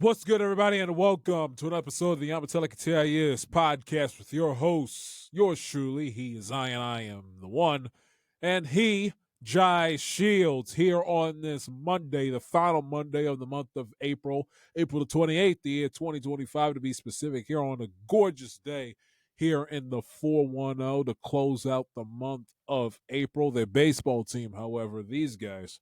What's good, everybody, and welcome to an episode of the Amatelic TIS podcast with your host, yours truly. He is I am the one, and he, Jai Shields, here on this Monday, the final Monday of the month of April, April the 28th, the year 2025 to be specific, here on a gorgeous day here in the 410 to close out the month of April. Their baseball team, however, these guys,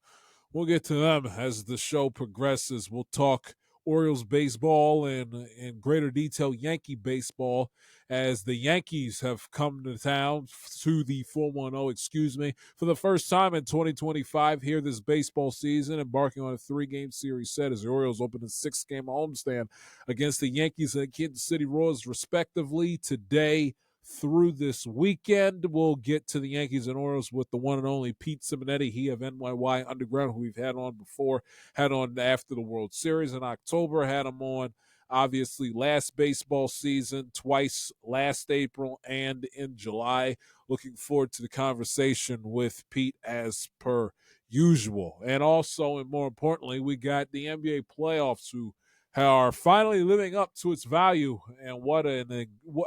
we'll get to them as the show progresses. We'll talk Orioles baseball and in greater detail Yankee baseball as the Yankees have come to town to the 410, for the first time in 2025 here this baseball season, embarking on a 3-game series set as the Orioles open a 6-game homestand against the Yankees and Kansas City Royals respectively today through this weekend. We'll get to the Yankees and Orioles with the one and only Pete Simonetti, he of NYY Underground, who we've had on before, had on after the World Series in October, had him on obviously last baseball season, twice last April and in July. Looking forward to the conversation with Pete as per usual. And also, and more importantly, we got the NBA playoffs who are finally living up to its value. And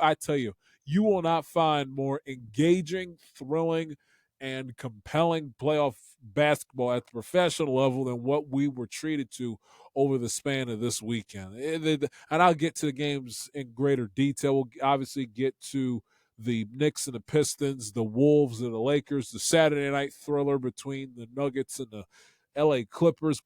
I tell you, you will not find more engaging, thrilling, and compelling playoff basketball at the professional level than what we were treated to over the span of this weekend. And I'll get to the games in greater detail. We'll obviously get to the Knicks and the Pistons, the Wolves and the Lakers, the Saturday night thriller between the Nuggets and the LA Clippers.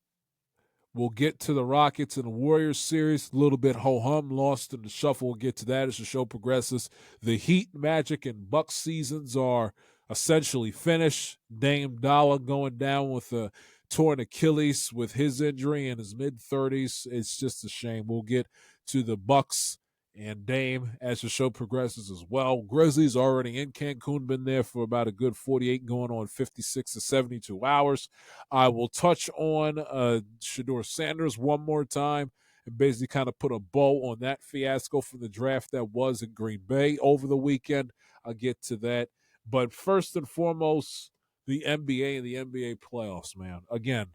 We'll get to the Rockets and the Warriors series. A little bit ho-hum, lost in the shuffle. We'll get to that as the show progresses. The Heat, Magic, and Bucks seasons are essentially finished. Dame Dollar going down with a torn Achilles with his injury in his mid-30s. It's just a shame. We'll get to the Bucks and Dame as the show progresses as well. Grizzlies already in Cancun, been there for about a good 48 going on 56 to 72 hours. I will touch on Shadeur Sanders one more time and basically kind of put a bow on that fiasco from the draft that was in Green Bay over the weekend. I'll get to that. But first and foremost, the NBA and the NBA playoffs, man. Again,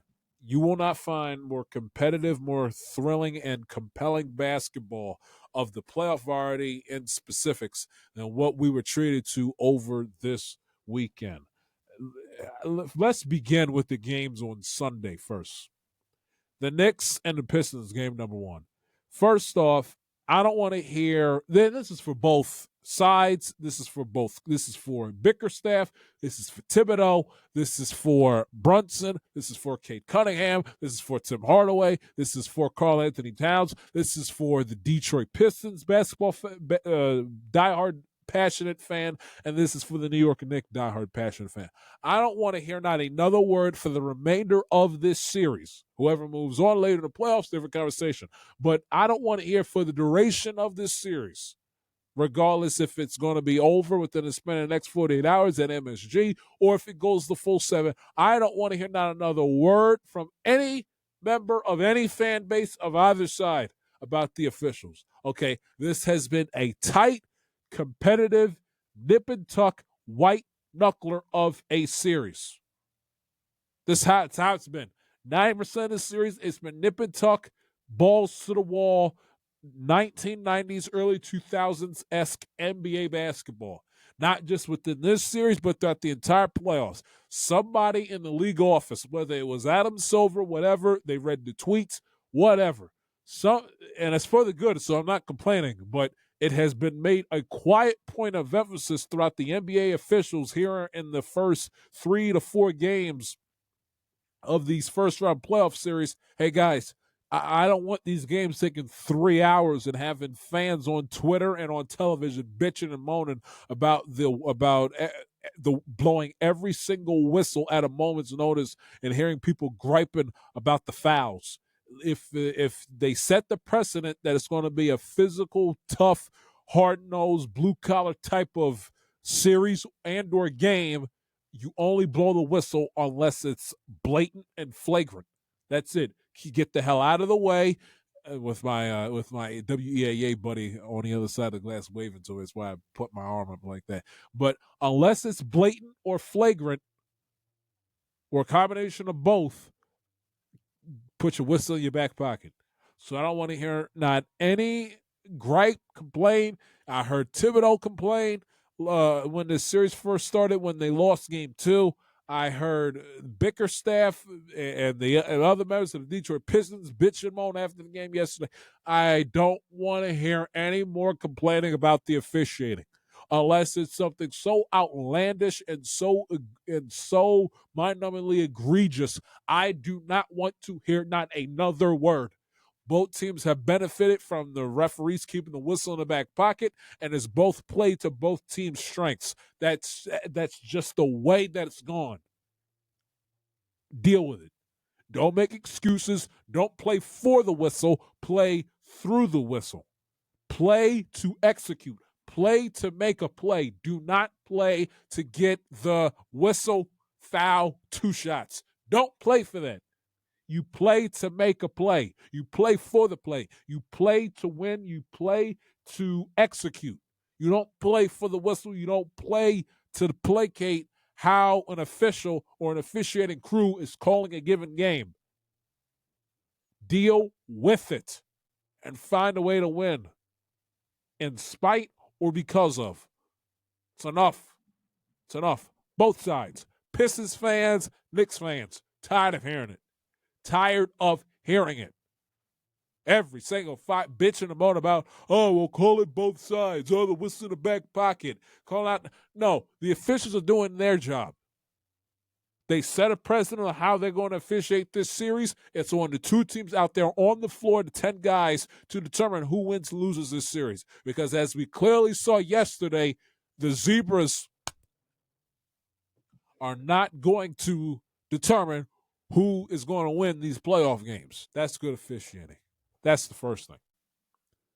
you will not find more competitive, more thrilling, and compelling basketball of the playoff variety in specifics than what we were treated to over this weekend. Let's begin with the games on Sunday first. The Knicks and the Pistons, game number one. First off, I don't want to hear. This is for both sides. This is for both. This is for Bickerstaff. This is for Thibodeau. This is for Brunson. This is for Kate Cunningham. This is for Tim Hardaway. This is for Karl Anthony Towns. This is for the Detroit Pistons basketball diehard passionate fan, and this is for the New York Knicks diehard passionate fan. I don't want to hear not another word for the remainder of this series. Whoever moves on later in the playoffs, different conversation. But I don't want to hear for the duration of this series, regardless if it's going to be over within the span of the next 48 hours at MSG or if it goes the full 7. I don't want to hear not another word from any member of any fan base of either side about the officials. Okay, this has been a tight, competitive, nip and tuck, white knuckler of a series. This is how it's been. 90% of the series, it's been nip and tuck, balls to the wall, 1990s, early 2000s-esque NBA basketball. Not just within this series, but throughout the entire playoffs. Somebody in the league office, whether it was Adam Silver, whatever, they read the tweets, whatever. And it's for the good, so I'm not complaining, but it has been made a quiet point of emphasis throughout the NBA officials here in the first 3 to 4 games of these first-round playoff series. Hey, guys, I don't want these games taking 3 hours and having fans on Twitter and on television bitching and moaning about the blowing every single whistle at a moment's notice and hearing people griping about the fouls. If they set the precedent that it's going to be a physical, tough, hard-nosed, blue-collar type of series and or game, you only blow the whistle unless it's blatant and flagrant. That's it. You get the hell out of the way. With my WEAA buddy on the other side of the glass waving to it. That's why I put my arm up like that. But unless it's blatant or flagrant or a combination of both, put your whistle in your back pocket. So I don't want to hear not any gripe, complaint. I heard Thibodeau complain when the series first started when they lost game 2. I heard Bickerstaff and the other members of the Detroit Pistons bitch and moan after the game yesterday. I don't want to hear any more complaining about the officiating unless it's something so outlandish and so mind-numbingly egregious. I do not want to hear not another word. Both teams have benefited from the referees keeping the whistle in the back pocket, and it's both played to both teams' strengths. That's just the way that it's gone. Deal with it. Don't make excuses. Don't play for the whistle. Play through the whistle. Play to execute. Play to make a play. Do not play to get the whistle, foul, 2 shots. Don't play for that. You play to make a play. You play for the play. You play to win. You play to execute. You don't play for the whistle. You don't play to placate how an official or an officiating crew is calling a given game. Deal with it and find a way to win in spite or because of. It's enough. It's enough. Both sides. Pistons fans, Knicks fans. Tired of hearing it. Tired of hearing it. Every single fight, bitching about we'll call it both sides. Oh, the whistle in the back pocket. Call out. No, the officials are doing their job. They set a precedent on how they're going to officiate this series. It's on the 2 teams out there on the floor, the 10 guys, to determine who wins and loses this series. Because as we clearly saw yesterday, the Zebras are not going to determine who is going to win these playoff games. That's good officiating. That's the first thing.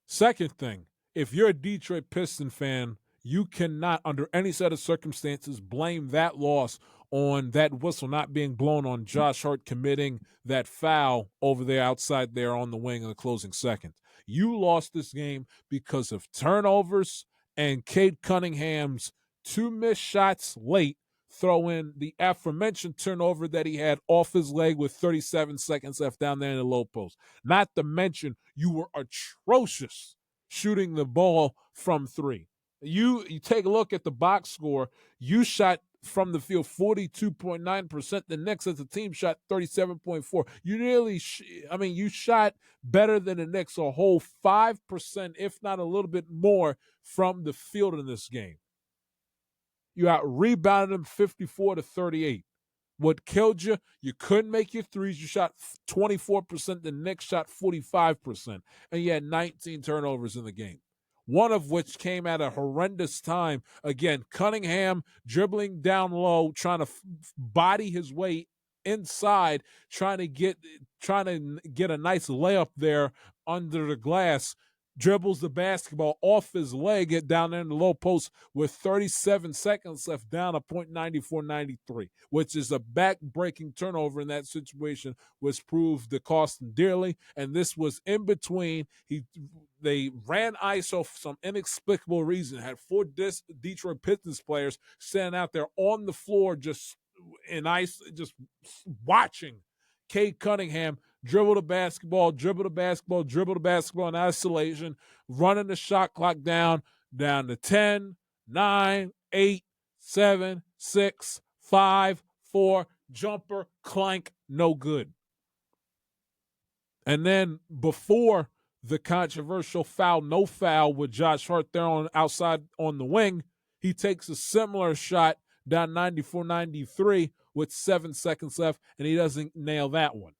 Second thing, if you're a Detroit Piston fan, you cannot, under any set of circumstances, blame that loss on that whistle not being blown on Josh Hart committing that foul over there outside there on the wing in the closing seconds. You lost this game because of turnovers and Cade Cunningham's 2 missed shots late. Throw in the aforementioned turnover that he had off his leg with 37 seconds left down there in the low post. Not to mention, you were atrocious shooting the ball from 3. You take a look at the box score. You shot from the field 42.9%. The Knicks as a team shot 37.4%. You shot better than the Knicks, a whole 5%, if not a little bit more, from the field in this game. You out-rebounded them 54-38. What killed you? You couldn't make your threes. You shot 24%. The Knicks shot 45%. And you had 19 turnovers in the game. One of which came at a horrendous time. Again, Cunningham dribbling down low, trying to body his way inside, trying to get a nice layup there under the glass. Dribbles the basketball off his leg down there in the low post with 37 seconds left, down a .94-93, which is a back-breaking turnover in that situation, which proved to cost him dearly. And this was in between. They ran ISO for some inexplicable reason, had 4 Detroit Pistons players standing out there on the floor just in ice, just watching Cade Cunningham dribble the basketball in isolation, running the shot clock down to 10, 9, 8, 7, 6, 5, 4, jumper, clank, no good. And then before the controversial foul, no foul with Josh Hart there on outside on the wing, he takes a similar shot down 94-93 with 7 seconds left, and he doesn't nail that one.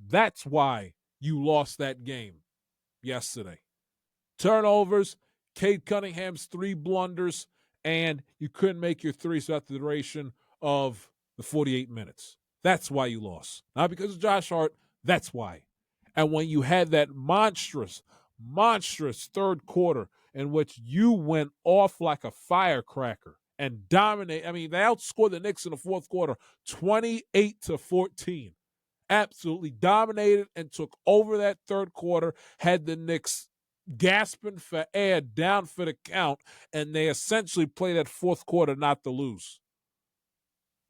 That's why you lost that game yesterday. Turnovers, Cade Cunningham's 3 blunders, and you couldn't make your threes throughout the duration of the 48 minutes. That's why you lost. Not because of Josh Hart. That's why. And when you had that monstrous third quarter in which you went off like a firecracker and dominated. They outscored the Knicks in the fourth quarter 28-14. Absolutely dominated and took over that third quarter, had the Knicks gasping for air down for the count, and they essentially played that fourth quarter not to lose.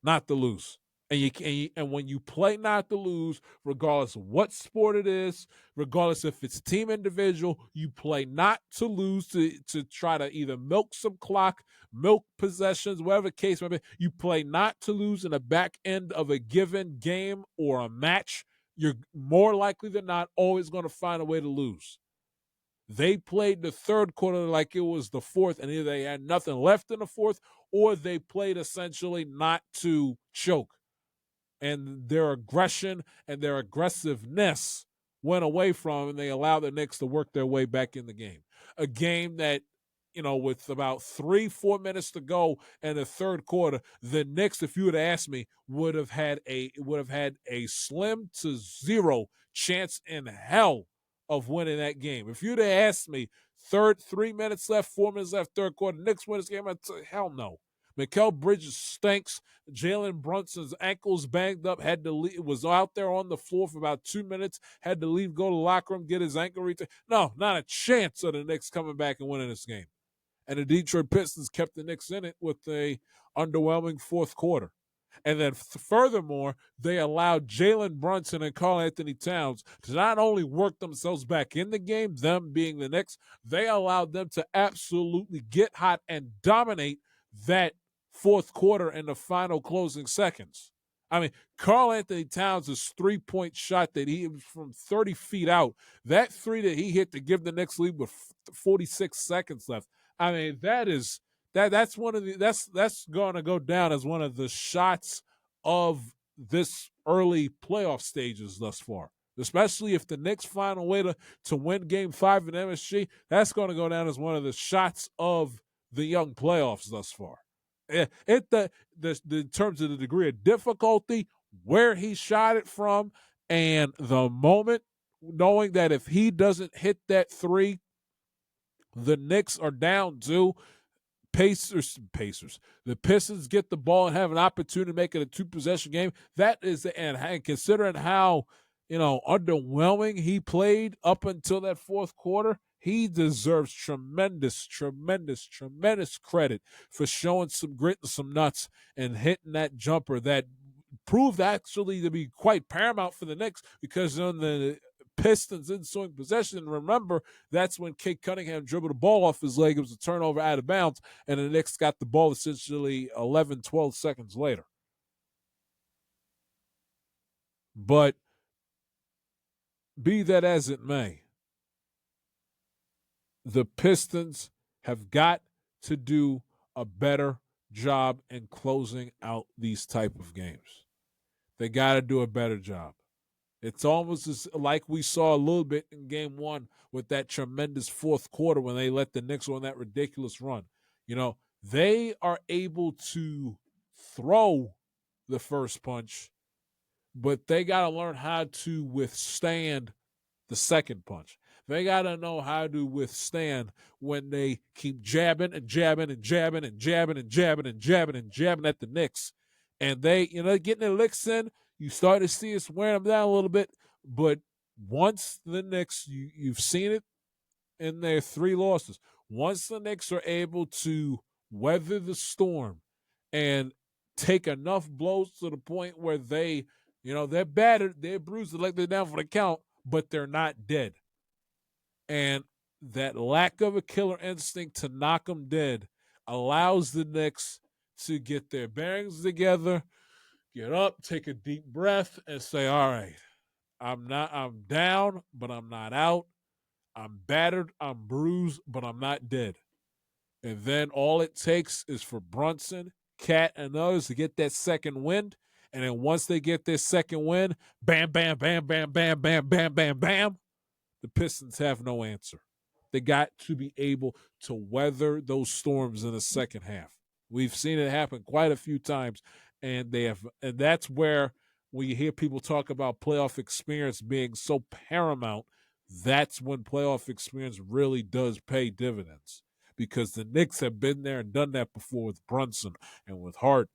And And when you play not to lose, regardless of what sport it is, regardless if it's team individual, you play not to lose to try to either milk some clock, milk possessions, whatever the case may be. You play not to lose in the back end of a given game or a match. You're more likely than not always going to find a way to lose. They played the third quarter like it was the fourth, and either they had nothing left in the fourth, or they played essentially not to choke. And their aggression and their aggressiveness went away from them, and they allowed the Knicks to work their way back in the game. A game that, with about 3-4 minutes to go in the third quarter, the Knicks, if you would ask me, would have had a slim to zero chance in hell of winning that game. If you'd have asked me, 3 minutes left, 4 minutes left, third quarter, Knicks win this game, I'd say, hell no. Mikal Bridges stinks. Jalen Brunson's ankles banged up, had to leave, was out there on the floor for about 2 minutes, had to leave, go to the locker room, get his ankle retained. No, not a chance of the Knicks coming back and winning this game. And the Detroit Pistons kept the Knicks in it with a underwhelming fourth quarter. And then furthermore, they allowed Jalen Brunson and Karl-Anthony Towns to not only work themselves back in the game, them being the Knicks, they allowed them to absolutely get hot and dominate that fourth quarter and the final closing seconds. I mean, Karl-Anthony Towns' three-point shot that he was from 30 feet out, that three that he hit to give the Knicks lead with 46 seconds left. I mean, that's going to go down as one of the shots of this early playoff stages thus far. Especially if the Knicks find a way to win Game 5 in MSG, that's going to go down as one of the shots of the young playoffs thus far. In terms of the degree of difficulty, where he shot it from, and the moment, knowing that if he doesn't hit that three, the Knicks are down 2. Pacers. The Pistons get the ball and have an opportunity to make it a 2-possession game. That is, and considering how underwhelming he played up until that fourth quarter, he deserves tremendous credit for showing some grit and some nuts and hitting that jumper that proved actually to be quite paramount for the Knicks, because on the Pistons ensuing possession, remember, that's when Kate Cunningham dribbled the ball off his leg. It was a turnover out of bounds, and the Knicks got the ball essentially 11, 12 seconds later. But be that as it may, the Pistons have got to do a better job in closing out these type of games. They got to do a better job. It's almost like we saw a little bit in Game 1 with that tremendous fourth quarter when they let the Knicks on that ridiculous run. They are able to throw the first punch, but they got to learn how to withstand the second punch. They got to know how to withstand when they keep jabbing and jabbing and jabbing and jabbing and jabbing and jabbing and jabbing at the Knicks. And they, getting their licks in, you start to see us wearing them down a little bit. But once the Knicks, you've seen it in their 3 losses, once the Knicks are able to weather the storm and take enough blows to the point where they, they're battered, they're bruised, like they're down for the count, but they're not dead. And that lack of a killer instinct to knock them dead allows the Knicks to get their bearings together, get up, take a deep breath, and say, all right, I'm down, but I'm not out. I'm battered, I'm bruised, but I'm not dead. And then all it takes is for Brunson, Cat, and others to get that second wind. And then once they get their second wind, bam, bam, bam, bam, bam, bam, bam, bam, bam, the Pistons have no answer. They got to be able to weather those storms in the second half. We've seen it happen quite a few times, and that's where when you hear people talk about playoff experience being so paramount, that's when playoff experience really does pay dividends, because the Knicks have been there and done that before with Brunson and with Hart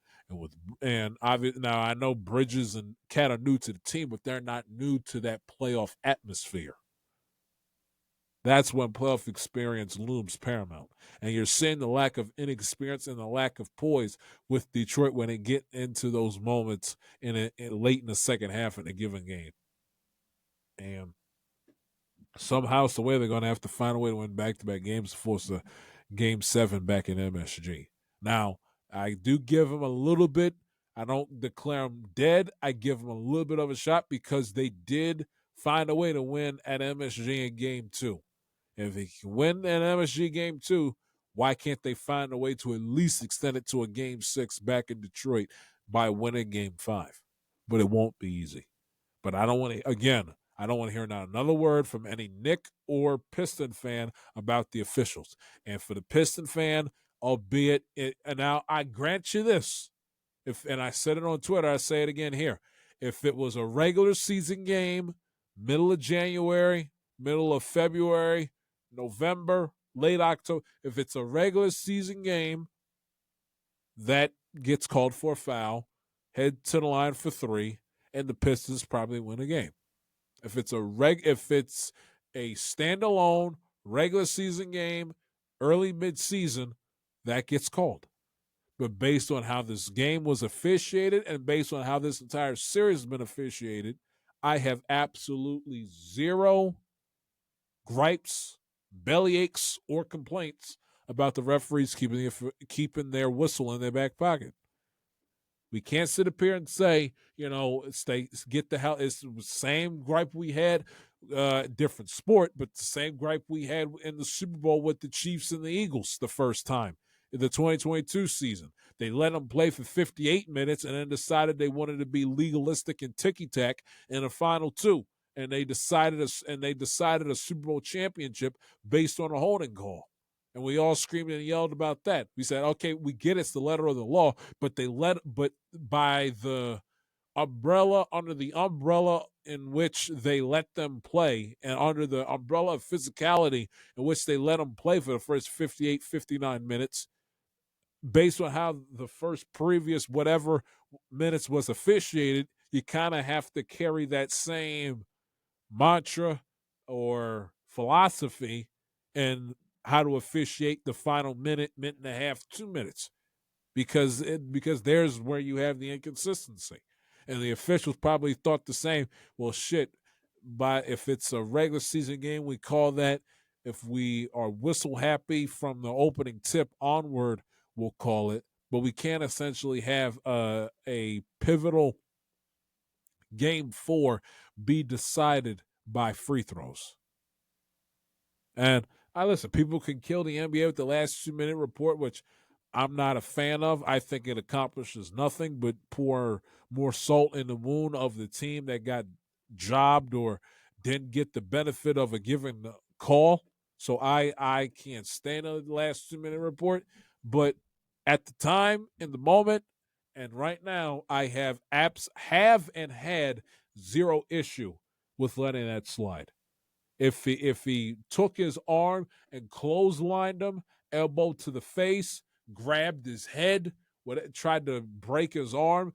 and now I know Bridges and Cat are new to the team, but they're not new to that playoff atmosphere. That's when playoff experience looms paramount. And you're seeing the lack of inexperience and the lack of poise with Detroit when they get into those moments late in the second half in a given game. And somehow, some way, they're going to have to find a way to win back-to-back games to force a Game 7 back in MSG. Now, I do give them a little bit. I don't declare them dead. I give them a little bit of a shot because they did find a way to win at MSG in Game 2. If they can win an MSG Game 2, why can't they find a way to at least extend it to a Game 6 back in Detroit by winning Game 5? But it won't be easy. But I don't want to, again, I don't want to hear not another word from any Knick or Piston fan about the officials. And for the Piston fan, albeit it, and now I grant you this, and I said it on Twitter, I say it again here. If it was a regular season game, middle of January, middle of February, November, late October, if it's a regular season game, that gets called for a foul, head to the line for 3, and the Pistons probably win a game. If it's a standalone regular season game, early mid-season, that gets called. But based on how this game was officiated and based on how this entire series has been officiated, I have absolutely zero gripes, bellyaches, or complaints about the referees keeping their whistle in their back pocket. We can't sit up here and say, get the hell. It's the same gripe we had, different sport, but the same gripe we had in the Super Bowl with the Chiefs and the Eagles the first time in the 2022 season. They let them play for 58 minutes and then decided they wanted to be legalistic and ticky-tack in the final 2. And they decided a Super Bowl championship based on a holding call. And we all screamed and yelled about that. We said, okay, we get it's the letter of the law, but by the umbrella, under the umbrella in which they let them play, and under the umbrella of physicality in which they let them play for the first 58, 59 minutes, based on how the first previous whatever minutes was officiated, you kind of have to carry that same mantra or philosophy and how to officiate the final minute and a half, 2 minutes, because there's where you have the inconsistency, and the officials probably thought the same. Well, shit, if it's a regular season game, we call that. If we are whistle happy from the opening tip onward, we'll call it. But we can't essentially have a pivotal Game 4 be decided by free throws. And listen, people can kill the NBA with the last 2-minute report, which I'm not a fan of. I think it accomplishes nothing but pour more salt in the wound of the team that got jobbed or didn't get the benefit of a given call. So I can't stand the last 2-minute report. But at the time, in the moment, and right now, I have had zero issue with letting that slide. If he took his arm and clotheslined him, elbow to the face, grabbed his head, tried to break his arm,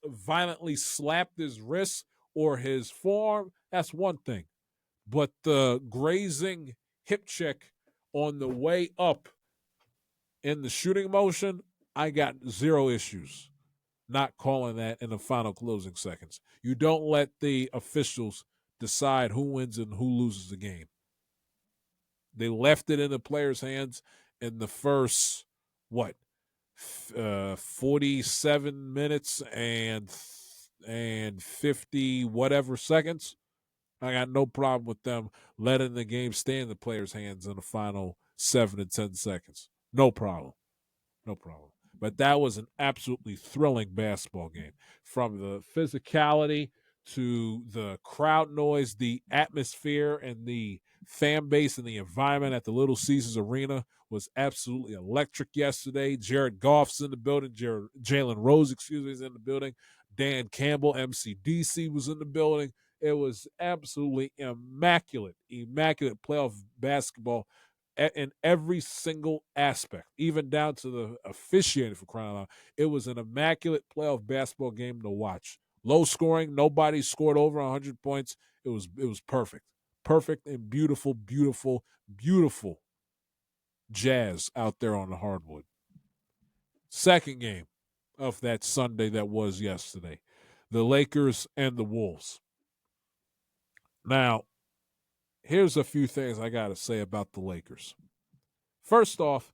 violently slapped his wrist or his forearm, that's one thing. But the grazing hip check on the way up in the shooting motion, I got zero issues not calling that in the final closing seconds. You don't let the officials decide who wins and who loses the game. They left it in the players' hands in the first, 47 minutes and 50 whatever seconds. I got no problem with them letting the game stay in the players' hands in the final 7 to 10 seconds. No problem. No problem. But that was an absolutely thrilling basketball game. From the physicality to the crowd noise, the atmosphere, and the fan base and the environment at the Little Caesars Arena was absolutely electric yesterday. Jared Goff's in the building. Jalen Rose, is in the building. Dan Campbell, MCDC, was in the building. It was absolutely immaculate playoff basketball in every single aspect, even down to the officiating, for crying out loud. It was an immaculate playoff basketball game to watch. Low scoring, nobody scored over 100 points. It was perfect. perfect and beautiful, beautiful, beautiful Jazz out there on the hardwood. Second game of that Sunday that was yesterday, the Lakers and the Wolves. Now, here's a few things I got to say about the Lakers. First off,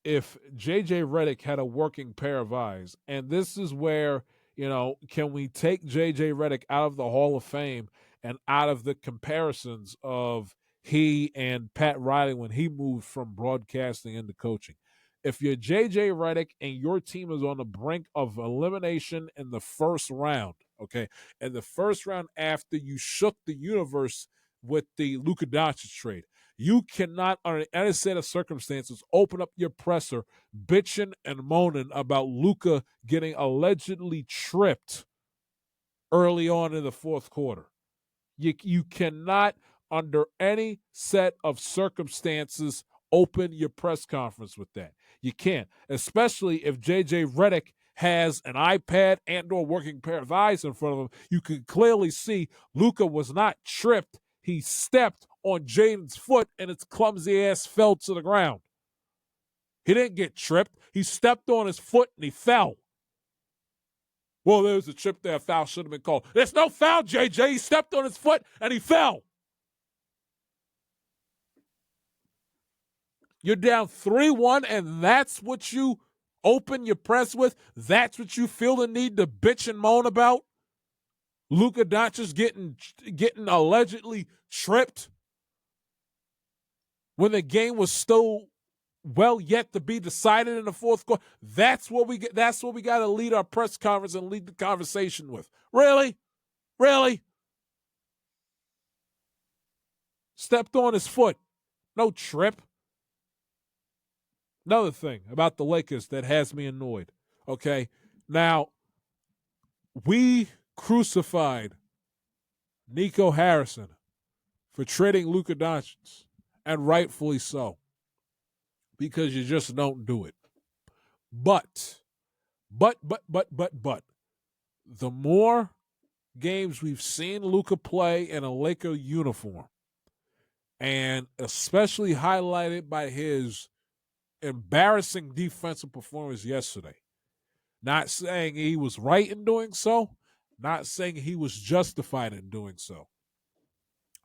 if J.J. Redick had a working pair of eyes, and this is where, can we take J.J. Redick out of the Hall of Fame and out of the comparisons of he and Pat Riley when he moved from broadcasting into coaching? If you're J.J. Redick and your team is on the brink of elimination in the first round, okay, in the first round after you shook the universe with the Luka Doncic trade, you cannot, under any set of circumstances, open up your presser bitching and moaning about Luka getting allegedly tripped early on in the fourth quarter. You cannot, under any set of circumstances, open your press conference with that. You can't, especially if J.J. Redick has an iPad and or working pair of eyes in front of him. You can clearly see Luka was not tripped. He stepped on Jaden's foot, and its clumsy ass fell to the ground. He didn't get tripped. He stepped on his foot, and he fell. Well, there was a trip there. A foul should have been called. There's no foul, JJ. He stepped on his foot, and he fell. You're down 3-1, and that's what you open your press with? That's what you feel the need to bitch and moan about? Luka Doncic getting allegedly tripped when the game was still well yet to be decided in the fourth quarter. That's what we got to lead our press conference and lead the conversation with. Really? Stepped on his foot. No trip. Another thing about the Lakers that has me annoyed. Okay? Now, we crucified Nico Harrison for trading Luka Doncic, and rightfully so, because you just don't do it. But, the more games we've seen Luka play in a Laker uniform, and especially highlighted by his embarrassing defensive performance yesterday, not saying he was right in doing so, not saying he was justified in doing so.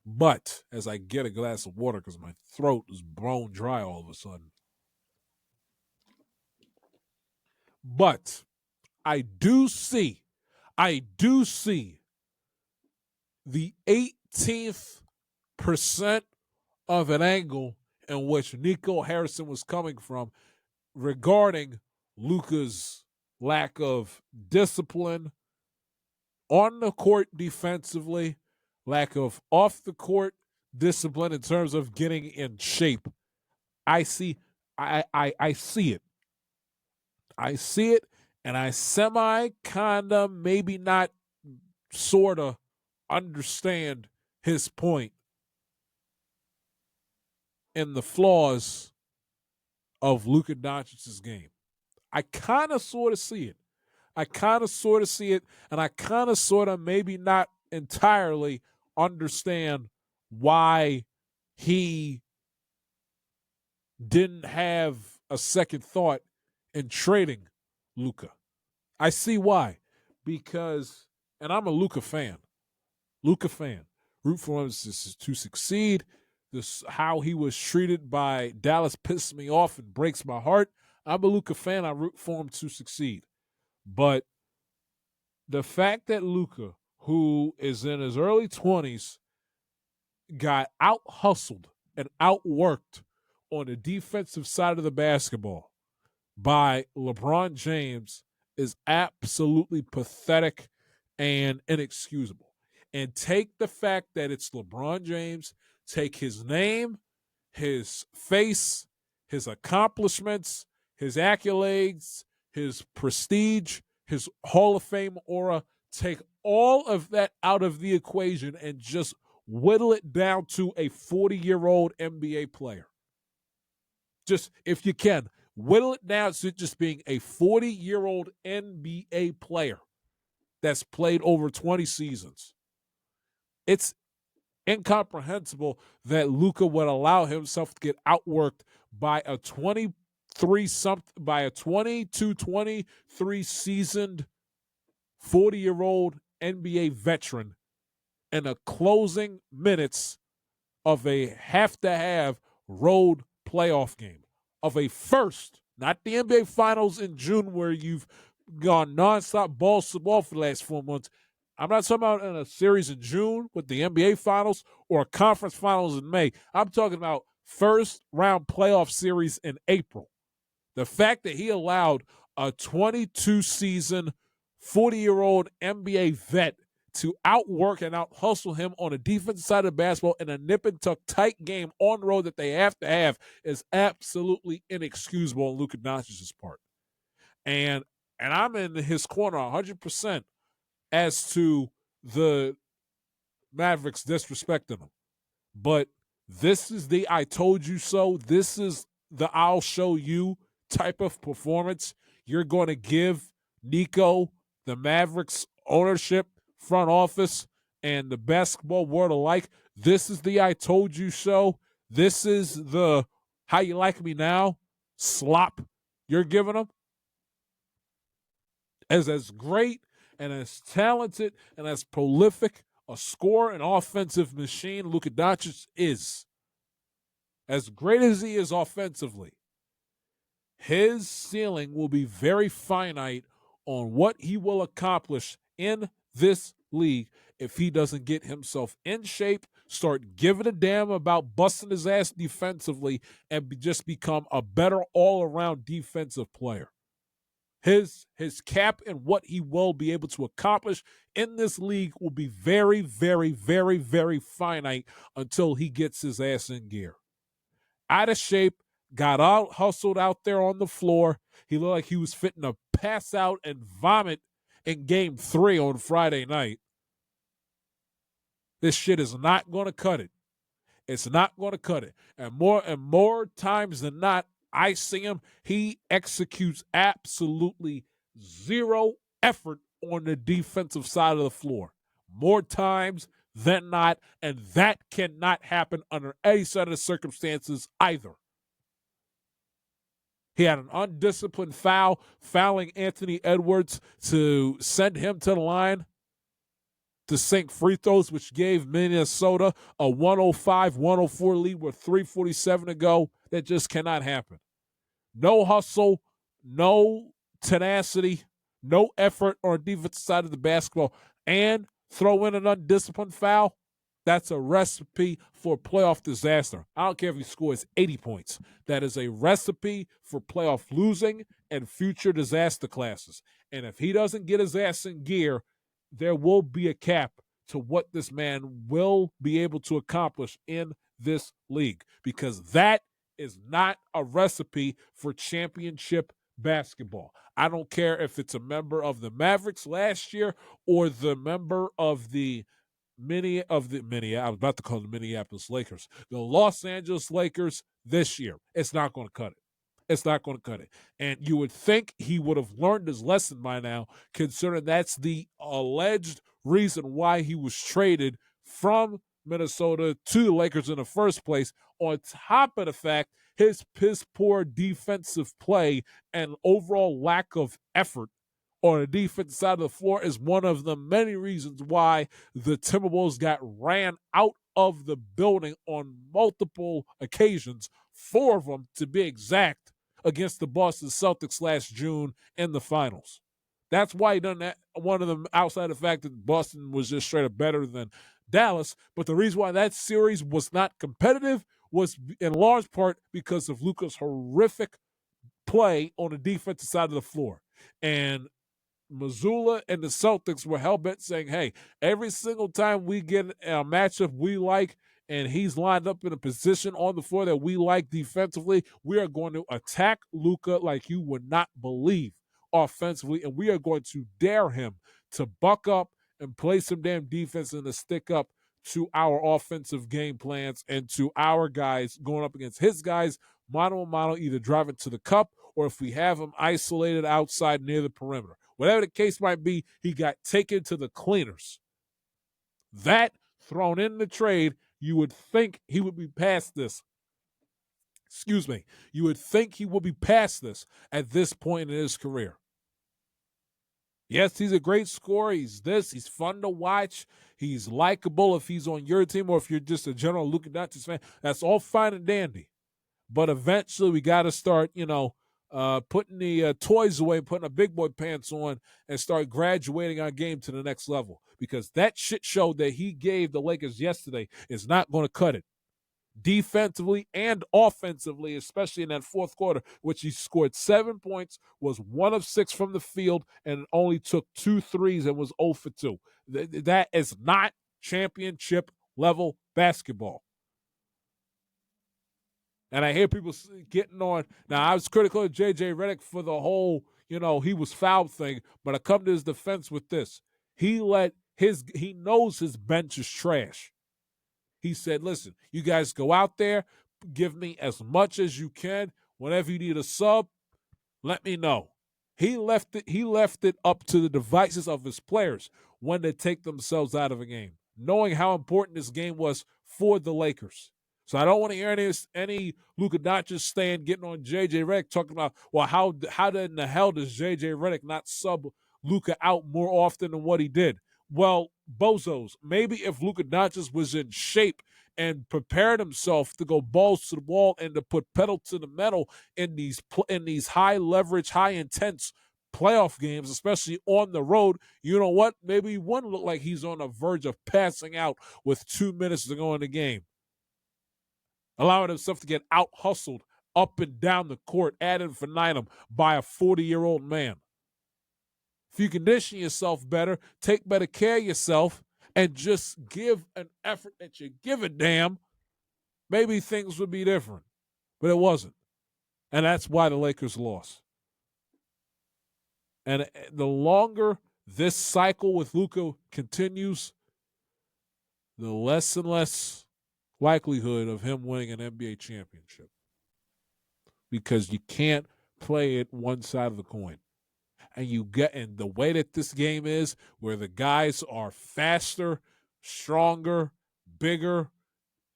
But as I get a glass of water because my throat is bone dry all of a sudden. But I do see the 18th percent of an angle in which Nico Harrison was coming from regarding Luka's lack of discipline on the court defensively, lack of off the court discipline in terms of getting in shape. I see it. I see it, and I kinda, maybe not sorta understand his point in the flaws of Luka Doncic's game. I kinda sorta see it. and I kinda sorta maybe not entirely understand why he didn't have a second thought in trading Luka. I see why. Because, and I'm a Luka fan. Root for him to succeed. How he was treated by Dallas pisses me off and breaks my heart. I'm a Luka fan. I root for him to succeed. But the fact that Luka, who is in his early 20s, got out-hustled and outworked on the defensive side of the basketball by LeBron James is absolutely pathetic and inexcusable. And take the fact that it's LeBron James, take his name, his face, his accomplishments, his accolades, his prestige, his Hall of Fame aura, take all of that out of the equation and just whittle it down to a 40-year-old NBA player. Just, if you can, whittle it down to just being a 40-year-old NBA player that's played over 20 seasons. It's incomprehensible that Luka would allow himself to get outworked by a 22-23 seasoned 40-year-old NBA veteran in the closing minutes of a have-to-have road playoff game, of a first, not the NBA Finals in June where you've gone nonstop balls to ball for the last 4 months. I'm not talking about in a series in June with the NBA Finals or a conference finals in May. I'm talking about first round playoff series in April. The fact that he allowed a 22-season, 40-year-old NBA vet to outwork and out-hustle him on the defensive side of basketball in a nip-and-tuck tight game on the road that they have to have is absolutely inexcusable on Luka Doncic's part. And I'm in his corner 100% as to the Mavericks disrespecting him. But this is the I told you so. This is the I'll show you type of performance you're going to give Nico, the Mavericks ownership, front office, and the basketball world alike. This is the I told you so. This is the how you like me now slop you're giving them. As great and as talented and as prolific a scorer and offensive machine Luka Doncic is, as great as he is offensively, his ceiling will be very finite on what he will accomplish in this league if he doesn't get himself in shape, start giving a damn about busting his ass defensively, and just become a better all-around defensive player. His cap and what he will be able to accomplish in this league will be very, very, very, very finite until he gets his ass in gear. Out of shape, got out, hustled out there on the floor. He looked like he was fitting to pass out and vomit in Game 3 on Friday night. This shit is not going to cut it. It's not going to cut it. And more times than not, I see him, he executes absolutely zero effort on the defensive side of the floor. More times than not, and that cannot happen under any set of circumstances either. He had an undisciplined foul, fouling Anthony Edwards to send him to the line to sink free throws, which gave Minnesota a 105-104 lead with 3:47 to go. That just cannot happen. No hustle, no tenacity, no effort on the defensive side of the basketball, and throw in an undisciplined foul. That's a recipe for playoff disaster. I don't care if he scores 80 points. That is a recipe for playoff losing and future disaster classes. And if he doesn't get his ass in gear, there will be a cap to what this man will be able to accomplish in this league, because that is not a recipe for championship basketball. I don't care if it's a member of the Mavericks last year or the member of the I was about to call them the Minneapolis Lakers, the Los Angeles Lakers this year. It's not going to cut it. It's not going to cut it. And you would think he would have learned his lesson by now, considering that's the alleged reason why he was traded from Minnesota to the Lakers in the first place, on top of the fact his piss-poor defensive play and overall lack of effort on the defensive side of the floor is one of the many reasons why the Timberwolves got ran out of the building on multiple occasions, 4 of them to be exact, against the Boston Celtics last June in the finals. That's why he done that. One of them, outside the fact that Boston was just straight up better than Dallas, but the reason why that series was not competitive was in large part because of Luka's horrific play on the defensive side of the floor. And Missoula and the Celtics were hell-bent saying, hey, every single time we get a matchup we like and he's lined up in a position on the floor that we like defensively, we are going to attack Luka like you would not believe offensively, and we are going to dare him to buck up and play some damn defense and to stick up to our offensive game plans and to our guys going up against his guys, mano a mano, either driving to the cup or if we have him isolated outside near the perimeter. Whatever the case might be, he got taken to the cleaners. That thrown in the trade, you would think he would be past this. Excuse me. You would think he would be past this at this point in his career. Yes, he's a great scorer. He's fun to watch. He's likable if he's on your team or if you're just a general Luka Doncic fan. That's all fine and dandy. But eventually we got to start, putting the toys away, putting the big boy pants on, and start graduating our game to the next level. Because that shit show that he gave the Lakers yesterday is not going to cut it. Defensively and offensively, especially in that fourth quarter, which he scored 7 points, was 1 of 6 from the field, and only took 2 threes and was 0 for 2. That is not championship-level basketball. And I hear people getting on. Now, I was critical of J.J. Redick for the whole, he was fouled thing, but I come to his defense with this. He knows his bench is trash. He said, listen, you guys go out there, give me as much as you can. Whenever you need a sub, let me know. He left it up to the devices of his players when they take themselves out of a game, knowing how important this game was for the Lakers. So I don't want to hear any Luka Doncic stand getting on J.J. Redick talking about, well, how in the hell does J.J. Redick not sub Luka out more often than what he did? Well, bozos, maybe if Luka Doncic was in shape and prepared himself to go balls to the wall and to put pedal to the metal in these high leverage, high intense playoff games, especially on the road, you know what? Maybe he wouldn't look like he's on the verge of passing out with 2 minutes to go in the game, allowing himself to get out-hustled up and down the court ad infinitum by a 40-year-old man. If you condition yourself better, take better care of yourself, and just give an effort that you give a damn, maybe things would be different. But it wasn't. And that's why the Lakers lost. And the longer this cycle with Luka continues, the less and less likelihood of him winning an NBA championship. Because you can't play it one side of the coin. And the way that this game is, where the guys are faster, stronger, bigger,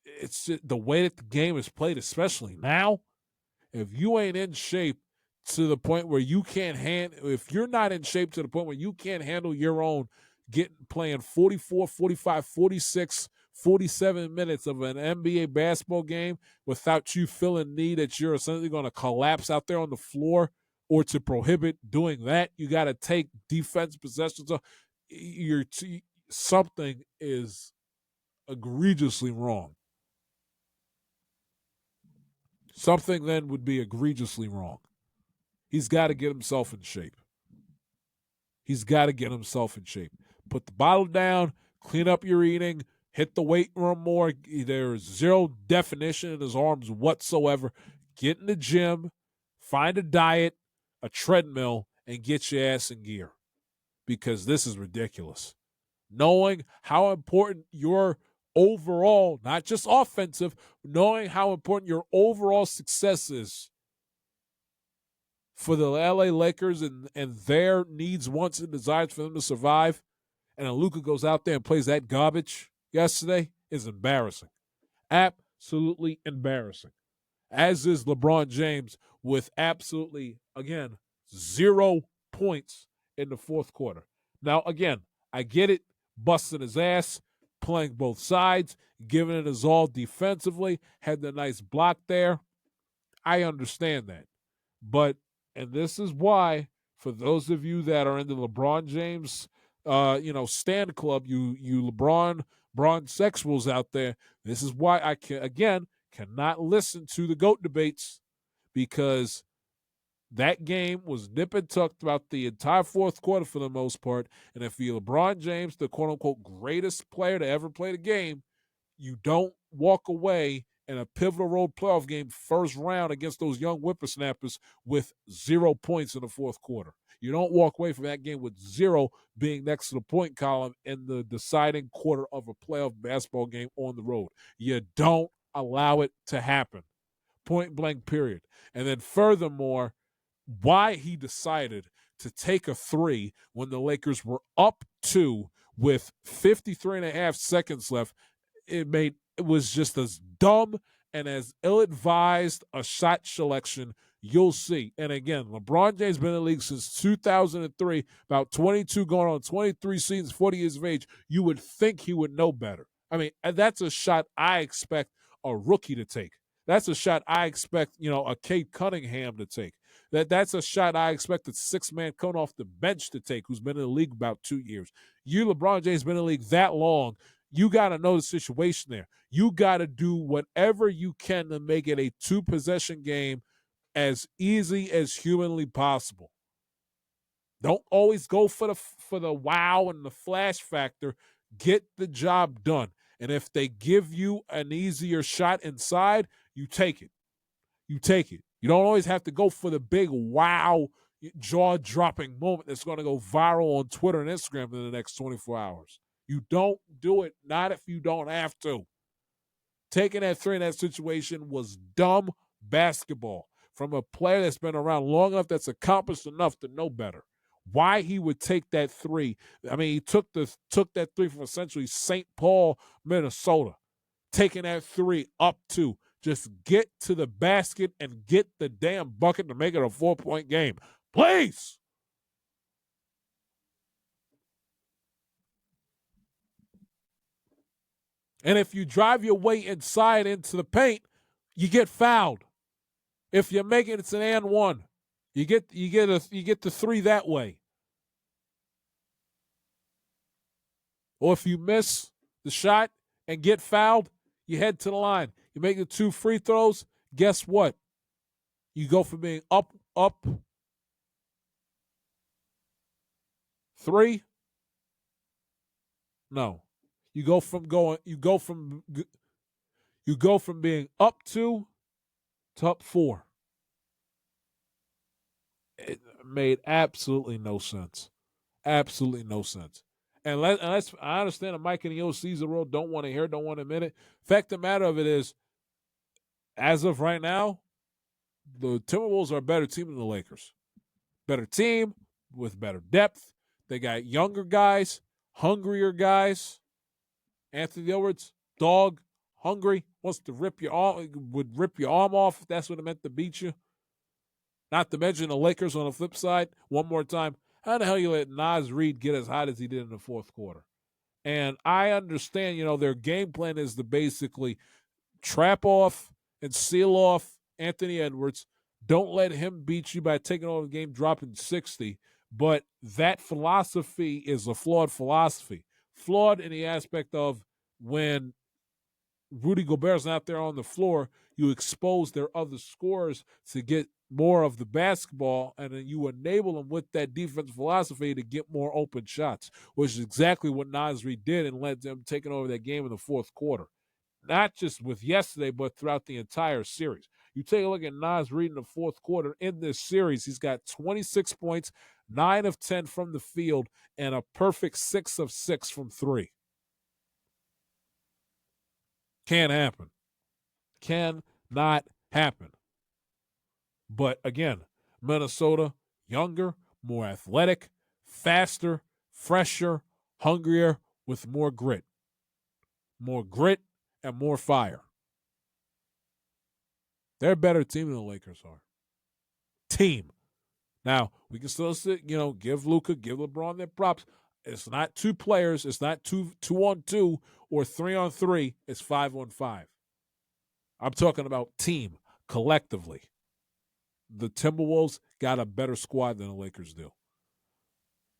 it's just the way that the game is played, especially now. If you ain't in shape to the point where you can't if you're not in shape to the point where you can't handle your own playing 44, 45, 46, 47 minutes of an NBA basketball game without you feeling that you're essentially going to collapse out there on the floor, or to prohibit doing that, you got to take defense possessions. Something is egregiously wrong. Something then would be egregiously wrong. He's got to get himself in shape. Put the bottle down, clean up your eating, hit the weight room more. There's zero definition in his arms whatsoever. Get in the gym, find a diet, a treadmill, and get your ass in gear, because this is ridiculous. Knowing how important your overall, not just offensive, knowing how important your overall success is for the LA Lakers and their needs, wants, and desires for them to survive, and then Luka goes out there and plays that garbage yesterday, is embarrassing. Absolutely embarrassing. As is LeBron James with absolutely, again, 0 points in the fourth quarter. Now, again, I get it, busting his ass, playing both sides, giving it his all defensively, had the nice block there. I understand that. But, and this is why, for those of you that are in the LeBron James, stand club, you LeBron sexuals out there, this is why I cannot listen to the GOAT debates, because that game was nip and tuck throughout the entire fourth quarter for the most part. And if you're LeBron James, the quote-unquote greatest player to ever play the game, you don't walk away in a pivotal road playoff game first round against those young whippersnappers with 0 points in the fourth quarter. You don't walk away from that game with 0 being next to the point column in the deciding quarter of a playoff basketball game on the road. You don't allow it to happen. Point blank, period. And then furthermore, why he decided to take a 3 when the Lakers were up 2 with 53 and a half seconds left. It was just as dumb and as ill-advised a shot selection you'll see. And again, LeBron James been in the league since 2003, about 22 going on 23 seasons, 40 years of age. You would think he would know better. I mean, that's a shot I expect a rookie to take. That's a shot I expect, a Cade Cunningham to take. That's a shot I expect a six-man coming off the bench to take who's been in the league about 2 years. You, LeBron James, been in the league that long. You got to know the situation there. You got to do whatever you can to make it a two-possession game as easy as humanly possible. Don't always go for the wow and the flash factor. Get the job done. And if they give you an easier shot inside, you take it. You take it. You don't always have to go for the big wow, jaw-dropping moment that's going to go viral on Twitter and Instagram in the next 24 hours. You don't do it, not if you don't have to. Taking that three in that situation was dumb basketball from a player that's been around long enough, that's accomplished enough to know better. Why he would take that three. I mean, he took that three from essentially St. Paul, Minnesota, taking that three up to. Just get to the basket and get the damn bucket to make it a 4-point game. Please. And if you drive your way inside into the paint, you get fouled. If you make it, it's an and one. You get the three that way. Or if you miss the shot and get fouled, you head to the line. You make the 2 free throws, guess what? You go from being up 3. No. You go from being up 2 to up 4. It made absolutely no sense. Absolutely no sense. And I understand that Mike and the OCs of the world don't want to hear it, don't want to admit it. Fact of the matter of it is, as of right now, the Timberwolves are a better team than the Lakers. Better team with better depth. They got younger guys, hungrier guys. Anthony Edwards, dog, hungry, wants to rip your arm off if that's what it meant to beat you. Not to mention the Lakers on the flip side. One more time, how the hell you let Naz Reid get as hot as he did in the fourth quarter? And I understand, their game plan is to basically trap off and seal off Anthony Edwards. Don't let him beat you by taking over the game, dropping 60. But that philosophy is a flawed philosophy. Flawed in the aspect of when Rudy Gobert's not there on the floor, you expose their other scorers to get more of the basketball, and then you enable them with that defensive philosophy to get more open shots, which is exactly what Naz Reid did and led them taking over that game in the fourth quarter. Not just with yesterday, but throughout the entire series. You take a look at Naz Reid in the fourth quarter in this series, he's got 26 points, 9 of 10 from the field, and a perfect 6 of 6 from 3. Can't happen. Cannot happen. But again, Minnesota, younger, more athletic, faster, fresher, hungrier, with more grit. More grit and more fire. They're a better team than the Lakers are. Team. Now, we can still give Luka, give LeBron their props. It's not 2 players. It's not 2-on-2 or 3-on-3. It's 5-on-5. I'm talking about team, collectively. The Timberwolves got a better squad than the Lakers do.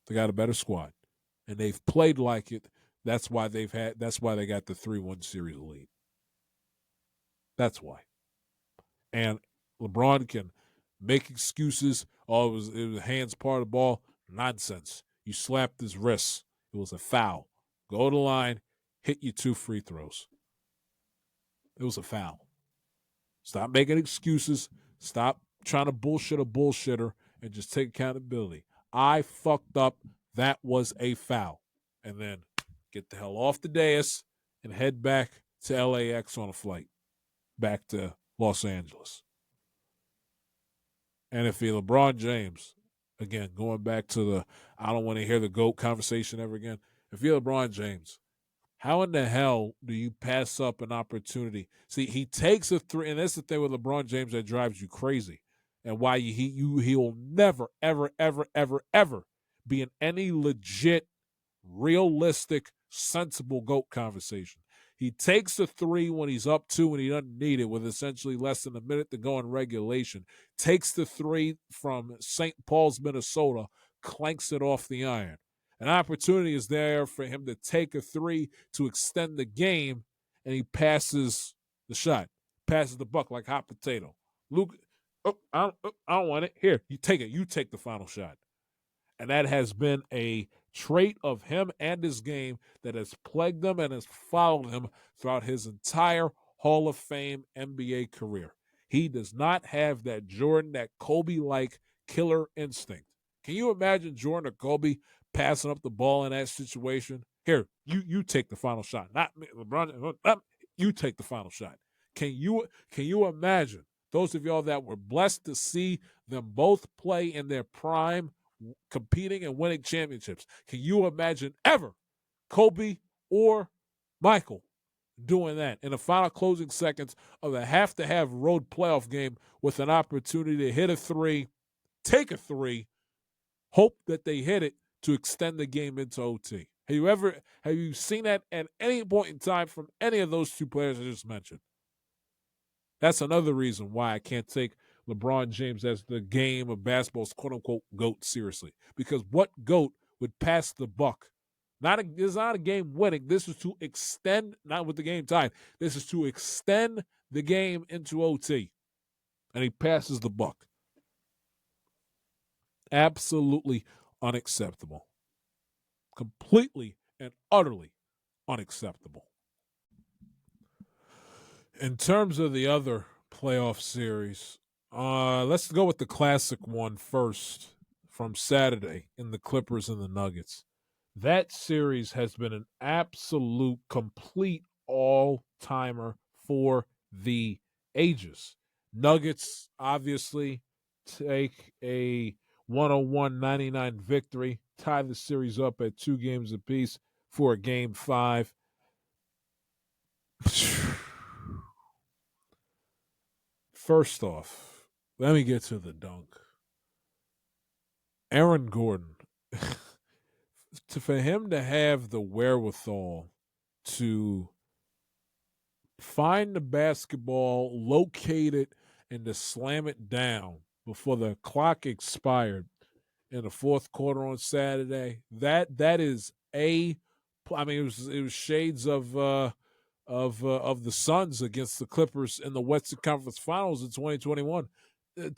They got a better squad. And they've played like it. That's why they got the 3-1 series lead. That's why. And LeBron can make excuses. Oh, it was hands part of the ball. Nonsense. You slapped his wrists. It was a foul. Go to the line, hit you 2 free throws. It was a foul. Stop making excuses. Stop trying to bullshit a bullshitter and just take accountability. I fucked up. That was a foul. And then get the hell off the dais and head back to LAX on a flight back to Los Angeles. And if you're LeBron James, again, going back to I don't want to hear the GOAT conversation ever again. if you're LeBron James, how in the hell do you pass up an opportunity? See, he takes a three, and that's the thing with LeBron James that drives you crazy, and why he'll never, ever, ever, ever, ever be in any legit, realistic, sensible GOAT conversation. He takes a three when he's up two and he doesn't need it with essentially less than a minute to go in regulation. Takes the three from St. Paul's, Minnesota, clanks it off the iron. An opportunity is there for him to take a three to extend the game, and he passes the shot, passes the buck like hot potato. Luke, I don't want it. Here, you take it. You take the final shot. And that has been a trait of him and his game that has plagued him and has followed him throughout his entire Hall of Fame NBA career. He does not have that Jordan, that Kobe-like killer instinct. Can you imagine Jordan or Kobe passing up the ball in that situation? Here, you take the final shot. Not me, LeBron. You take the final shot. Can you imagine those of y'all that were blessed to see them both play in their prime, competing and winning championships? Can you imagine ever Kobe or Michael doing that in the final closing seconds of a have-to-have road playoff game with an opportunity to hit a three, take a three, hope that they hit it to extend the game into OT? Have you seen that at any point in time from any of those two players I just mentioned? That's another reason why I can't take LeBron James as the game of basketball's quote-unquote GOAT seriously. Because what GOAT would pass the buck? This is not a game winning. This is to extend, not with the game tied. This is to extend the game into OT. And he passes the buck. Absolutely unacceptable. Completely and utterly unacceptable. In terms of the other playoff series, let's go with the classic one first from Saturday in the Clippers and the Nuggets. That series has been an absolute, complete all-timer for the ages. Nuggets obviously take a 101-99 victory, tie the series up at 2 games apiece for a Game 5. First off, let me get to the dunk. Aaron Gordon, for him to have the wherewithal to find the basketball, locate it, and to slam it down before the clock expired in the fourth quarter on Saturday, that is a. I mean, it was shades of the Suns against the Clippers in the Western Conference Finals in 2021.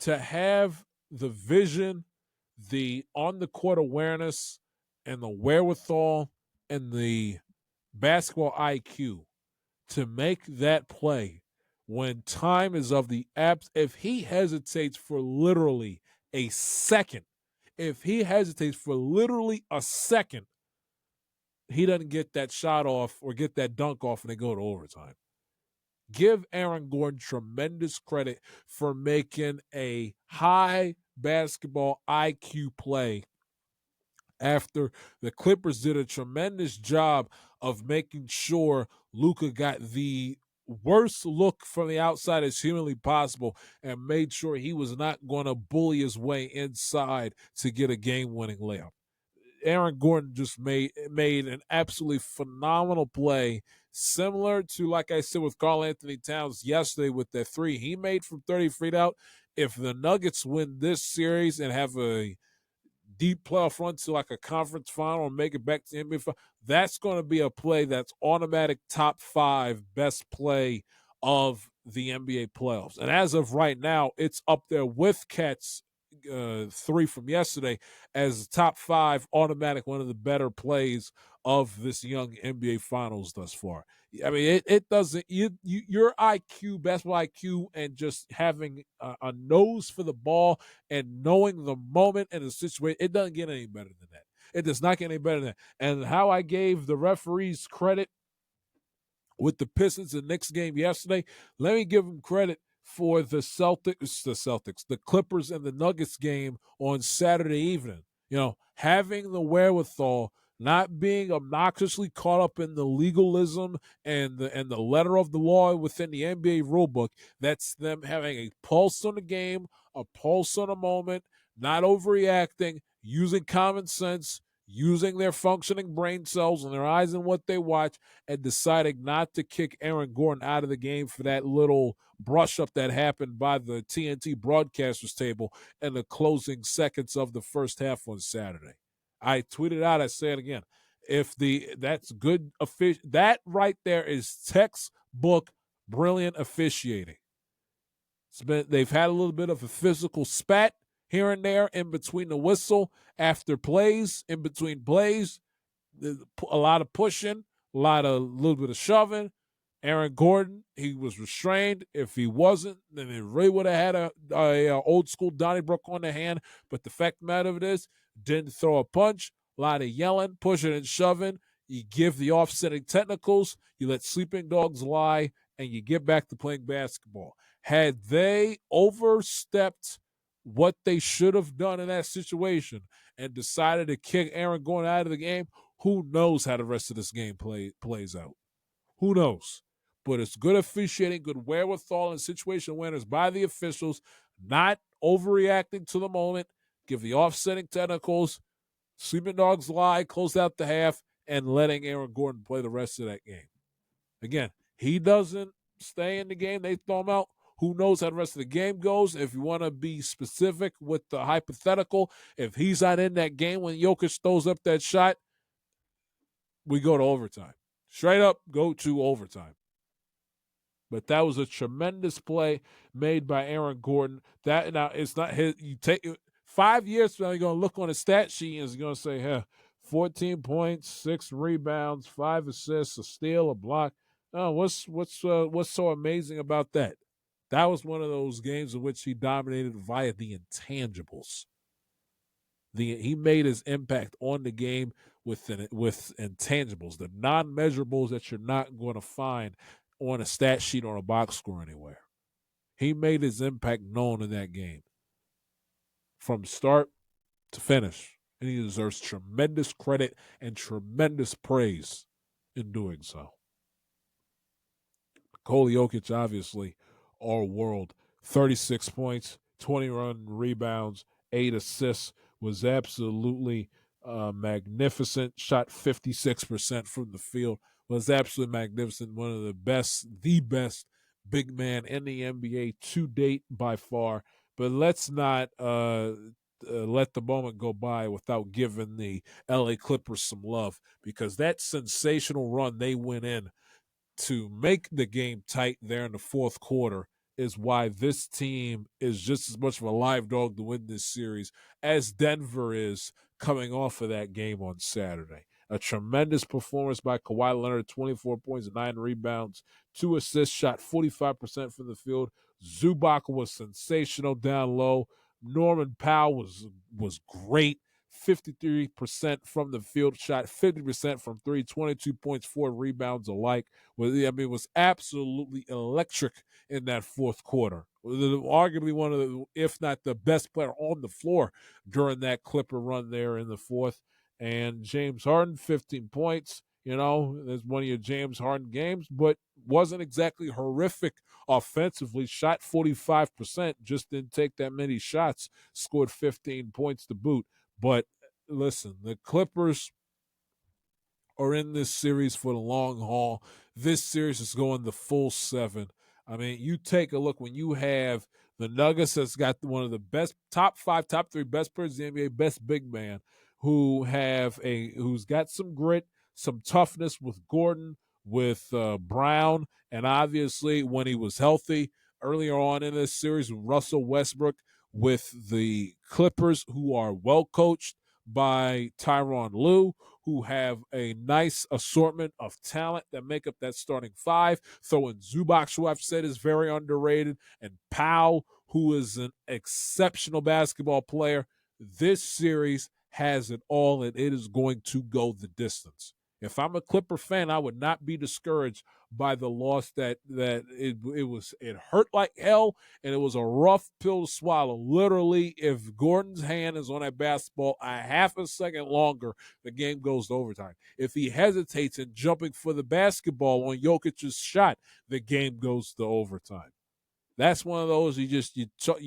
To have the vision, the on-the-court awareness, and the wherewithal and the basketball IQ to make that play when time is of the abs. If he hesitates for literally a second, he doesn't get that shot off or get that dunk off and they go to overtime. Give Aaron Gordon tremendous credit for making a high basketball IQ play after the Clippers did a tremendous job of making sure Luka got the worst look from the outside as humanly possible and made sure he was not going to bully his way inside to get a game-winning layup. Aaron Gordon just made an absolutely phenomenal play, similar to, like I said, with Karl-Anthony Towns yesterday with that three he made from 30 feet out. If the Nuggets win this series and have a deep playoff run to like a conference final and make it back to the NBA final, that's going to be a play that's automatic top 5 best play of the NBA playoffs. And as of right now, it's up there with Cat's three from yesterday as top 5 automatic, one of the better plays of this young NBA Finals thus far. I mean, it doesn't your IQ, basketball IQ, and just having a nose for the ball and knowing the moment and the situation, it doesn't get any better than that. It does not get any better than that. And how I gave the referees credit with the Pistons and Knicks game yesterday, let me give them credit for the Clippers and the Nuggets game on Saturday evening. You know, having the wherewithal not being obnoxiously caught up in the legalism and the letter of the law within the NBA rulebook. That's them having a pulse on the game, a pulse on a moment, not overreacting, using common sense, using their functioning brain cells and their eyes and what they watch, and deciding not to kick Aaron Gordon out of the game for that little brush up that happened by the TNT broadcasters table in the closing seconds of the first half on Saturday. I tweeted out, I say it again. If that's good that right there is textbook brilliant officiating. They've had a little bit of a physical spat here and there in between the whistle, after plays, in between plays, a lot of pushing, little bit of shoving. Aaron Gordon, he was restrained. If he wasn't, then it really would have had a old school Donnybrook on the hand. But the fact of the matter of it is, didn't throw a punch, a lot of yelling, pushing and shoving. You give the offsetting technicals, you let sleeping dogs lie, and you get back to playing basketball. Had they overstepped what they should have done in that situation and decided to kick Aaron Gordon out of the game, who knows how the rest of this game plays out? Who knows? But it's good officiating, good wherewithal, and situation awareness by the officials, not overreacting to the moment, give the offsetting technicals, sleeping dogs lie, close out the half, and letting Aaron Gordon play the rest of that game. Again, he doesn't stay in the game. They throw him out. Who knows how the rest of the game goes? If you want to be specific with the hypothetical, if he's not in that game when Jokic throws up that shot, we go to overtime. Straight up, go to overtime. But that was a tremendous play made by Aaron Gordon. That now it's not his. You take 5 years from now, you're gonna look on his stat sheet and it's gonna say, "Huh, 14 points, 6 rebounds, 5 assists, a steal, a block." Oh, what's so amazing about that? That was one of those games in which he dominated via the intangibles. He made his impact on the game with intangibles, the non-measurables that you're not going to find on a stat sheet or a box score anywhere. He made his impact known in that game from start to finish, and he deserves tremendous credit and tremendous praise in doing so. Nikola Jokic, obviously, our world. 36 points, 21 rebounds, 8 assists, was absolutely magnificent. Shot 56% from the field, was absolutely magnificent. One of the best big man in the NBA to date by far. But let's not let the moment go by without giving the LA Clippers some love, because that sensational run they went in to make the game tight there in the fourth quarter is why this team is just as much of a live dog to win this series as Denver is coming off of that game on Saturday. A tremendous performance by Kawhi Leonard, 24 points, 9 rebounds, 2 assists, shot 45% from the field. Zubac was sensational down low. Norman Powell was great. 53% from the field, shot 50% from three, 22 points, 4 rebounds alike. It was absolutely electric in that fourth quarter. Arguably one of the, if not the best player on the floor during that Clipper run there in the fourth. And James Harden, 15 points. There's one of your James Harden games, but wasn't exactly horrific offensively. Shot 45%, just didn't take that many shots, scored 15 points to boot. But listen, the Clippers are in this series for the long haul. This series is going the full 7. I mean, you take a look when you have the Nuggets that's got one of the best top 5, top 3 best players in the NBA, best big man, who's got some grit, some toughness with Gordon, with Brown, and obviously when he was healthy earlier on in this series with Russell Westbrook, with the Clippers, who are well coached by Tyronn Lue, who have a nice assortment of talent that make up that starting 5. Throw in Zubac, who I've said is very underrated, and Powell, who is an exceptional basketball player. This series has it all, and it is going to go the distance. If I'm a Clipper fan, I would not be discouraged by the loss that it hurt like hell, and it was a rough pill to swallow. Literally, if Gordon's hand is on that basketball a half a second longer, the game goes to overtime. If he hesitates in jumping for the basketball on Jokic's shot, the game goes to overtime. That's one of those you chalk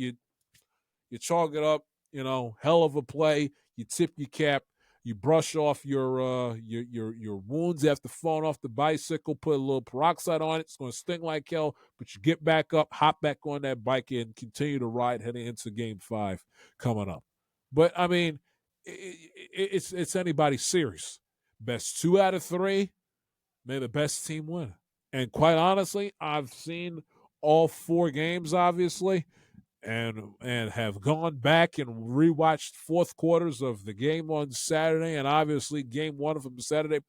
it up, hell of a play. You tip your cap. You brush off your wounds after falling off the bicycle. Put a little peroxide on it. It's going to sting like hell, but you get back up, hop back on that bike, and continue to ride heading into Game 5 coming up. But I mean, it's anybody's series. Best 2 out of 3, may the best team win. And quite honestly, I've seen all 4 games, obviously, and have gone back and rewatched fourth quarters of the game on Saturday, and obviously Game 1 from Saturday.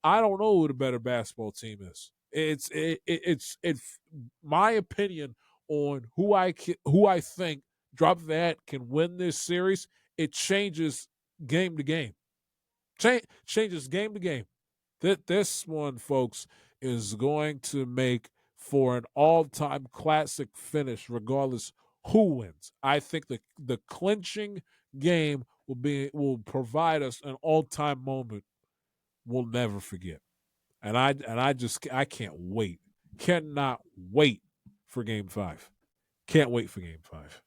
I don't know who the better basketball team is. It's my opinion on who I think, drop that, can win this series. It changes game to game. Changes game to game. This one, folks, is going to make for an all-time classic finish, regardless who wins. I think the clinching game will provide us an all-time moment we'll never forget. And I can't wait. Cannot wait for Game 5. Can't wait for Game 5.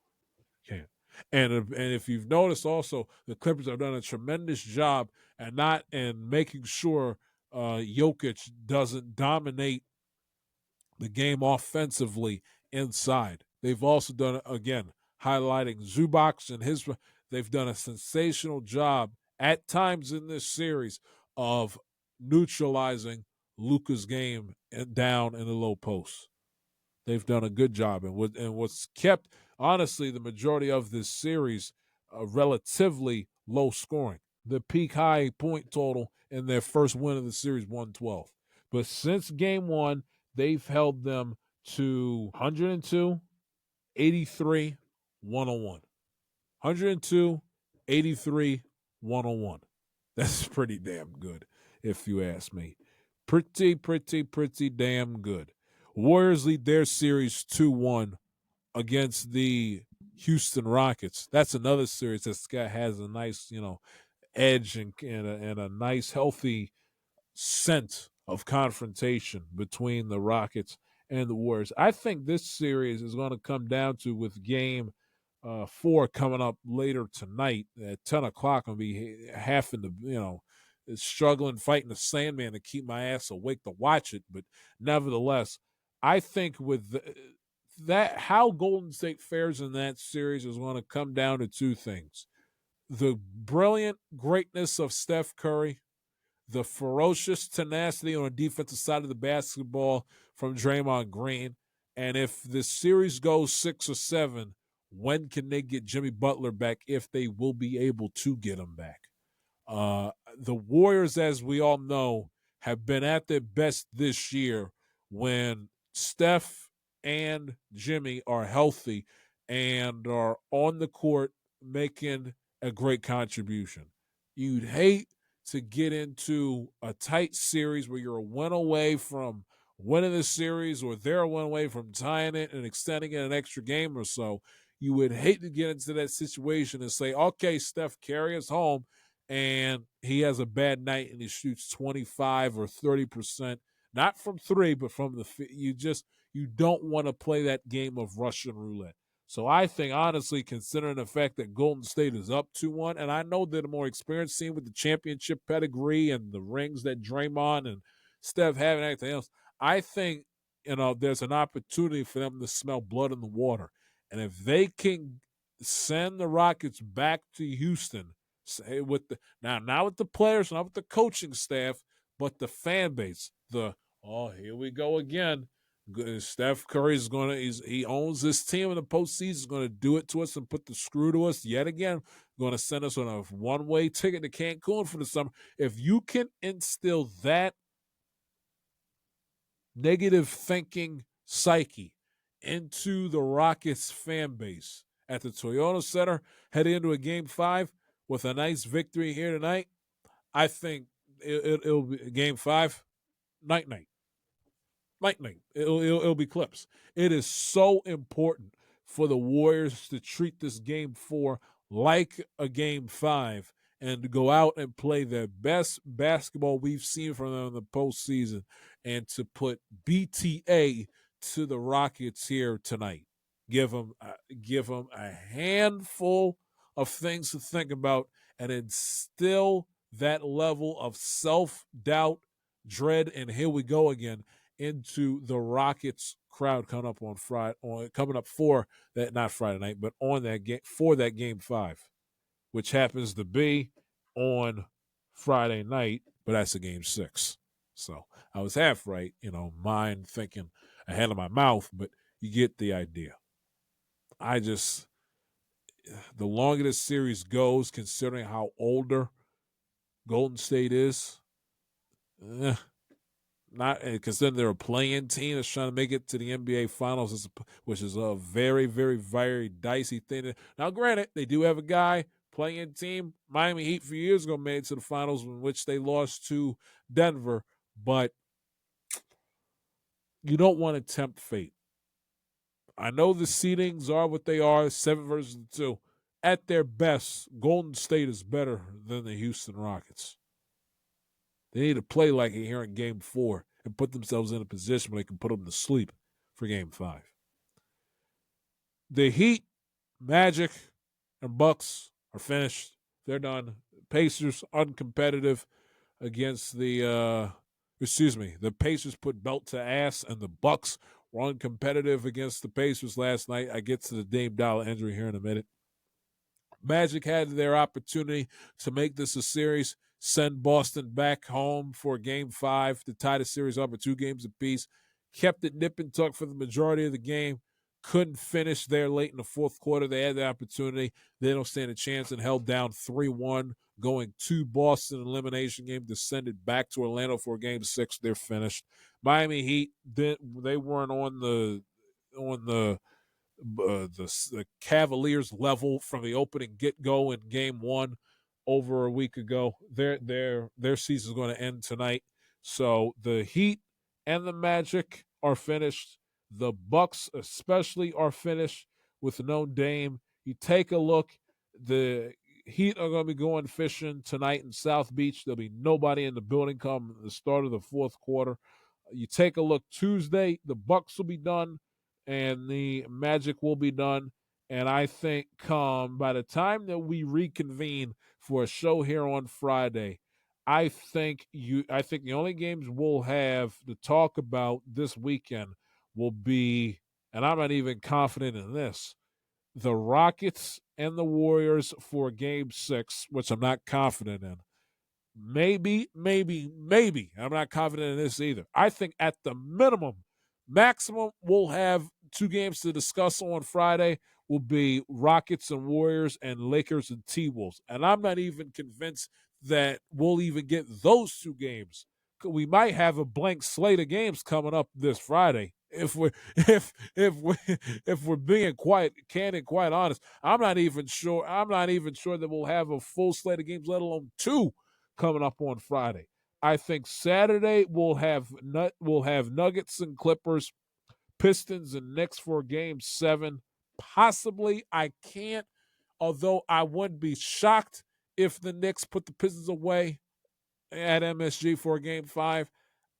Can't. And if you've noticed also, the Clippers have done a tremendous job and making sure Jokic doesn't dominate the game offensively inside. They've also done, again, highlighting Zubac and they've done a sensational job at times in this series of neutralizing Luka's game down in the low post. They've done a good job. And what's kept, honestly, the majority of this series relatively low scoring. The peak high point total in their first win of the series, 112. But since Game 1, they've held them to 102, 83, 101. 102, 83, 101. That's pretty damn good, if you ask me. Pretty damn good. Warriors lead their series 2-1 against the Houston Rockets. That's another series that has a nice, edge and a nice, healthy sense of confrontation between the Rockets and the Warriors. I think this series is going to come down to, with Game 4 coming up later tonight at 10 o'clock, I'll be having to, struggling, fighting the Sandman to keep my ass awake to watch it. But nevertheless, I think with that, how Golden State fares in that series is going to come down to 2 things: the brilliant greatness of Steph Curry, the ferocious tenacity on the defensive side of the basketball from Draymond Green, and if this series goes 6 or 7, when can they get Jimmy Butler back, if they will be able to get him back? The Warriors, as we all know, have been at their best this year when Steph and Jimmy are healthy and are on the court making a great contribution. You'd hate to get into a tight series where you're a win away from winning the series, or they're a win away from tying it and extending it an extra game or so. You would hate to get into that situation and say, okay, Steph, carry us home, and he has a bad night and he shoots 25 or 30%, not from 3, but from you don't want to play that game of Russian roulette. So I think, honestly, considering the fact that Golden State is up 2-1, and I know they're the more experienced team with the championship pedigree and the rings that Draymond and Steph have and everything else, I think, there's an opportunity for them to smell blood in the water. And if they can send the Rockets back to Houston, not with the players, not with the coaching staff, but the fan base, here we go again. Steph Curry he owns this team in the postseason. Is going to do it to us and put the screw to us yet again. Going to send us on a one-way ticket to Cancun for the summer. If you can instill that negative thinking psyche into the Rockets fan base at the Toyota Center, heading into a Game 5 with a nice victory here tonight, I think It'll be Game 5, night. Lightning. It'll be clips. It is so important for the Warriors to treat this Game 4 like a Game 5 and to go out and play their best basketball we've seen from them in the postseason and to put BTA to the Rockets here tonight. Give them a handful of things to think about and instill that level of self-doubt, dread, and here we go again into the Rockets crowd coming up on Friday, coming up for that, not Friday night, but on that game for that Game 5, which happens to be on Friday night, but that's a Game 6. So I was half right, mind thinking ahead of my mouth, but you get the idea. The longer this series goes, considering how older Golden State is, not because then they're a play-in team that's trying to make it to the NBA Finals, which is a very, very, very dicey thing. Now, granted, they do have a guy play-in team. Miami Heat a few years ago made it to the finals, in which they lost to Denver, but you don't want to tempt fate. I know the seedings are what they are, 7 versus 2. At their best, Golden State is better than the Houston Rockets. They need to play like it here in Game 4 and put themselves in a position where they can put them to sleep for Game 5. The Heat, Magic, and Bucks are finished. They're done. Pacers, uncompetitive against the Pacers put belt to ass, and the Bucks were uncompetitive against the Pacers last night. I get to the Dame Dollar injury here in a minute. Magic had their opportunity to make this a series, send Boston back home for Game 5 to tie the series up at 2 games apiece. Kept it nip and tuck for the majority of the game. Couldn't finish there late in the fourth quarter. They had the opportunity. They don't stand a chance and held down 3-1, going to Boston elimination game, descended back to Orlando for Game 6. They're finished. Miami Heat, they weren't on the Cavaliers level from the opening get-go in Game 1 over a week ago. Their season is going to end tonight. So the Heat and the Magic are finished. The Bucks especially are finished with no Dame. You take a look. The Heat are going to be going fishing tonight in South Beach. There'll be nobody in the building come the start of the fourth quarter. You take a look Tuesday, the Bucks will be done and the Magic will be done. And I think by the time that we reconvene for a show here on Friday, I think the only games we'll have to talk about this weekend will be, and I'm not even confident in this, the Rockets and the Warriors for Game 6, which I'm not confident in. Maybe. I'm not confident in this either. I think at the maximum, we'll have 2 games to discuss on Friday will be Rockets and Warriors and Lakers and T-Wolves. And I'm not even convinced that we'll even get those 2 games. We might have a blank slate of games coming up this Friday. If we're being quite honest, I'm not even sure that we'll have a full slate of games, let alone 2 coming up on Friday. I think Saturday we'll have Nuggets and Clippers, Pistons and Knicks for Game 7. Possibly, I can't, although I wouldn't be shocked if the Knicks put the Pistons away at MSG for Game 5.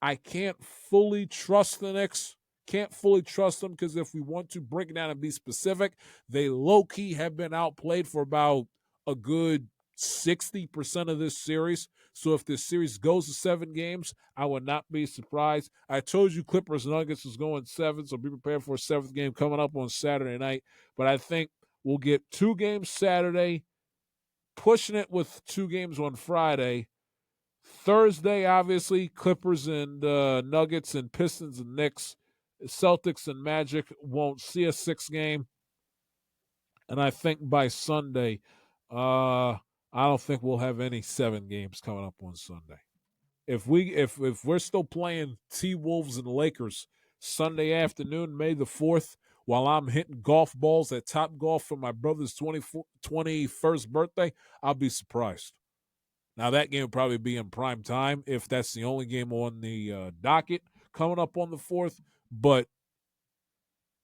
I can't fully trust the Knicks. Can't fully trust them because if we want to break it down and be specific, they low-key have been outplayed for about a good 60% of this series. So if this series goes to 7 games, I would not be surprised. I told you Clippers Nuggets is going 7, so be prepared for a 7th game coming up on Saturday night. But I think we'll get 2 games Saturday, pushing it with 2 games on Friday. Thursday, obviously, Clippers and Nuggets and Pistons and Knicks. Celtics and Magic won't see a 6th game. And I think by Sunday, I don't think we'll have any 7 games coming up on Sunday. If we're still playing T-Wolves and Lakers Sunday afternoon, May the 4th, while I'm hitting golf balls at Top Golf for my brother's 21st birthday, I'll be surprised. Now, that game will probably be in prime time if that's the only game on the docket coming up on the 4th. But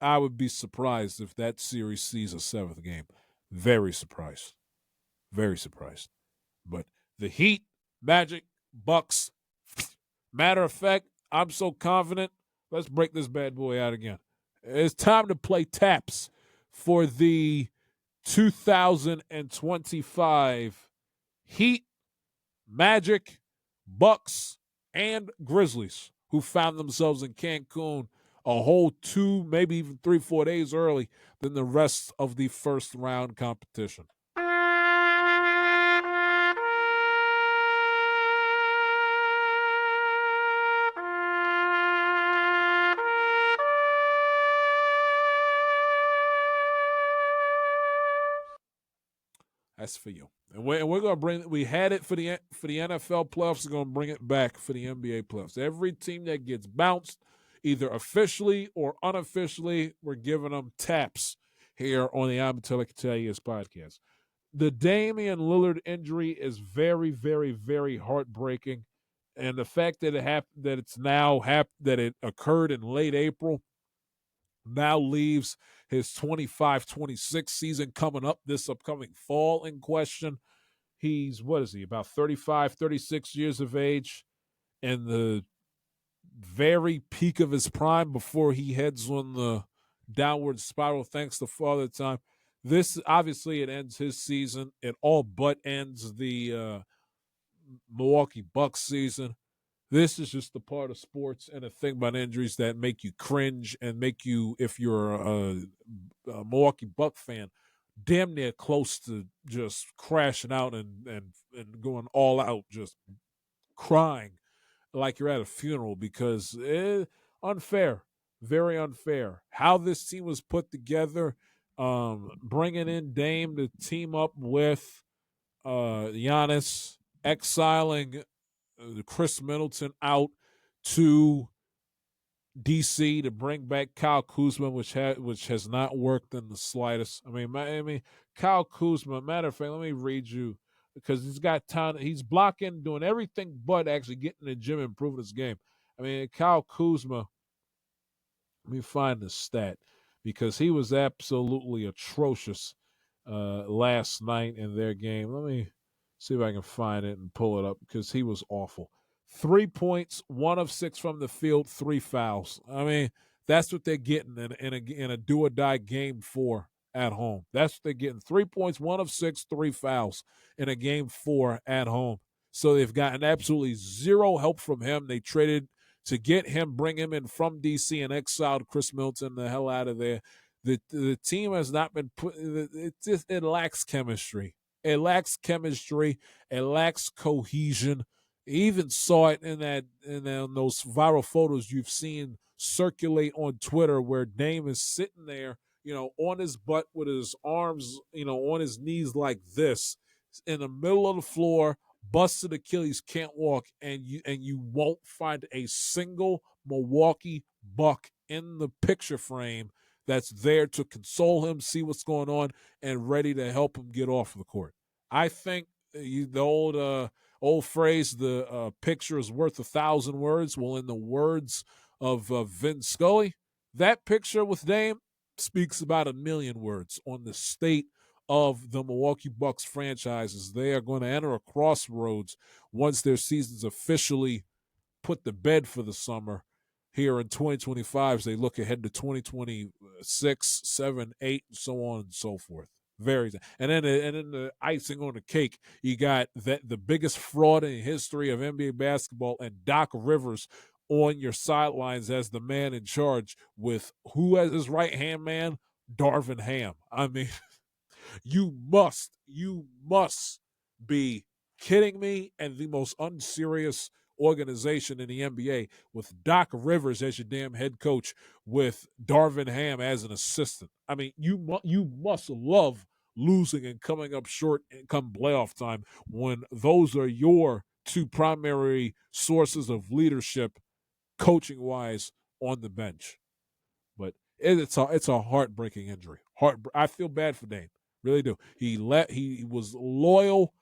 I would be surprised if that series sees a 7th game. Very surprised. Very surprised. But the Heat, Magic, Bucks, matter of fact, I'm so confident. Let's break this bad boy out again. It's time to play taps for the 2025 Heat, Magic, Bucks, and Grizzlies, who found themselves in Cancun a whole 2, maybe even 3, 4 days early than the rest of the first round competition. That's for you. And we're going to bring. We had it for the NFL playoffs. We're going to bring it back for the NBA playoffs. Every team that gets bounced, either officially or unofficially, we're giving them taps here on the I'm Telling You podcast. The Damian Lillard injury is very, very, very heartbreaking, and the fact that that it occurred in late April now leaves his 25-26 season coming up this upcoming fall in question. He's, what is he, about 35, 36 years of age, and the very peak of his prime before he heads on the downward spiral thanks to Father Time. This, obviously, it ends his season. It all but ends the Milwaukee Bucks season. This is just the part of sports and a thing about injuries that make you cringe and make you, if you're a Milwaukee Buck fan, damn near close to just crashing out and going all out, just crying like you're at a funeral because unfair, very unfair. How this team was put together, bringing in Dame to team up with Giannis, exiling Chris Middleton out to DC to bring back Kyle Kuzma, which has not worked in the slightest. I mean, Kyle Kuzma. Matter of fact, let me read you because he's got time. He's blocking, doing everything but actually getting in the gym and improving his game. I mean, Kyle Kuzma. Let me find the stat because he was absolutely atrocious last night in their game. Let me see if I can find it and pull it up because he was awful. 3 points, 1 of 6 from the field, 3 fouls. I mean, that's what they're getting in a do or die game 4 at home. That's what they're getting. 3 points, 1 of 6, 3 fouls in a game 4 at home. So they've gotten absolutely zero help from him. They traded to get him, bring him in from DC and exiled Chris Middleton the hell out of there. The team has not been put. It lacks chemistry. It lacks chemistry. It lacks cohesion. You even saw it in those viral photos you've seen circulate on Twitter where Dame is sitting there, on his butt with his arms, on his knees like this, in the middle of the floor, busted Achilles, can't walk, and you won't find a single Milwaukee Buck in the picture frame that's there to console him, see what's going on, and ready to help him get off the court. I think the old phrase, the picture is worth 1,000 words. Well, in the words of Vin Scully, that picture with Dame speaks about 1,000,000 words on the state of the Milwaukee Bucks franchises. They are going to enter a crossroads once their season's officially put to bed for the summer here in 2025 as they look ahead to 2026, 7, 8, and so on and so forth. And then the icing on the cake, you got the biggest fraud in the history of NBA basketball and Doc Rivers on your sidelines as the man in charge with who as his right-hand man? Darvin Ham. I mean, you must be kidding me, and the most unserious organization in the NBA with Doc Rivers as your damn head coach with Darvin Ham as an assistant. I mean, you must love losing and coming up short come playoff time when those are your two primary sources of leadership coaching wise on the bench. But it's a heartbreaking injury. I feel bad for Dame, really do. He was loyal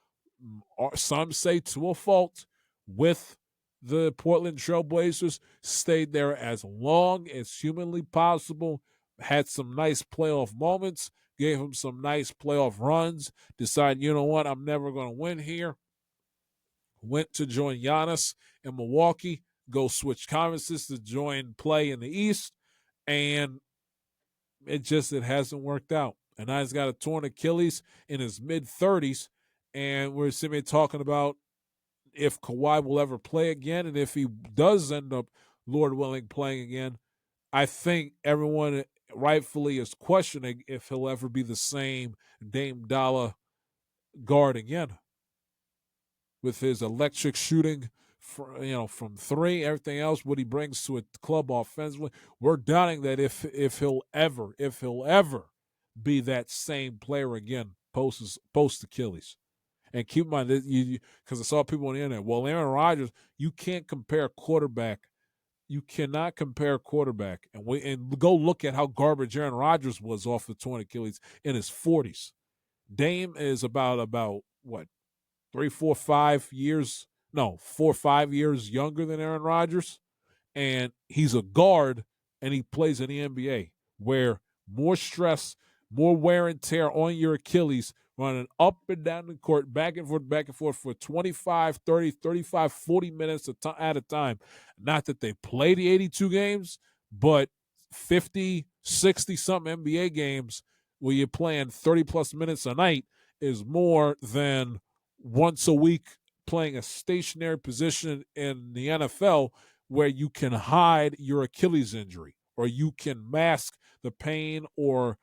some say to a fault, with the Portland Trailblazers, stayed there as long as humanly possible, had some nice playoff moments, gave him some nice playoff runs, decided, you know what, I'm never going to win here. Went to join Giannis in Milwaukee, go switch conferences to join play in the East, and it hasn't worked out. And now he's got a torn Achilles in his mid-30s, and we're sitting here talking about if Kawhi will ever play again, and if he does end up, Lord willing, playing again. I think everyone rightfully is questioning if he'll ever be the same Dame Dollar guard again. With his electric shooting, from three, everything else, what he brings to a club offensively, we're doubting that if he'll ever be that same player again post Achilles. And keep in mind that because I saw people on the internet, well, Aaron Rodgers, you can't compare quarterback. You cannot compare quarterback, and go look at how garbage Aaron Rodgers was off the torn Achilles in his 40s. Dame is about what, 4 or 5 years younger than Aaron Rodgers, and he's a guard, and he plays in the NBA, where more stress, more wear and tear on your Achilles, running up and down the court, back and forth for 25, 30, 35, 40 minutes at a time. Not that they play the 82 games, but 50, 60-something NBA games where you're playing 30-plus minutes a night is more than once a week playing a stationary position in the NFL where you can hide your Achilles injury, or you can mask the pain or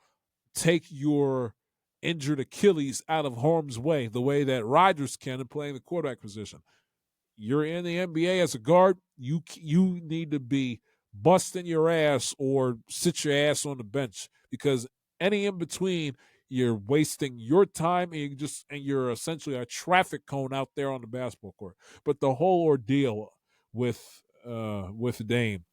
take your injured Achilles out of harm's way the way that Rodgers can in playing the quarterback position. You're in the NBA as a guard, you need to be busting your ass or sit your ass on the bench, because any in between, you're wasting your time, and you're essentially a traffic cone out there on the basketball court. But the whole ordeal with Dame,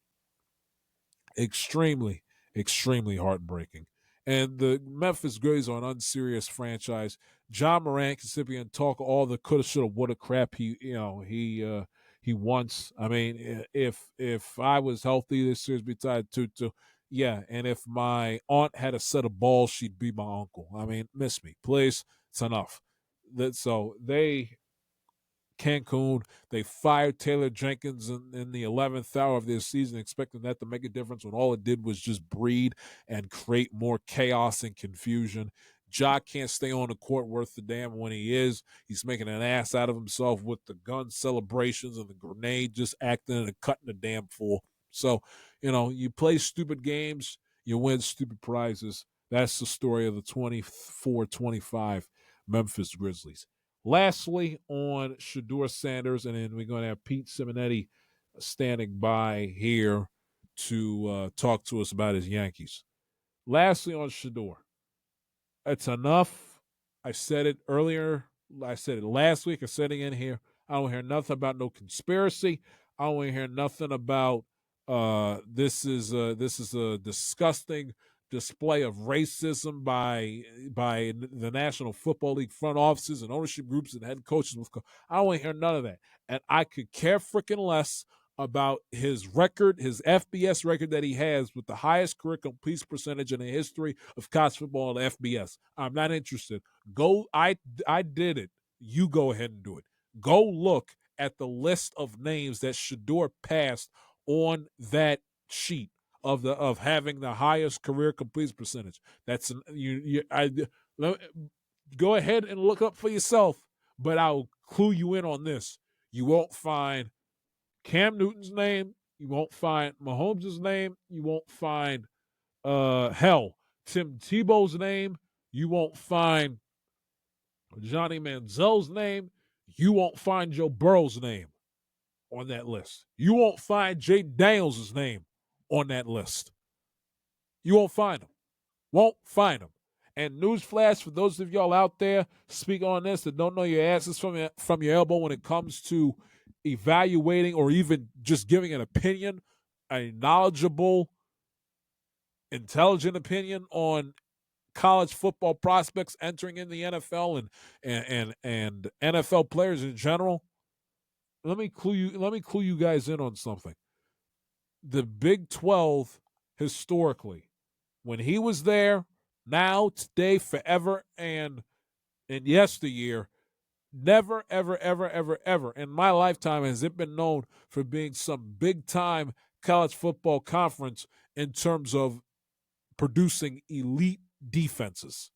extremely, extremely heartbreaking. And the Memphis Grizzlies are an unserious franchise. John Morant can sit here and talk all the coulda, shoulda, woulda crap he wants. I mean, if I was healthy, this series be tied 2-2. Yeah, and if my aunt had a set of balls, she'd be my uncle. I mean, miss me, please. It's enough. So Cancun, they fired Taylor Jenkins in the 11th hour of their season, expecting that to make a difference when all it did was just breed and create more chaos and confusion. Ja can't stay on the court worth the damn when he is. He's making an ass out of himself with the gun celebrations and the grenade, just acting and cutting the damn fool. So, you play stupid games, you win stupid prizes. That's the story of the 24-25 Memphis Grizzlies. Lastly, on Shadeur Sanders, and then we're going to have Pete Simonetti standing by here to talk to us about his Yankees. Lastly, on Shadeur, it's enough. I said it earlier. I said it last week. I said it in here. I don't hear nothing about no conspiracy. I don't hear nothing about this is a disgusting display of racism by the National Football League front offices and ownership groups and head coaches. I don't want to hear none of that. And I could care freaking less about his record, his FBS record that he has with the highest career complete percentage in the history of college football in FBS. I'm not interested. I did it. You go ahead and do it. Go look at the list of names that Shadeur passed on that sheet of having the highest career complete percentage. That's go ahead and look up for yourself, but I'll clue you in on this. You won't find Cam Newton's name. You won't find Mahomes' name. You won't find Tim Tebow's name. You won't find Johnny Manziel's name. You won't find Joe Burrow's name on that list. You won't find Jay Daniels' name on that list. You won't find them. Won't find them. And newsflash for those of y'all out there speak on this that don't know your asses from your elbow when it comes to evaluating or even just giving an opinion, a knowledgeable, intelligent opinion on college football prospects entering in the NFL and NFL players in general. Let me clue you guys in on something. The Big 12 historically, when he was there, now, today, forever, and in yesteryear, never, ever, ever, ever, ever in my lifetime has it been known for being some big time college football conference in terms of producing elite defenses.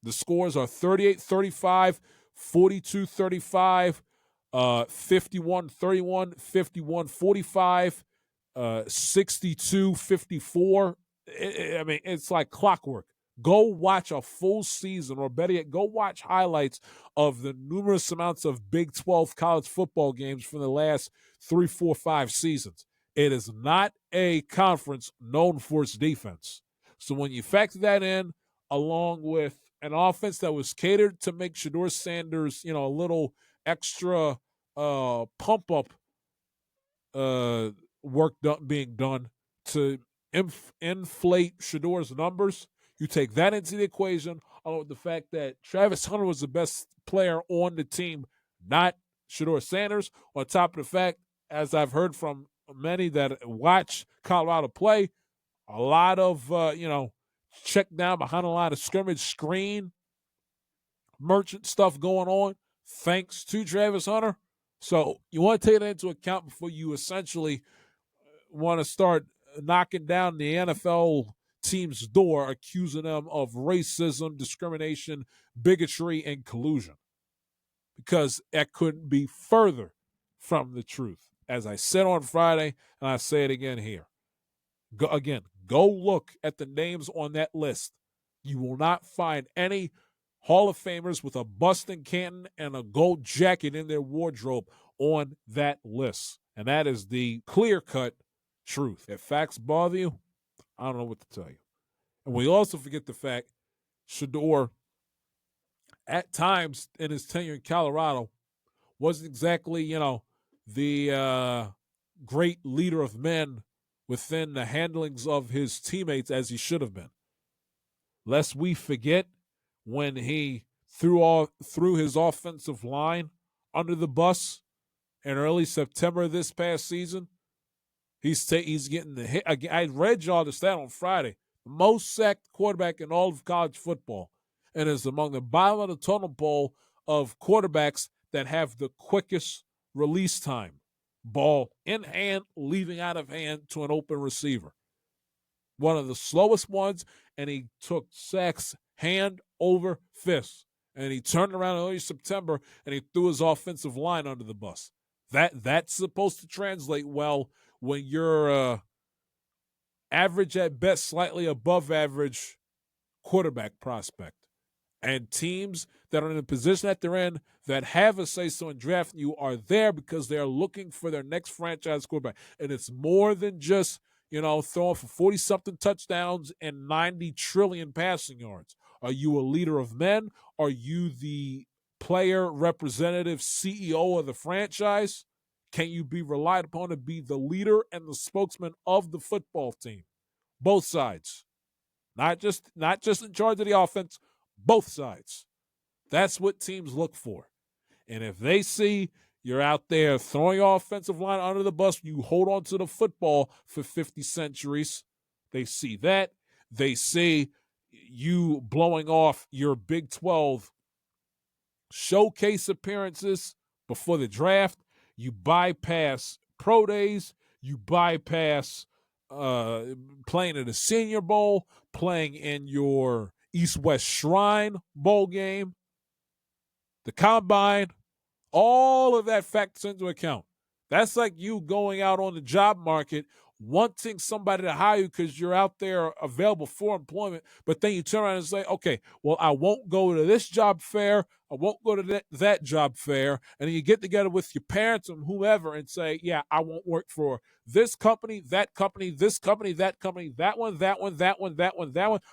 The scores are 38-35, 42-35, 51-31, 51-45, 62-54. I mean, it's like clockwork. Go watch a full season, or better yet, go watch highlights of the numerous amounts of Big 12 college football games from the last 3, 4, 5 seasons. It is not a conference known for its defense. So when you factor that in, along with an offense that was catered to make Shadeur Sanders, a little extra pump up work being done to inflate Shadeur's numbers. You take that into the equation, along with the fact that Travis Hunter was the best player on the team, not Shadeur Sanders. On top of the fact, as I've heard from many that watch Colorado play, a lot of check down behind a line of scrimmage, screen merchant stuff going on, thanks to Travis Hunter. So you want to take that into account before you essentially want to start knocking down the NFL team's door, accusing them of racism, discrimination, bigotry, and collusion. Because that couldn't be further from the truth. As I said on Friday, and I say it again here. Go look at the names on that list. You will not find any Hall of Famers with a bust in Canton and a gold jacket in their wardrobe on that list. And that is the clear-cut truth. If facts bother you, I don't know what to tell you. And we also forget the fact Shadeur, at times in his tenure in Colorado, wasn't exactly, the great leader of men within the handlings of his teammates as he should have been. Lest we forget when he threw his offensive line under the bus in early September this past season. He's getting the hit. I read y'all the stat on Friday. The most sacked quarterback in all of college football, and is among the bottom of the totem pole of quarterbacks that have the quickest release time. Ball in hand, leaving out of hand to an open receiver. One of the slowest ones, and he took sacks hand over fist. And he turned around in early September, and he threw his offensive line under the bus. That's supposed to translate well when you're average at best, slightly above average quarterback prospect. And teams that are in the position that they're in that have a say-so in drafting you are there because they're looking for their next franchise quarterback. And it's more than just, throwing for 40-something touchdowns and 90 trillion passing yards. Are you a leader of men? Are you the player representative CEO of the franchise? Can you be relied upon to be the leader and the spokesman of the football team? Both sides. Not just in charge of the offense, both sides. That's what teams look for. And if they see you're out there throwing your offensive line under the bus, you hold on to the football for 50 centuries. They see that. They see you blowing off your Big 12 showcase appearances before the draft. You bypass pro days. You bypass playing in the Senior Bowl, playing in your East-West Shrine Bowl game, the Combine. All of that factors into account. That's like you going out on the job market, wanting somebody to hire you because you're out there available for employment, but then you turn around and say, okay, well, I won't go to this job fair, I won't go to that job fair, and then you get together with your parents and whoever and say, yeah, I won't work for this company, this company, that company, that one,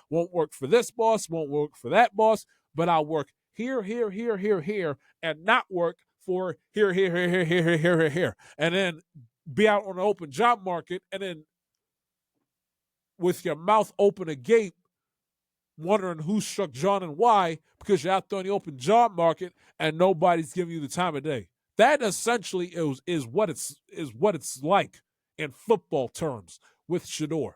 won't work for this boss, won't work for that boss, but I'll work here, and not work for here, and then be out on the open job market, and then with your mouth open agape, wondering who struck John and why because you're out there in the open job market and nobody's giving you the time of day. That essentially is what it's like in football terms with Shadeur.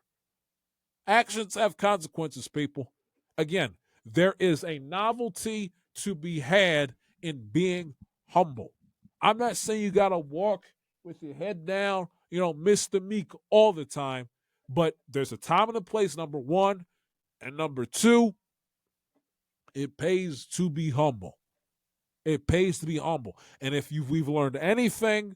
Actions have consequences, people. Again, there is a novelty to be had in being humble. I'm not saying you got to walk with your head down, Mr. Meek all the time, but there's a time and a place, number one. And number two, it pays to be humble. It pays to be humble. And if we've learned anything,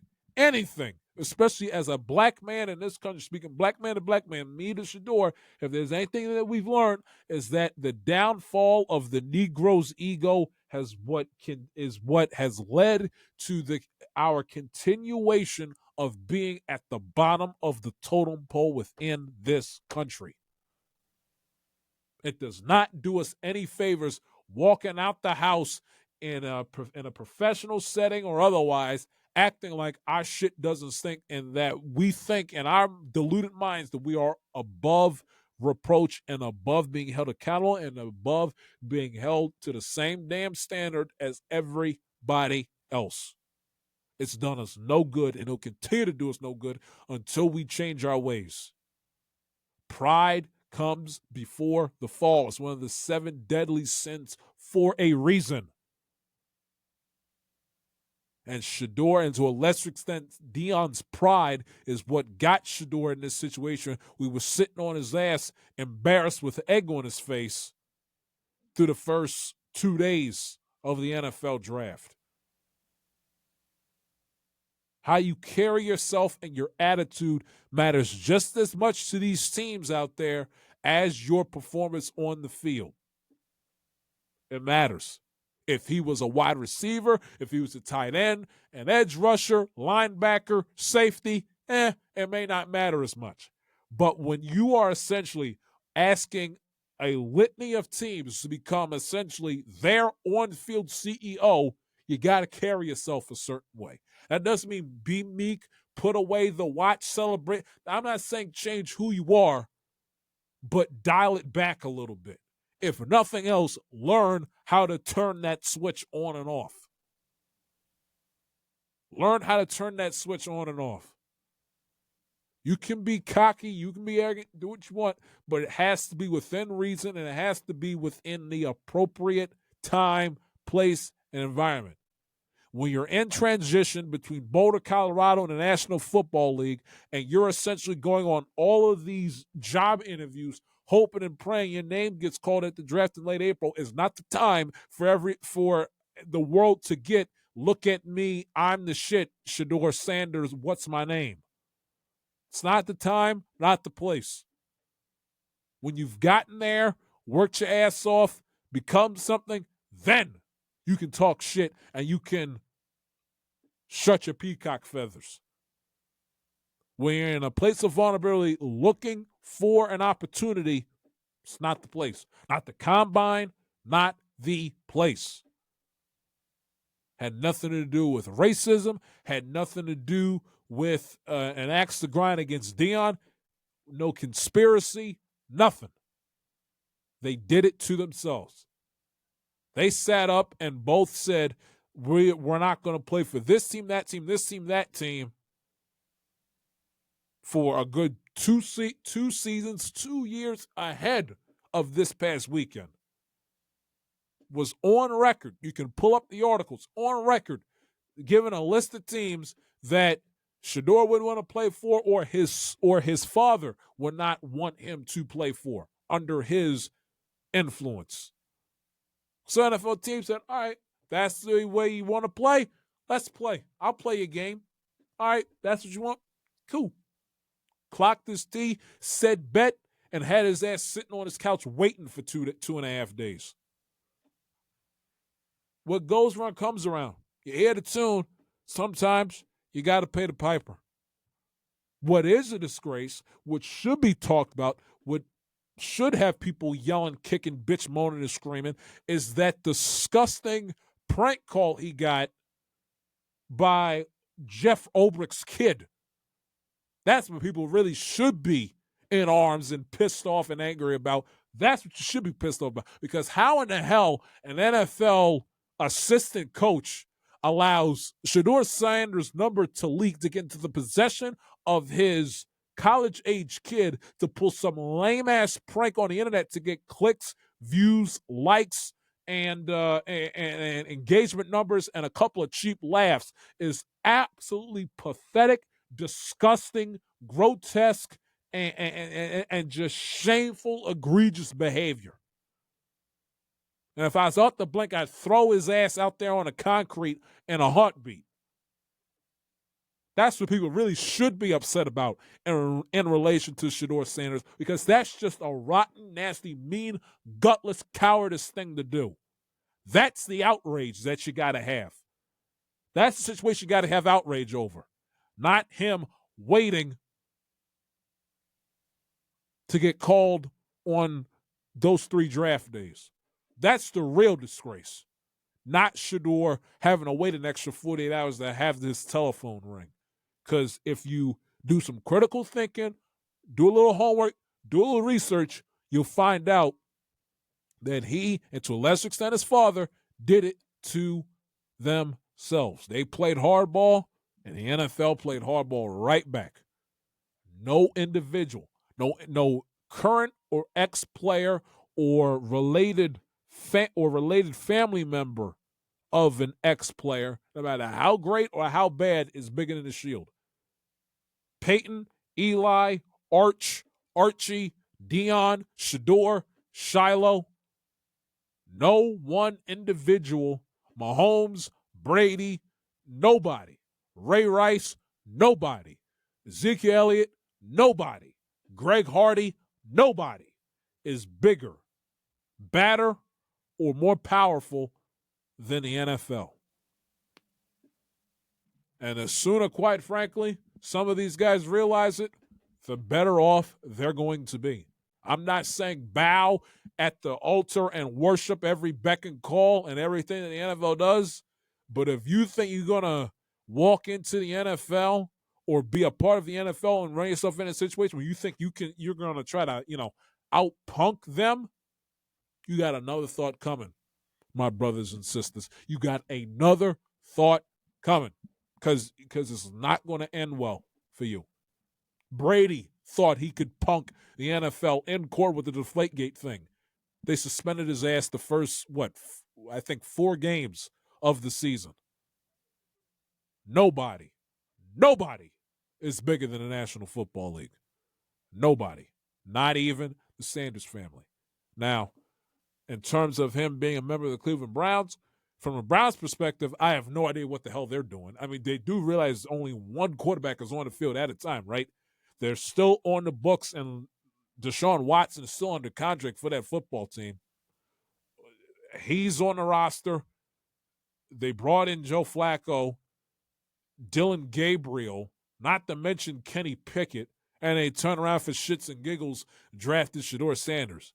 especially as a black man in this country, speaking black man to black man, me to Shadeur, if there's anything that we've learned is that the downfall of the Negro's ego is what has led to our continuation of being at the bottom of the totem pole within this country. It does not do us any favors walking out the house in a professional setting or otherwise, acting like our shit doesn't stink and that we think in our deluded minds that we are above reproach and above being held accountable and above being held to the same damn standard as everybody else. It's done us no good, and it'll continue to do us no good until we change our ways. Pride comes before the fall. It's one of the 7 deadly sins for a reason. And Shadeur, and to a lesser extent, Deion's pride is what got Shadeur in this situation. We were sitting on his ass, embarrassed with egg on his face through the first 2 days of the NFL draft. How you carry yourself and your attitude matters just as much to these teams out there as your performance on the field. It matters. If he was a wide receiver, if he was a tight end, an edge rusher, linebacker, safety, it may not matter as much. But when you are essentially asking a litany of teams to become essentially their on-field CEO, you got to carry yourself a certain way. That doesn't mean be meek, put away the watch, celebrate. I'm not saying change who you are, but dial it back a little bit. If nothing else, learn how to turn that switch on and off. Learn how to turn that switch on and off. You can be cocky, you can be arrogant, do what you want, but it has to be within reason and it has to be within the appropriate time, place, and environment. When you're in transition between Boulder, Colorado, and the National Football League, and you're essentially going on all of these job interviews, hoping and praying your name gets called at the draft in late April, is not the time for the world to get, look at me, I'm the shit, Shadeur Sanders, what's my name? It's not the time, not the place. When you've gotten there, worked your ass off, become something, then you can talk shit and you can shut your peacock feathers. When you're in a place of vulnerability looking for an opportunity, it's not the place. Not the combine, not the place. Had nothing to do with racism, had nothing to do with an axe to grind against Deion, no conspiracy, nothing. They did it to themselves. They sat up and both said, we're not going to play for this team, that team, this team, that team for a good two seasons, 2 years ahead of this past weekend. Was on record. You can pull up the articles on record, giving a list of teams that Shadeur would want to play for, or his father would not want him to play for under his influence. So NFL team said, all right, that's the way you want to play. Let's play. I'll play your game. All right, that's what you want. Cool. Clocked his T, said bet, and had his ass sitting on his couch waiting for 2.5 days. What goes around comes around. You hear the tune. Sometimes you got to pay the piper. What is a disgrace, what should be talked about, what should have people yelling, kicking, bitch, moaning, and screaming, is that disgusting prank call he got by Jeff Olbricht's kid. That's what people really should be in arms and pissed off and angry about. That's what you should be pissed off about. Because how in the hell an NFL assistant coach allows Shadeur Sanders' number to leak to get into the possession of his college-age kid to pull some lame-ass prank on the internet to get clicks, views, likes, and engagement numbers and a couple of cheap laughs is absolutely pathetic, disgusting, grotesque, and just shameful, egregious behavior. And if I was out the blink, I'd throw his ass out there on the concrete in a heartbeat. That's what people really should be upset about in relation to Shadeur Sanders, because that's just a rotten, nasty, mean, gutless, cowardice thing to do. That's the outrage that you got to have. That's the situation you got to have outrage over, not him waiting to get called on those 3 draft days. That's the real disgrace, not Shadeur having to wait an extra 48 hours to have this telephone ring. Because if you do some critical thinking, do a little homework, do a little research, you'll find out that he, and to a lesser extent his father, did it to themselves. They played hardball, and the NFL played hardball right back. No individual, no current or ex-player or related family member of an ex-player, no matter how great or how bad, is bigger than the Shield. Peyton, Eli, Archie, Dion, Shadeur, Shiloh. No one individual, Mahomes, Brady, nobody. Ray Rice, nobody. Ezekiel Elliott, nobody. Greg Hardy, nobody is bigger, badder, or more powerful than the NFL. And the sooner, quite frankly, some of these guys realize it, the better off they're going to be. I'm not saying bow at the altar and worship every beck and call and everything that the NFL does, but if you think you're going to walk into the NFL or be a part of the NFL and run yourself in a situation where you think you're going to try to, out-punk them, you got another thought coming, my brothers and sisters. You got another thought coming, because it's not going to end well for you. Brady thought he could punk the NFL in court with the Deflategate thing. They suspended his ass the first, 4 games of the season. Nobody is bigger than the National Football League. Nobody. Not even the Sanders family. Now, in terms of him being a member of the Cleveland Browns, from a Browns perspective, I have no idea what the hell they're doing. I mean, they do realize only one quarterback is on the field at a time, right? They're still on the books, and Deshaun Watson is still under contract for that football team. He's on the roster. They brought in Joe Flacco, Dylan Gabriel, not to mention Kenny Pickett, and they turn around for shits and giggles, drafted Shadeur Sanders.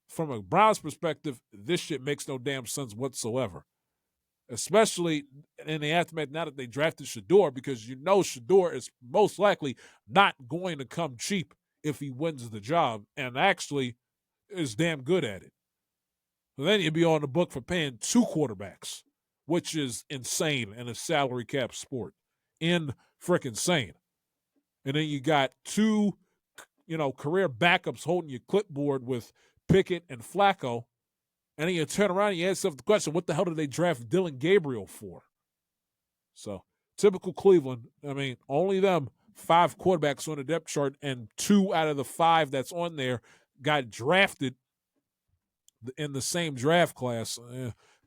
From a Browns perspective, this shit makes no damn sense whatsoever. Especially in the aftermath now that they drafted Shadeur, because Shadeur is most likely not going to come cheap if he wins the job, and actually is damn good at it. So then you'd be on the book for paying 2 quarterbacks, which is insane in a salary cap sport. Freaking-sane. And then you got 2, career backups holding your clipboard with Pickett and Flacco. And then you turn around and you ask yourself the question, what the hell did they draft Dylan Gabriel for? So, typical Cleveland. I mean, only them 5 quarterbacks on the depth chart, and 2 out of the 5 that's on there got drafted in the same draft class.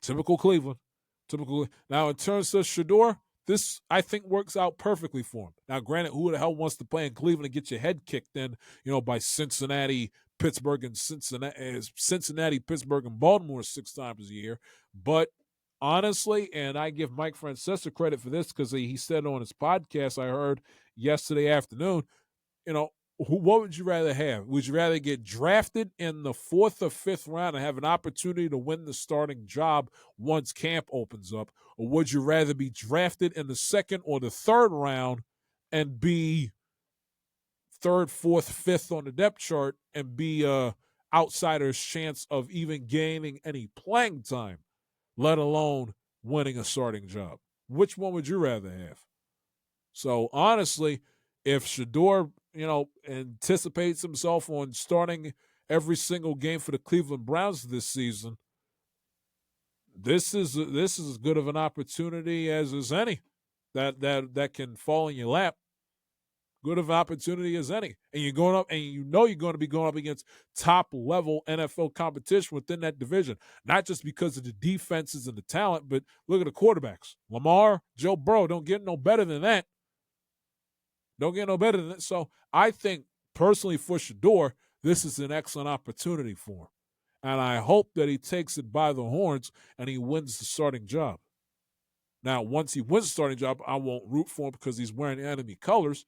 Typical Cleveland. Now, in terms of Shadeur, this, I think, works out perfectly for him. Now, granted, who the hell wants to play in Cleveland and get your head kicked in, by Cincinnati, Pittsburgh, and Cincinnati, Pittsburgh, and Baltimore 6 times a year? But honestly, and I give Mike Francesa credit for this because he said on his podcast I heard yesterday afternoon, what would you rather have? Would you rather get drafted in the 4th or 5th round and have an opportunity to win the starting job once camp opens up? Or would you rather be drafted in the 2nd or the 3rd round and be 3rd, 4th, 5th on the depth chart and be outsider's chance of even gaining any playing time, let alone winning a starting job. Which one would you rather have? So honestly, if Shadeur, anticipates himself on starting every single game for the Cleveland Browns this season, this is as good of an opportunity as any that can fall in your lap. Good of an opportunity as any. And you're going up, and you're going to be going up against top level NFL competition within that division. Not just because of the defenses and the talent, but look at the quarterbacks. Lamar, Joe Burrow, don't get no better than that. Don't get no better than that. So I think personally for Shadeur, this is an excellent opportunity for him. And I hope that he takes it by the horns and he wins the starting job. Now, once he wins the starting job, I won't root for him because he's wearing enemy colors.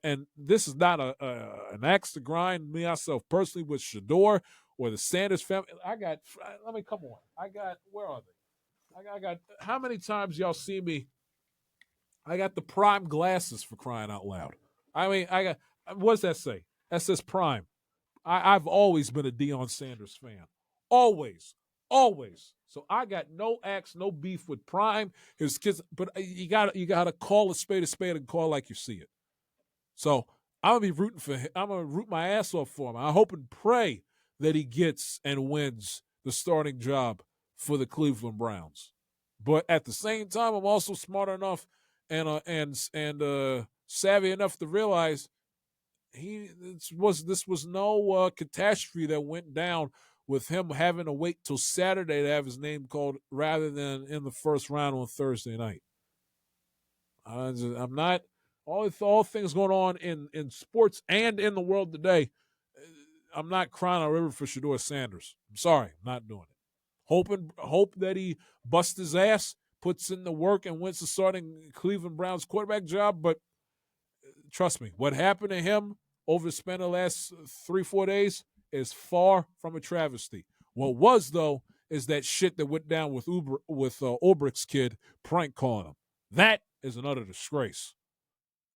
And this is not an axe to grind me myself personally with Shadeur or the Sanders family. Where are they? I got, how many times y'all see me? I got the Prime glasses for crying out loud. I mean, what does that say? That says Prime. I've always been a Deion Sanders fan. Always. So I got no axe, no beef with Prime, his kids, but you gotta call a spade and call like you see it. So I'm gonna be rooting for him. I'm gonna root my ass off for him. I hope and pray that he gets and wins the starting job for the Cleveland Browns. But at the same time, I'm also smart enough and savvy enough to realize this was no catastrophe that went down with him having to wait till Saturday to have his name called rather than in the first round on Thursday night. I'm not all things going on in sports and in the world today. I'm not crying a river for Shadeur Sanders. I'm sorry, I'm not doing it. Hope that he busts his ass, puts in the work, and wins the starting Cleveland Browns quarterback job. But trust me, what happened to him over the span of the last 3-4 days is far from a travesty. What was, though, is that shit that went down with Ulbricht's kid prank calling him. That is an utter disgrace.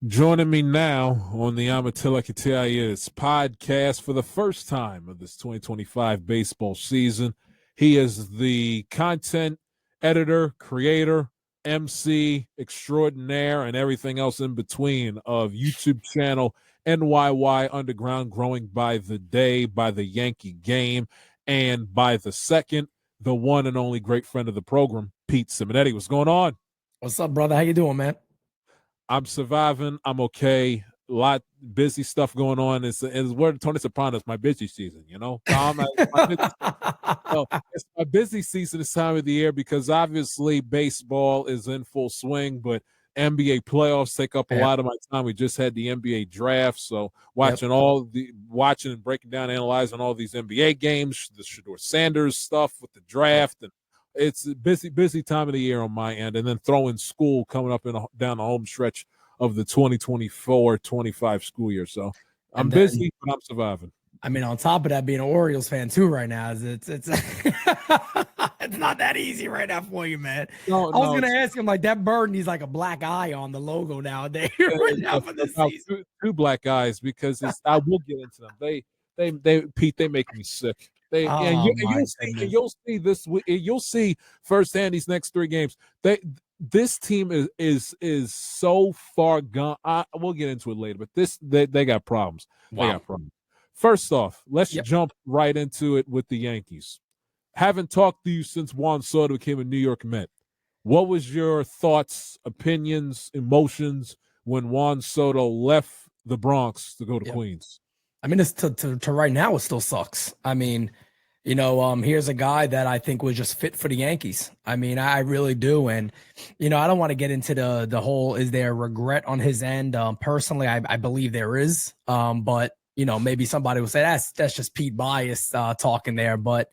Joining me now on the Amatilla Katiayas podcast for the first time of this 2025 baseball season. He is the content editor, creator, MC extraordinaire, and everything else in between of YouTube channel NYY Underground, growing by the day, by the Yankee game, and by the second, the one and only great friend of the program, Pete Simonetti. What's going on? What's up, brother? How you doing, man? I'm surviving. I'm okay. A lot busy stuff going on. It's word Tony Soprano's my busy season, it's my busy season this time of the year because obviously baseball is in full swing, but NBA playoffs take up a lot of my time. We just had the NBA draft, so watching and breaking down, analyzing all these NBA games, the Shadeur Sanders stuff with the draft, and it's a busy time of the year on my end, and then throwing school coming up down the home stretch of the 2024-25 school year. So I'm busy, but I'm surviving. I mean, on top of that, being an Orioles fan too right now, it's it's not that easy right now for you, man. I was gonna ask him, like, that bird needs like a black eye on the logo nowadays right now for this season. Two black eyes, because I will get into them. They Pete, they make me sick. You'll see firsthand these next 3 games. This team is so far gone. We'll get into it later, but they got problems. Wow. They got problems. First off, let's jump right into it with the Yankees. Haven't talked to you since Juan Soto became a New York Met. What was your thoughts, opinions, emotions when Juan Soto left the Bronx to go to Queens? I mean, it's to right now, it still sucks. I mean, here's a guy that I think was just fit for the Yankees. I mean, I really do. And, I don't want to get into the whole, is there regret on his end? Personally, I believe there is. But, maybe somebody will say that's just Pete bias talking there. But,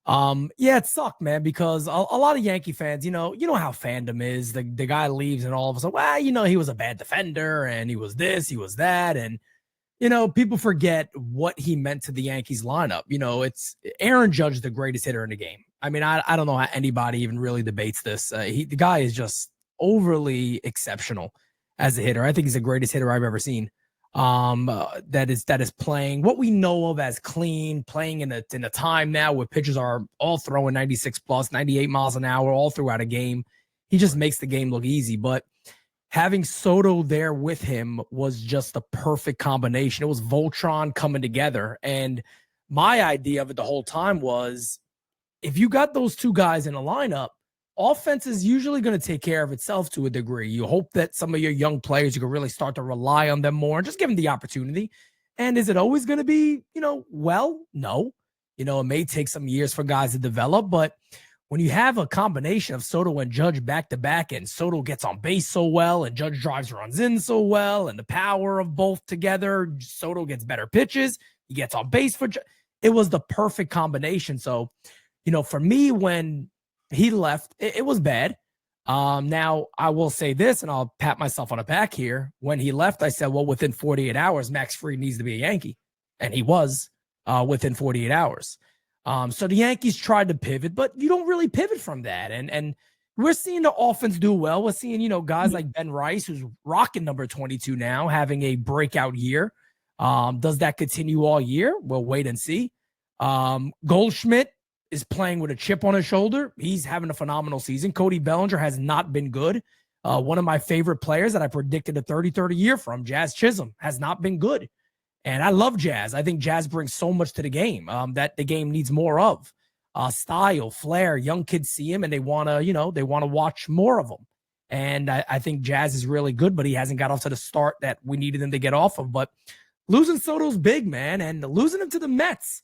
it sucked, man, because a lot of Yankee fans, you know how fandom is. The guy leaves and all of a sudden, he was a bad defender and he was this, he was that. And, people forget what he meant to the Yankees lineup. It's Aaron Judge, the greatest hitter in the game. I mean, I don't know how anybody even really debates this. The guy is just overly exceptional as a hitter. I think he's the greatest hitter I've ever seen. that is playing what we know of as clean, playing in a time now where pitchers are all throwing 96 plus, 98 miles an hour all throughout a game. He just makes the game look easy. But having Soto there with him was just the perfect combination. It was Voltron coming together. And my idea of it the whole time was, if you got those two guys in a lineup, offense is usually going to take care of itself to a degree. You hope that some of your young players, you can really start to rely on them more and just give them the opportunity. And is it always going to be, well, no. It may take some years for guys to develop, but when you have a combination of Soto and Judge back-to-back, and Soto gets on base so well and Judge drives runs in so well, and the power of both together, Soto gets better pitches, he gets on base it was the perfect combination. So, for me, when he left, it was bad. Now, I will say this, and I'll pat myself on the back here. When he left, I said, well, within 48 hours, Max Fried needs to be a Yankee. And he was within 48 hours. So the Yankees tried to pivot, but you don't really pivot from that. And we're seeing the offense do well. We're seeing, guys like Ben Rice, who's rocking number 22 now, having a breakout year. Does that continue all year? We'll wait and see. Goldschmidt is playing with a chip on his shoulder. He's having a phenomenal season. Cody Bellinger has not been good. One of my favorite players that I predicted a 30-30 year from, Jazz Chisholm, has not been good. And I love Jazz. I think Jazz brings so much to the game that the game needs more of. Style, flair, young kids see him and they want to, watch more of him. And I think Jazz is really good, but he hasn't got off to the start that we needed him to get off of. But losing Soto's big, man, and losing him to the Mets.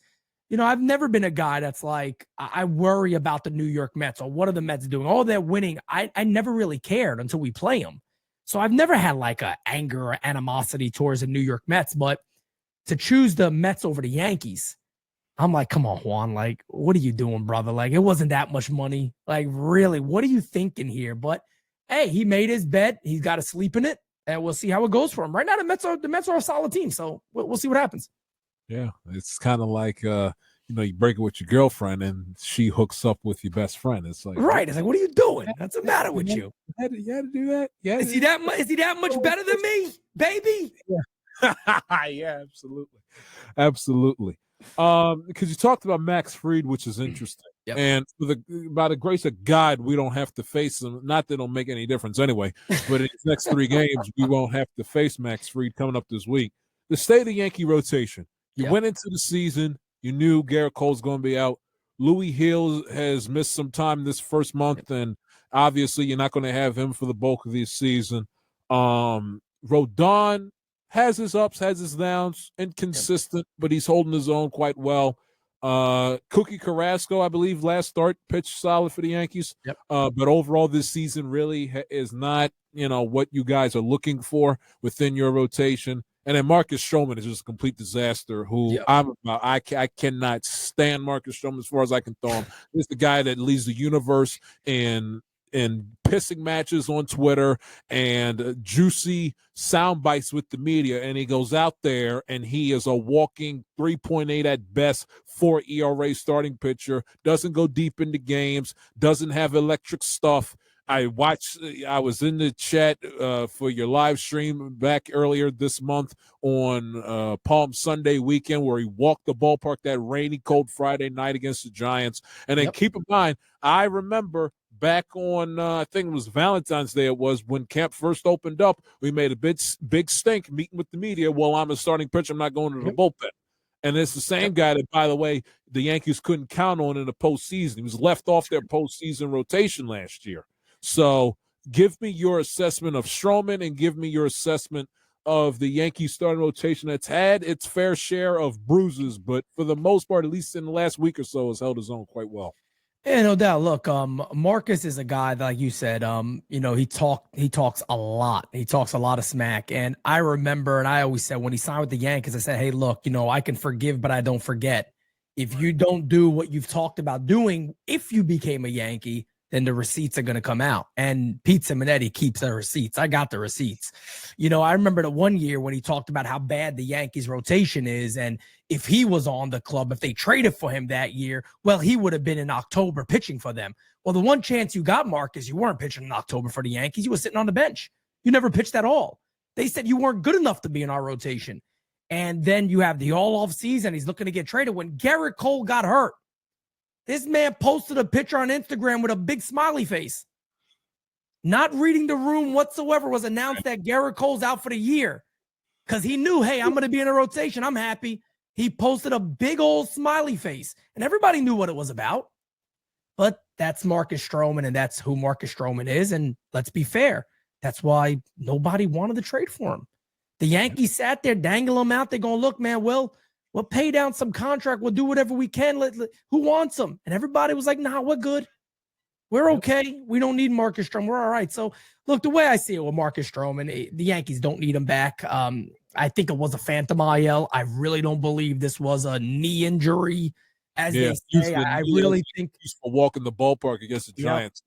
I've never been a guy that's like, I worry about the New York Mets or what are the Mets doing? Oh, they're winning. I never really cared until we play them. So I've never had like a anger or animosity towards the New York Mets, but to choose the Mets over the Yankees, I'm like, come on, Juan, like, what are you doing, brother? Like, it wasn't that much money. Like, really, what are you thinking here? But hey, he made his bet. He's got to sleep in it, and we'll see how it goes for him. Right now, the Mets are a solid team, so we'll see what happens. Yeah, it's kind of like, you break it with your girlfriend and she hooks up with your best friend. It's like, right. It's like, what are you doing? What's the matter with you? You had to do that? Yeah. Is he that much better than me, baby? Yeah, yeah, absolutely. Absolutely. Because you talked about Max Fried, which is interesting. Yep. And by the grace of God, we don't have to face him. Not that it'll make any difference anyway, but in his next 3 games, we won't have to face Max Fried coming up this week. The state of the Yankee rotation. You went into the season, you knew Garrett Cole's going to be out. Louis Hill has missed some time this first month, and obviously you're not going to have him for the bulk of the season. Rodon has his ups, has his downs, inconsistent, but he's holding his own quite well. Cookie Carrasco, I believe, last start pitched solid for the Yankees. Yep. But overall, this season really is not, what you guys are looking for within your rotation. And then Marcus Stroman is just a complete disaster. I cannot stand Marcus Stroman as far as I can throw him. He's the guy that leads the universe in pissing matches on Twitter and juicy sound bites with the media, and he goes out there and he is a walking 3.8 at best 4 ERA starting pitcher, doesn't go deep into games, doesn't have electric stuff. I was in the chat for your live stream back earlier this month on Palm Sunday weekend where he walked the ballpark that rainy, cold Friday night against the Giants. And then keep in mind, I remember back on, I think it was Valentine's Day, it was when camp first opened up, we made a big stink meeting with the media. Well, I'm a starting pitcher. I'm not going to the bullpen. And it's the same guy that, by the way, the Yankees couldn't count on in the postseason. He was left off their postseason rotation last year. So give me your assessment of Stroman and give me your assessment of the Yankees starting rotation that's had its fair share of bruises, but for the most part, at least in the last week or so, has held his own quite well. Yeah, no doubt. Look, Marcus is a guy that, like you said, he talks a lot. He talks a lot of smack. And I remember, and I always said when he signed with the Yankees, I said, hey, look, I can forgive, but I don't forget. If you don't do what you've talked about doing, if you became a Yankee, then the receipts are going to come out. And Pete Simonetti keeps the receipts. I got the receipts. I remember the one year when he talked about how bad the Yankees rotation is. And if he was on the club, if they traded for him that year, well, he would have been in October pitching for them. Well, the one chance you got, Marcus, you weren't pitching in October for the Yankees. You were sitting on the bench. You never pitched at all. They said you weren't good enough to be in our rotation. And then you have the all-off season. He's looking to get traded. When Garrett Cole got hurt, this man posted a picture on Instagram with a big smiley face. Not reading the room whatsoever, was announced that Garrett Cole's out for the year because he knew, hey, I'm going to be in a rotation. I'm happy. He posted a big old smiley face, and everybody knew what it was about. But that's Marcus Stroman, and that's who Marcus Stroman is. And let's be fair, that's why nobody wanted to trade for him. The Yankees sat there, dangling him out. They're going, look, man, we'll pay down some contract. We'll do whatever we can. Who wants him? And everybody was like, nah, we're good. We're okay. We don't need Marcus Stroman. We're all right. So, look, the way I see it with Marcus Stroman, the Yankees don't need him back. I think it was a phantom IL. I really don't believe this was a knee injury, as they say. I really think he's for walking the ballpark against the Giants.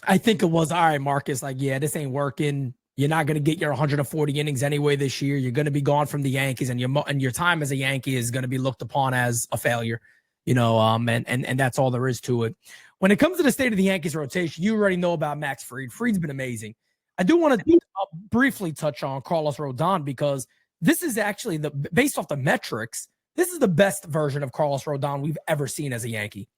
I think it was, all right, Marcus, like, yeah, this ain't working. You're not going to get your 140 innings anyway this year. You're going to be gone from the Yankees, and your time as a Yankee is going to be looked upon as a failure, and that's all there is to it. When it comes to the state of the Yankees rotation, you already know about Max Fried. Fried's been amazing. I do want to briefly touch on Carlos Rodon, because this is actually, based off the metrics, this is the best version of Carlos Rodon we've ever seen as a Yankee.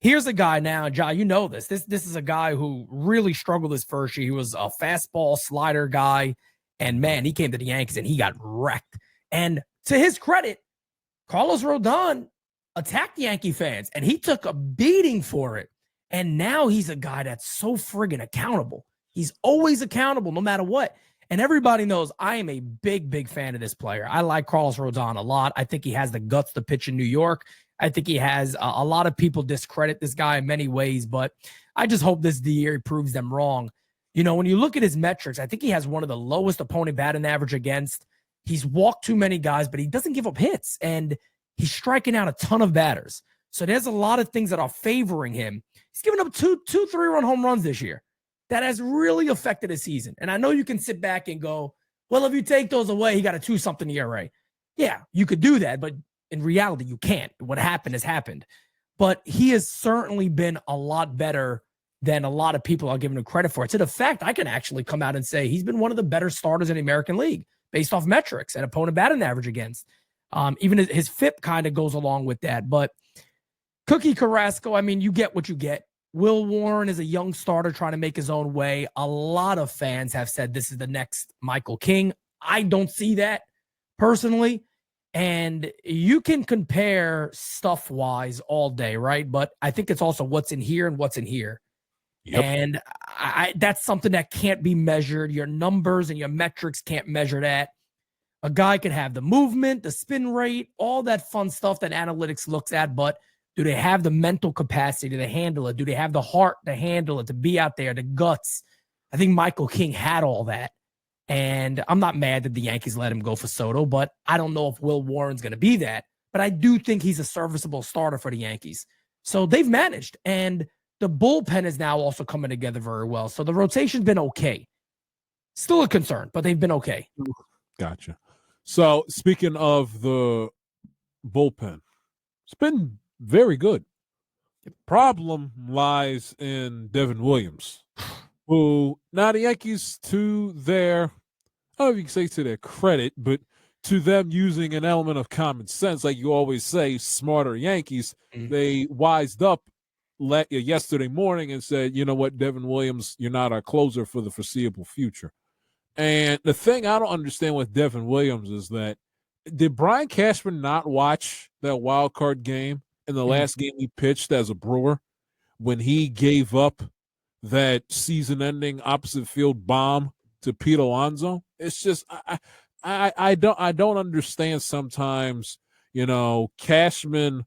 Here's a guy now, Ja, you know this. This is a guy who really struggled his first year. He was a fastball slider guy, and man, he came to the Yankees and he got wrecked. And to his credit, Carlos Rodon attacked Yankee fans, and he took a beating for it. And now he's a guy that's so friggin' accountable. He's always accountable no matter what. And everybody knows I am a big, big fan of this player. I like Carlos Rodon a lot. I think he has the guts to pitch in New York. I think he has a lot of people discredit this guy in many ways, but I just hope this is the year he proves them wrong. When you look at his metrics, I think he has one of the lowest opponent batting average against. He's walked too many guys, but he doesn't give up hits, and he's striking out a ton of batters. So there's a lot of things that are favoring him. He's given up two 3-run home runs this year. That has really affected his season. And I know you can sit back and go, well, if you take those away, he got a 2-something ERA. Yeah, you could do that, but in reality, you can't. What happened has happened. But he has certainly been a lot better than a lot of people are giving him credit for. To the fact, I can actually come out and say he's been one of the better starters in the American League based off metrics and opponent batting average against. Even his FIP kind of goes along with that. But Cookie Carrasco, I mean, you get what you get. Will Warren is a young starter trying to make his own way. A lot of fans have said this is the next Michael King. I don't see that personally. And you can compare stuff-wise all day, right? But I think it's also what's in here and what's in here. Yep. And that's something that can't be measured. Your numbers and your metrics can't measure that. A guy can have the movement, the spin rate, all that fun stuff that analytics looks at, but do they have the mental capacity to handle it? Do they have the heart to handle it, to be out there, the guts? I think Michael King had all that. And I'm not mad that the Yankees let him go for Soto, but I don't know if Will Warren's going to be that. But I do think he's a serviceable starter for the Yankees. So they've managed. And the bullpen is now also coming together very well. So the rotation's been okay. Still a concern, but they've been okay. Gotcha. So speaking of the bullpen, it's been very good. The problem lies in Devin Williams, who now the Yankees, to their, I don't know if you can say to their credit, but to them using an element of common sense, like you always say, smarter Yankees, they wised up yesterday morning and said, you know what, Devin Williams, you're not our closer for the foreseeable future. And the thing I don't understand with Devin Williams is that, did Brian Cashman not watch that wild card game in the last game he pitched as a Brewer when he gave up that season-ending opposite field bomb to Pete Alonso? It's just I don't understand sometimes. Cashman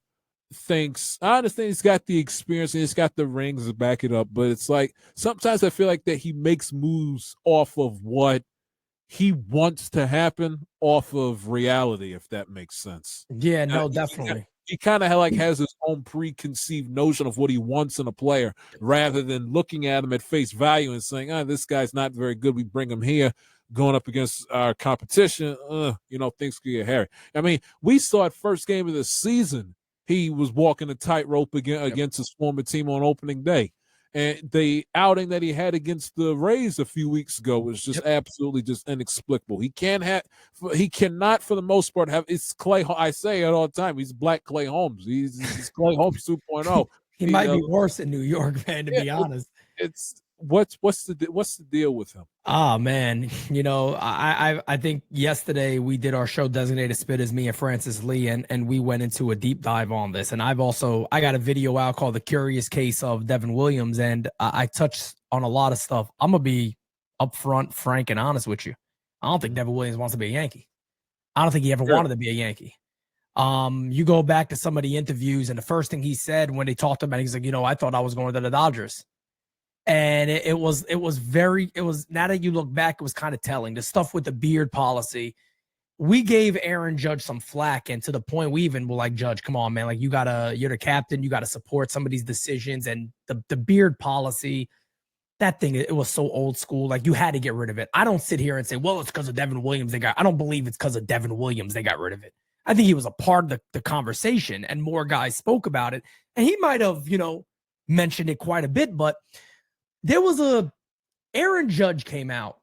thinks, I understand he's got the experience and he's got the rings to back it up, but it's like sometimes I feel like that he makes moves off of what he wants to happen off of reality, if that makes sense. Yeah, no, definitely. He kind of has his own preconceived notion of what he wants in a player rather than looking at him at face value and saying, this guy's not very good. We bring him here going up against our competition. Things could get hairy. I mean, we saw it first game of the season. He was walking a tightrope against his former team on opening day. And the outing that he had against the Rays a few weeks ago was just absolutely just inexplicable. He cannot, for the most part, have. It's Clay. I say it all the time. He's Black Clay Holmes. He's Clay Holmes 2.0. He might be worse in New York, man. To be honest, it's what's the deal with him? Oh man, I think yesterday we did our show Designated Spitters, me and Francis Lee, and we went into a deep dive on this. And I got a video out called The Curious Case of Devin Williams, and I touched on a lot of stuff. I'm gonna be upfront, frank, and honest with you. I don't think Devin Williams wants to be a Yankee. I don't think he ever wanted to be a Yankee. You go back to some of the interviews, and the first thing he said when they talked about it, he's like, I thought I was going to the Dodgers. And it was now that you look back, it was kind of telling. The stuff with the beard policy, we gave Aaron Judge some flack, and to the point we even were like, Judge, come on, man. Like you're the captain, you gotta support some of these decisions. And the beard policy, that thing, it was so old school. Like you had to get rid of it. I don't sit here and say, well, it's because of Devin Williams. I don't believe it's because of Devin Williams they got rid of it. I think he was a part of the conversation, and more guys spoke about it. And he might have, mentioned it quite a bit, but there was Aaron Judge came out,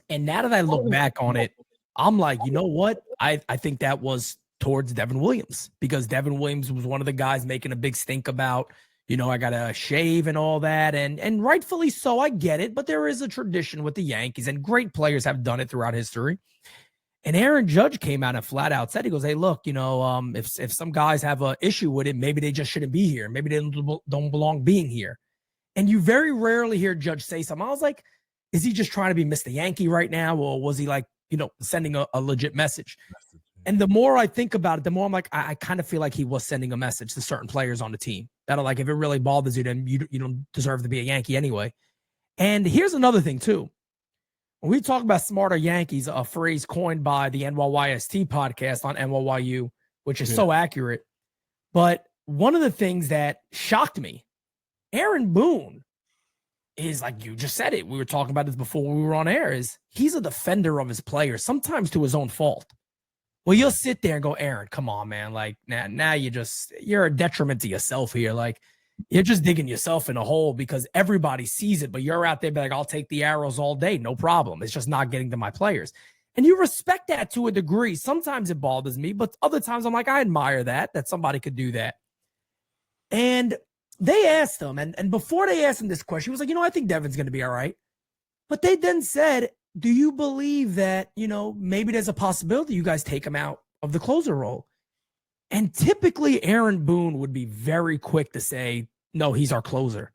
and now that I look back on it, I'm like, you know what? I think that was towards Devin Williams, because Devin Williams was one of the guys making a big stink about, I got to shave and all that. And rightfully so, I get it. But there is a tradition with the Yankees, and great players have done it throughout history. And Aaron Judge came out and flat out said, he goes, hey, look, if some guys have an issue with it, maybe they just shouldn't be here. Maybe they don't belong being here. And you very rarely hear Judge say something. I was like, is he just trying to be Mr. Yankee right now? Or was he like, sending a legit message? And the more I think about it, the more I'm like, I kind of feel like he was sending a message to certain players on the team that are like, if it really bothers you, then you don't deserve to be a Yankee anyway. And here's another thing too. When we talk about smarter Yankees, a phrase coined by the NYYST podcast on NYYU, which is so accurate. But one of the things that shocked me, Aaron Boone is, like you just said it, we were talking about this before we were on air, is he's a defender of his players, sometimes to his own fault. Well, you'll sit there and go, Aaron, come on, man. Like now you're a detriment to yourself here. Like you're just digging yourself in a hole because everybody sees it, but you're out there be like, I'll take the arrows all day. No problem. It's just not getting to my players. And you respect that to a degree. Sometimes it bothers me, but other times I'm like, I admire that somebody could do that. And they asked him, and before they asked him this question, he was like, I think Devin's going to be all right. But they then said, do you believe that, maybe there's a possibility you guys take him out of the closer role? And typically Aaron Boone would be very quick to say, no, he's our closer.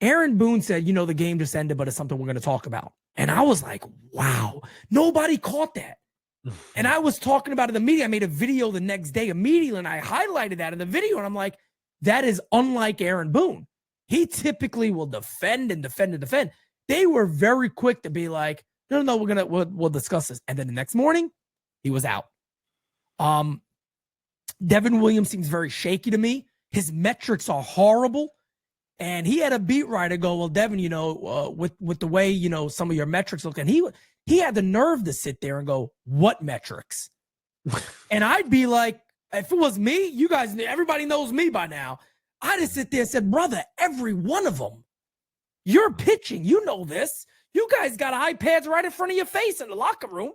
Aaron Boone said, the game just ended, but it's something we're going to talk about. And I was like, wow, nobody caught that. And I was talking about it in the media. I made a video the next day immediately, and I highlighted that in the video. And I'm like, that is unlike Aaron Boone. He typically will defend and defend and defend. They were very quick to be like, no, we'll discuss this. And then the next morning, he was out. Devin Williams seems very shaky to me. His metrics are horrible. And he had a beat writer go, well, Devin, with the way, some of your metrics look, and he had the nerve to sit there and go, what metrics? And I'd be like, if it was me, you guys, everybody knows me by now. I'd just sit there and said, brother, every one of them. You're pitching. You know this. You guys got iPads right in front of your face in the locker room.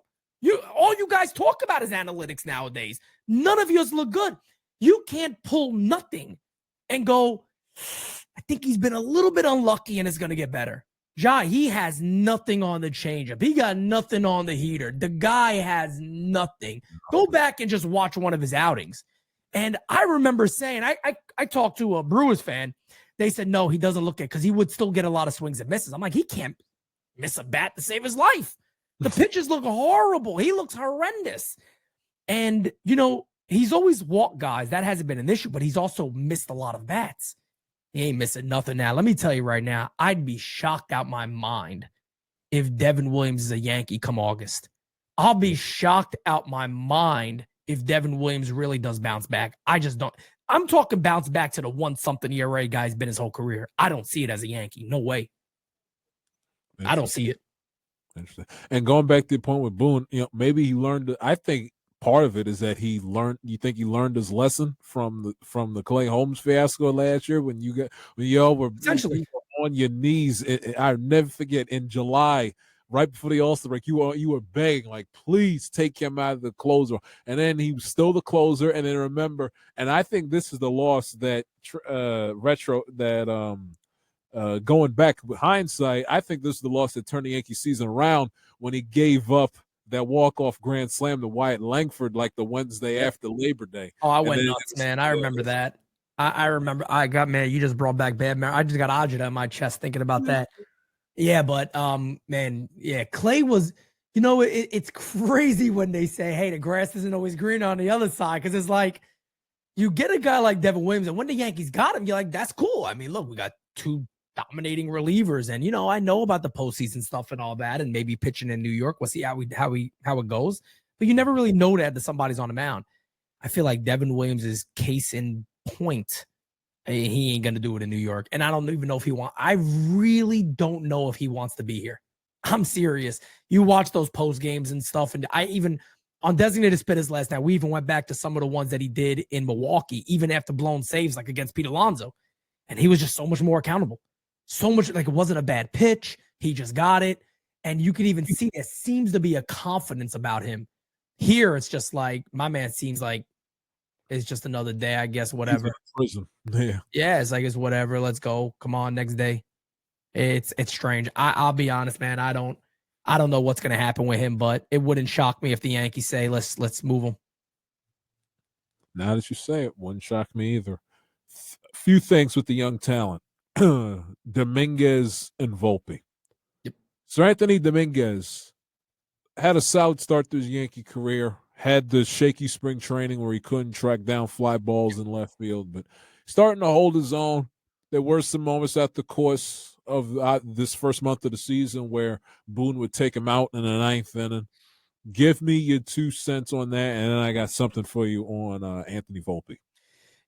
All you guys talk about is analytics nowadays. None of yours look good. You can't pull nothing and go, I think he's been a little bit unlucky and it's going to get better. He has nothing on the changeup. He got nothing on the heater. The guy has nothing. Go back and just watch one of his outings. And I remember saying, I talked to a Brewers fan. They said, no, he doesn't look at, because he would still get a lot of swings and misses. I'm like, he can't miss a bat to save his life. The pitches look horrible. He looks horrendous. And, he's always walked guys. That hasn't been an issue, but he's also missed a lot of bats. He ain't missing nothing now. Let me tell you right now, I'd be shocked out my mind if Devin Williams is a Yankee come August. I'll be shocked out my mind if Devin Williams really does bounce back. I just don't. I'm talking bounce back to the 1-something ERA guy's been his whole career. I don't see it as a Yankee. No way. I don't see it. Interesting. And going back to the point with Boone, maybe he learned. I think part of it is that he learned. You think he learned his lesson from the Clay Holmes fiasco last year when y'all were Essentially. you were on your knees. I'll never forget in July, right before the All-Star break, you were begging like, please take him out of the closer, and then he was still the closer. And then remember, and I think this is the loss that going back with hindsight, I think this is the loss that turned the Yankee season around when he gave up that walk-off grand slam to Wyatt Langford like the Wednesday after Labor Day. Oh, I went nuts, man. I remember that. I remember. Man, you just brought back bad memory. I just got agita in my chest thinking about that. Yeah, but man, yeah, Clay was. It's crazy when they say, "Hey, the grass isn't always green on the other side," because it's like you get a guy like Devin Williams, and when the Yankees got him, you're like, "That's cool." I mean, look, we got two dominating relievers, and I know about the postseason stuff and all that, and maybe pitching in New York. We'll see how it goes, but you never really know that somebody's on the mound. I feel like Devin Williams is case in point. He ain't gonna do it in New York, and I don't even know if he wants. I really don't know if he wants to be here. I'm serious. You watch those post games and stuff, and I even on Designated Spitters last night, we even went back to some of the ones that he did in Milwaukee, even after blown saves like against Pete Alonso, and he was just so much more accountable. So much like it wasn't a bad pitch. He just got it. And you could even see there seems to be a confidence about him. Here, it's just like my man seems like it's just another day, I guess, whatever. Prison. Yeah. Yeah, it's like it's whatever. Let's go. Come on, next day. It's strange. I'll be honest, man. I don't know what's gonna happen with him, but it wouldn't shock me if the Yankees say let's move him. Now that you say it, wouldn't shock me either. A few things with the young talent. Dominguez and Volpe. Yep. Sir Anthony Dominguez had a solid start to his Yankee career, had the shaky spring training where he couldn't track down fly balls in left field, but starting to hold his own. There were some moments at the course of this first month of the season where Boone would take him out in the ninth inning. Give me your 2 cents on that, and then I got something for you on Anthony Volpe.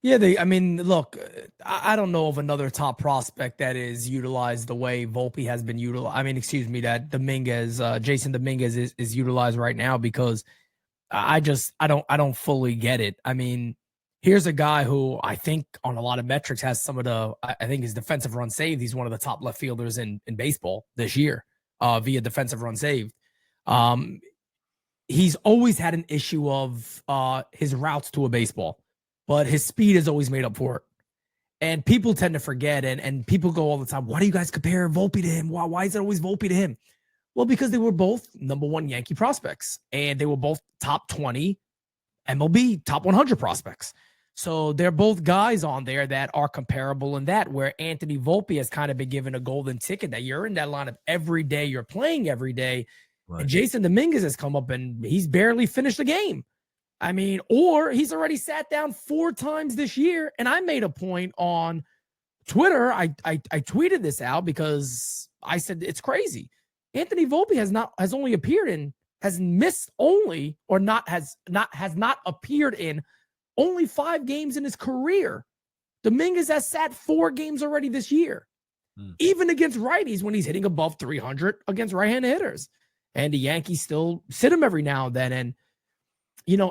Yeah, look, I don't know of another top prospect that is utilized the way Volpe has been utilized. I mean, excuse me, that Jason Dominguez is utilized right now, because I don't fully get it. I mean, here's a guy who I think on a lot of metrics has some of I think his defensive run saved. He's one of the top left fielders in baseball this year via defensive run saved. He's always had an issue of his routes to a baseball, but his speed has always made up for it. And people tend to forget, and people go all the time, why do you guys compare Volpe to him? Why is it always Volpe to him? Well, because they were both number one Yankee prospects, and they were both top 20 MLB, top 100 prospects. So they're both guys on there that are comparable in that, where Anthony Volpe has kind of been given a golden ticket that you're in that lineup every day, you're playing every day. Right. And Jason Dominguez has come up and he's barely finished the game. I mean, or he's already sat down 4 times this year. And I made a point on Twitter. I tweeted this out because I said it's crazy. Anthony Volpe has not appeared in only 5 games in his career. Dominguez has sat 4 games already this year, even against righties when he's hitting above 300 against right-handed hitters. And the Yankees still sit him every now and then. And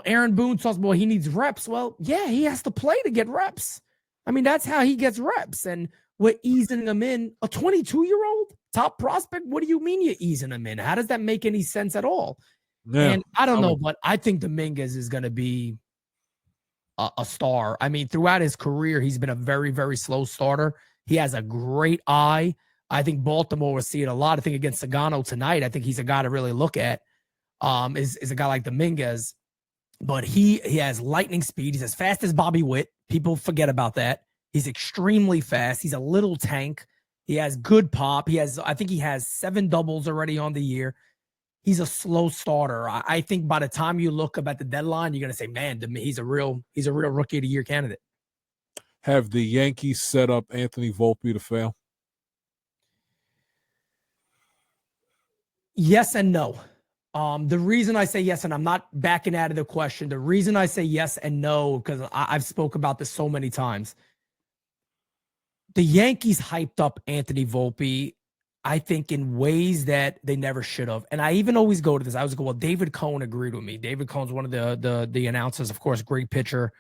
Aaron Boone talks about he needs reps. Well, yeah, he has to play to get reps. I mean, that's how he gets reps. And we're easing him in. A 22-year-old top prospect? What do you mean you're easing him in? How does that make any sense at all? Yeah, and I don't know, but I think Dominguez is going to be a star. I mean, throughout his career, he's been a very, very slow starter. He has a great eye. I think Baltimore will see it a lot. I think against Sagano tonight, I think he's a guy to really look at. Is a guy like Dominguez. But he has lightning speed. He's as fast as Bobby Witt. People forget about that. He's extremely fast. He's a little tank. He has good pop. I think he has 7 doubles already on the year. He's a slow starter. I think by the time you look up at the deadline, you're going to say, man, he's a real rookie of the year candidate. Have the Yankees set up Anthony Volpe to fail? Yes and no. The reason I say yes, and I'm not backing out of the question, the reason I say yes and no, because I've spoke about this so many times. The Yankees hyped up Anthony Volpe. I think, in ways that they never should have. And I even always go to this. I always go, well, David Cohn agreed with me. David Cohn's one of the announcers, of course, great pitcher,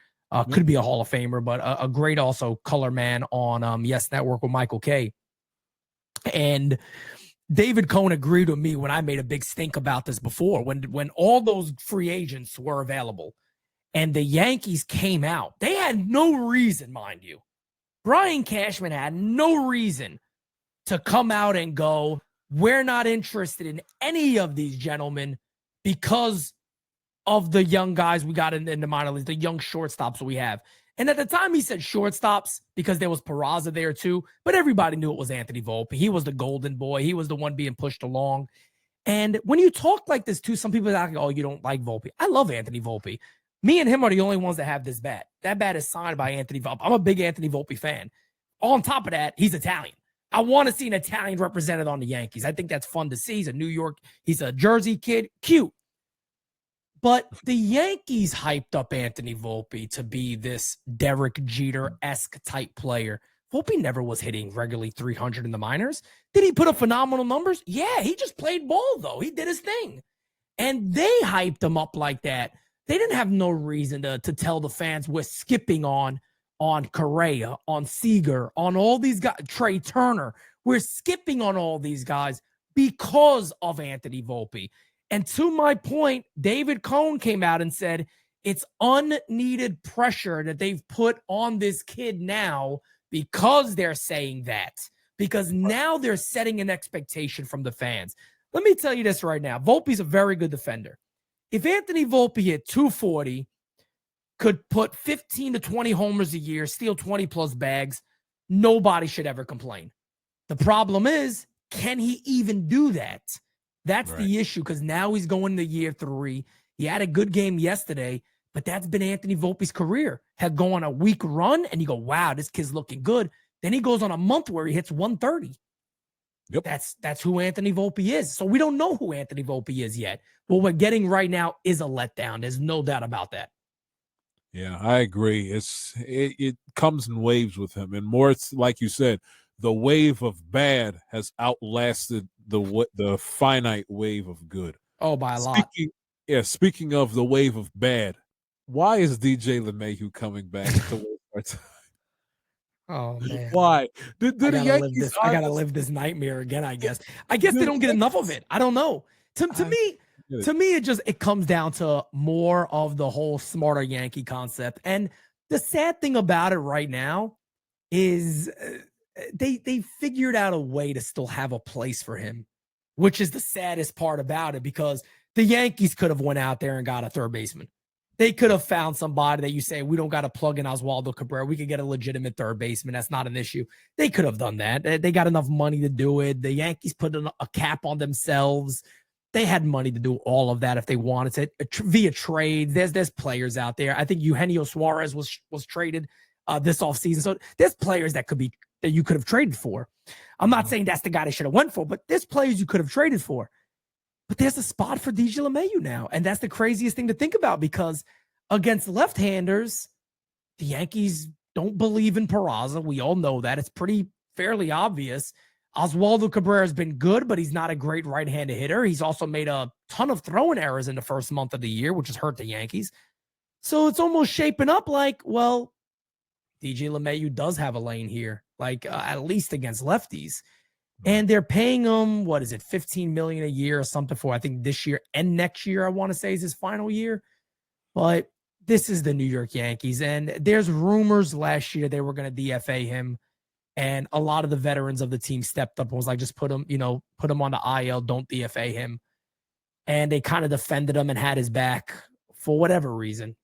could be a Hall of Famer, but a great also color man on Yes Network with Michael Kay. And David Cohn agreed with me when I made a big stink about this before, when all those free agents were available and the Yankees came out. They had no reason, mind you. Brian Cashman had no reason to come out and go, we're not interested in any of these gentlemen because of the young guys we got in the minor leagues, the young shortstops we have. And at the time he said shortstops because there was Peraza there too, but everybody knew it was Anthony Volpe. He was the golden boy. He was the one being pushed along. And when you talk like this too, some people are like, oh, you don't like Volpe. I love Anthony Volpe. Me and him are the only ones that have this bat. That bat is signed by Anthony Volpe. I'm a big Anthony Volpe fan. On top of that, he's Italian. I want to see an Italian represented on the Yankees. I think that's fun to see. He's a New York, he's a Jersey kid. Cute. But the Yankees hyped up Anthony Volpe to be this Derek Jeter-esque type player. Volpe never was hitting regularly 300 in the minors. Did he put up phenomenal numbers? Yeah, he just played ball, though. He did his thing. And they hyped him up like that. They didn't have no reason to tell the fans we're skipping on Correa, on Seager, on all these guys, Trey Turner. We're skipping on all these guys because of Anthony Volpe. And to my point, David Cohn came out and said it's unneeded pressure that they've put on this kid now because they're saying that. Because now they're setting an expectation from the fans. Let me tell you this right now. Volpe's a very good defender. If Anthony Volpe hit 240, could put 15 to 20 homers a year, steal 20 plus bags, nobody should ever complain. The problem is, can he even do that? That's right. The issue, because now he's going to year 3. He had a good game yesterday, but that's been Anthony Volpe's career. Had go on a week run, and you go, wow, this kid's looking good. Then he goes on a month where he hits 130. Yep. That's who Anthony Volpe is. So we don't know who Anthony Volpe is yet. What we're getting right now is a letdown. There's no doubt about that. Yeah, I agree. It comes in waves with him, and more. It's like you said, the wave of bad has outlasted the finite wave of good. Oh, by a lot. Yeah. Speaking of the wave of bad, why is DJ LeMahieu coming back to work? Oh man! Why? Did the Yankees? I gotta live this nightmare again. I guess they don't get enough of it. I don't know. To me, it comes down to more of the whole smarter Yankee concept. And the sad thing about it right now is they figured out a way to still have a place for him, which is the saddest part about it, because the Yankees could have went out there and got a third baseman. They could have found somebody that you say, we don't got to plug in Oswaldo Cabrera. We could get a legitimate third baseman. That's not an issue. They could have done that. They got enough money to do it. The Yankees put a cap on themselves. They had money to do all of that if they wanted to via trade. There's players out there. I think Eugenio Suarez was traded this offseason. So there's players that you could have traded for. I'm not saying that's the guy they should have went for, but there's players you could have traded for. But there's a spot for DJ LeMahieu now. And that's the craziest thing to think about, because against left-handers, the Yankees don't believe in Peraza. We all know that. It's fairly obvious. Oswaldo Cabrera has been good, but he's not a great right-handed hitter. He's also made a ton of throwing errors in the first month of the year, which has hurt the Yankees. So it's almost shaping up like, well, DJ LeMahieu does have a lane here, like at least against lefties. And they're paying him, what is it, $15 million a year or something for, I think, this year and next year, I want to say, is his final year. But this is the New York Yankees. And there's rumors last year they were going to DFA him. And a lot of the veterans of the team stepped up and was like, just put him on the IL, don't DFA him. And they kind of defended him and had his back for whatever reason.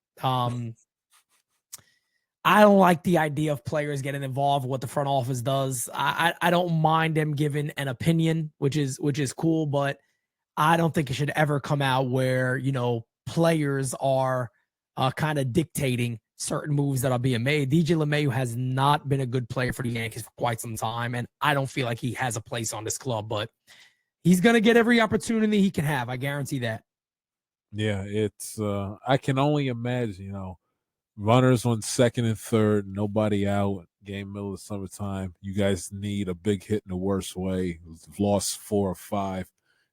I don't like the idea of players getting involved with what the front office does. I don't mind them giving an opinion, which is cool, but I don't think it should ever come out where, players are kind of dictating certain moves that are being made. DJ LeMahieu has not been a good player for the Yankees for quite some time, and I don't feel like he has a place on this club, but he's going to get every opportunity he can have. I guarantee that. Yeah, it's I can only imagine, runners on second and third, nobody out. game middle of summertime. You guys need a big hit in the worst way. You've lost 4 or 5.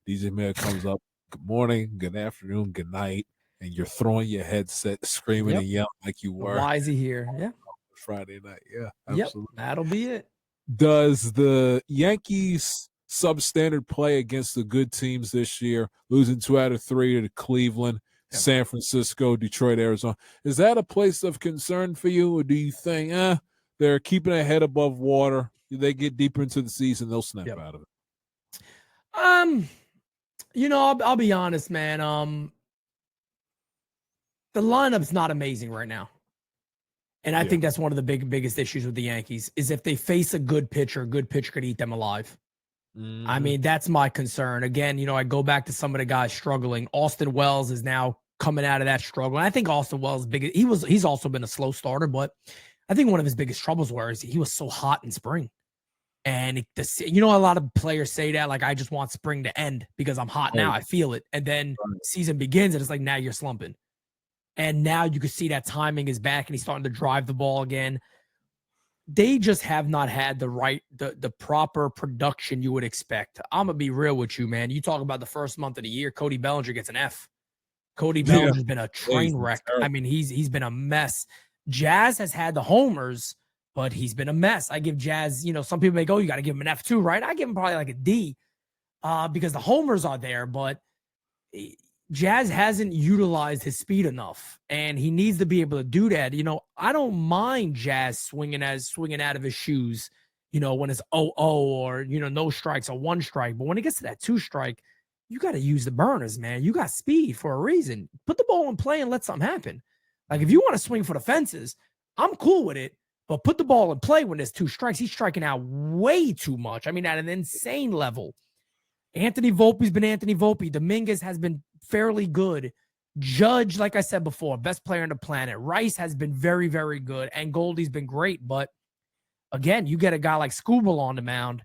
DJ Mayer comes up, good morning, good afternoon, good night, and you're throwing your headset, screaming and yelling like you were Why is he here? Yeah. Friday night. Yeah, Yep. absolutely. That'll be it. Does the Yankees substandard play against the good teams this year, losing 2 out of 3 to Cleveland, San Francisco, Detroit, Arizona? Is that a place of concern for you, or do you think they're keeping their head above water? They get deeper into the season, they'll snap out of it. I'll be honest, man. The lineup's not amazing right now. And I think that's one of the biggest issues with the Yankees is if they face a good pitcher could eat them alive. Mm-hmm. I mean, that's my concern. Again, I go back to some of the guys struggling. Austin Wells is now coming out of that struggle. And I think Austin Wells he's also been a slow starter, but I think one of his biggest troubles was he was so hot in spring. And a lot of players say that, like, I just want spring to end because I'm hot now. I feel it. And then season begins and it's like, now you're slumping. And now you can see that timing is back and he's starting to drive the ball again. They just have not had the proper production you would expect. I'm going to be real with you, man. You talk about the first month of the year, Cody Bellinger gets an F. Cody Bellinger's been a train wreck. I mean, he's been a mess. Jazz has had the homers, but he's been a mess. I give Jazz, some people may go, you got to give him an F too, right? I give him probably like a D because the homers are there, but Jazz hasn't utilized his speed enough, and he needs to be able to do that. I don't mind Jazz swinging out of his shoes, when it's 0-0 or, no strikes or 1 strike. But when it gets to that 2 strike, you got to use the burners, man. You got speed for a reason. Put the ball in play and let something happen. Like, if you want to swing for the fences, I'm cool with it, but put the ball in play when there's 2 strikes. He's striking out way too much. I mean, at an insane level. Anthony Volpe's been Anthony Volpe. Dominguez has been fairly good. Judge, like I said before, best player on the planet. Rice has been very, very good. And Goldie's been great. But again, you get a guy like Skubal on the mound.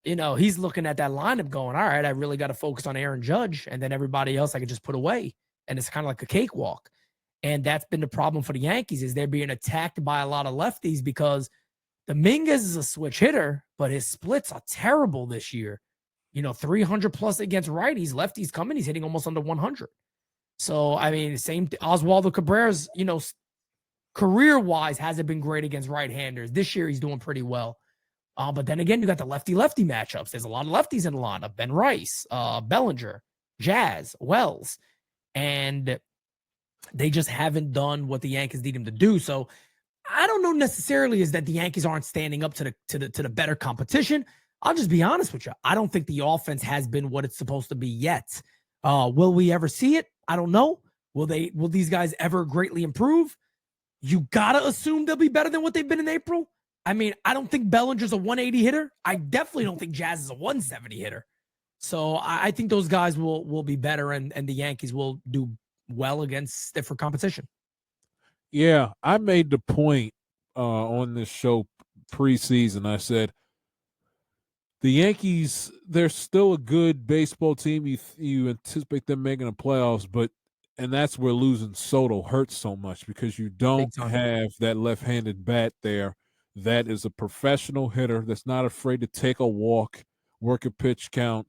He's looking at that lineup going, all right, I really got to focus on Aaron Judge. And then everybody else I could just put away. And it's kind of like a cakewalk. And that's been the problem for the Yankees is they're being attacked by a lot of lefties because Dominguez is a switch hitter, but his splits are terrible this year. 300 plus against righties, lefties coming, he's hitting almost under 100. So, I mean, same Oswaldo Cabrera's, career-wise hasn't been great against right-handers. This year he's doing pretty well. But then again, you got the lefty-lefty matchups. There's a lot of lefties in the lineup. Ben Rice, Bellinger, Jazz, Wells. And they just haven't done what the Yankees need them to do. So I don't know necessarily is that the Yankees aren't standing up to the better competition. I'll just be honest with you. I don't think the offense has been what it's supposed to be yet. Will we ever see it? I don't know. Will these guys ever greatly improve? You got to assume they'll be better than what they've been in April. I mean, I don't think Bellinger's a 180 hitter. I definitely don't think Jazz is a 170 hitter. So I think those guys will be better and the Yankees will do well against stiffer competition. Yeah, I made the point on this show preseason. I said, the Yankees, they're still a good baseball team. You anticipate them making the playoffs, and that's where losing Soto hurts so much because you don't have that left-handed bat there that is a professional hitter that's not afraid to take a walk, work a pitch count.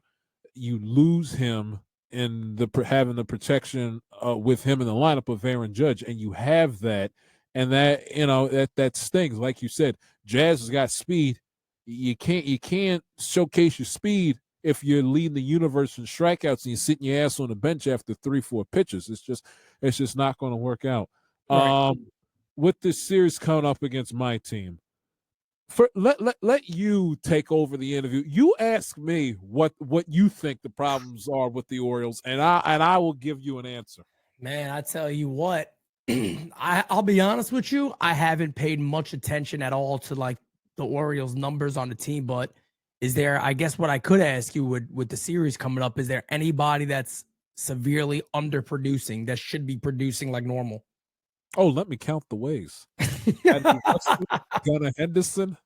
You lose him in having the protection with him in the lineup of Aaron Judge, and you have that, and that stings. Like you said, Jazz has got speed. You can't showcase your speed if you're leading the universe in strikeouts and you're sitting your ass on the bench after 3-4 pitches. It's just not going to work out. Right. With this series coming up against my team, let you take over the interview. You ask me what you think the problems are with the Orioles, and I will give you an answer. Man, I tell you what, I'll be honest with you. I haven't paid much attention at all to like the Orioles numbers on the team, but is there, I guess what I could ask you with the series coming up, is there anybody that's severely underproducing that should be producing like normal? Oh, let me count the ways. Gunnar Henderson,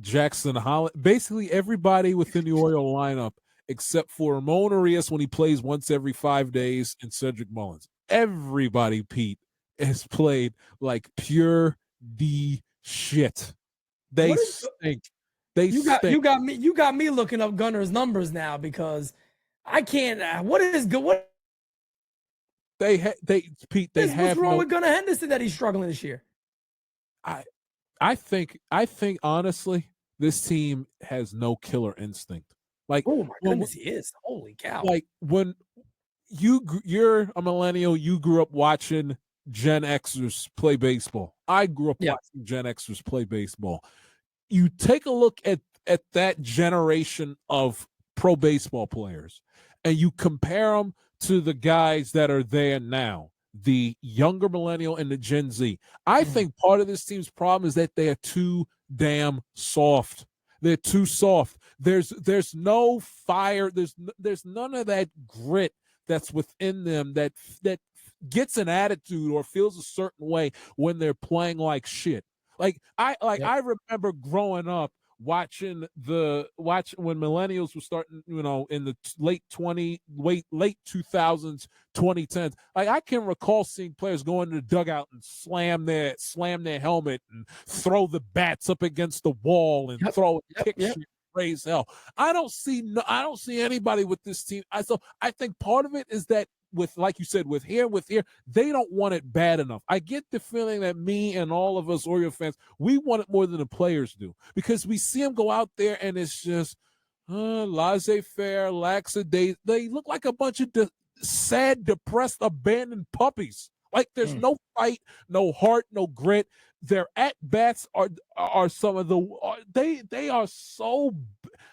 Jackson Holland, basically everybody within the Oriole lineup except for Ramon Arias when he plays once every 5 days and Cedric Mullins. Everybody, Pete, has played like pure D shit. They stink. They stink. You got me looking up Gunner's numbers now because I can't. What is good? What Pete? what's wrong with Gunnar Henderson that he's struggling this year? I think honestly, this team has no killer instinct. Like, oh my goodness, he is. Holy cow! Like when you're a millennial, you grew up watching Gen Xers play baseball. I grew up watching Gen Xers play baseball. You take a look at that generation of pro baseball players, and you compare them to the guys that are there now, the younger millennial and the Gen Z. I think part of this team's problem is that they are too damn soft. They're too soft. There's no fire. There's none of that grit that's within them that gets an attitude or feels a certain way when they're playing like shit. Like I remember growing up watching when millennials were starting, in the late 2000s, 2010s. Like I can recall seeing players go into the dugout and slam their helmet and throw the bats up against the wall and throw a kick shit, raise hell. I don't see anybody with this team. I think part of it is that with, like you said, with here, they don't want it bad enough. I get the feeling that me and all of us Oriole fans, we want it more than the players do because we see them go out there and it's just laissez-faire, lackadaisical. They look like a bunch of sad, depressed, abandoned puppies. Like there's no fight, no heart, no grit. Their at bats are some of the they are so.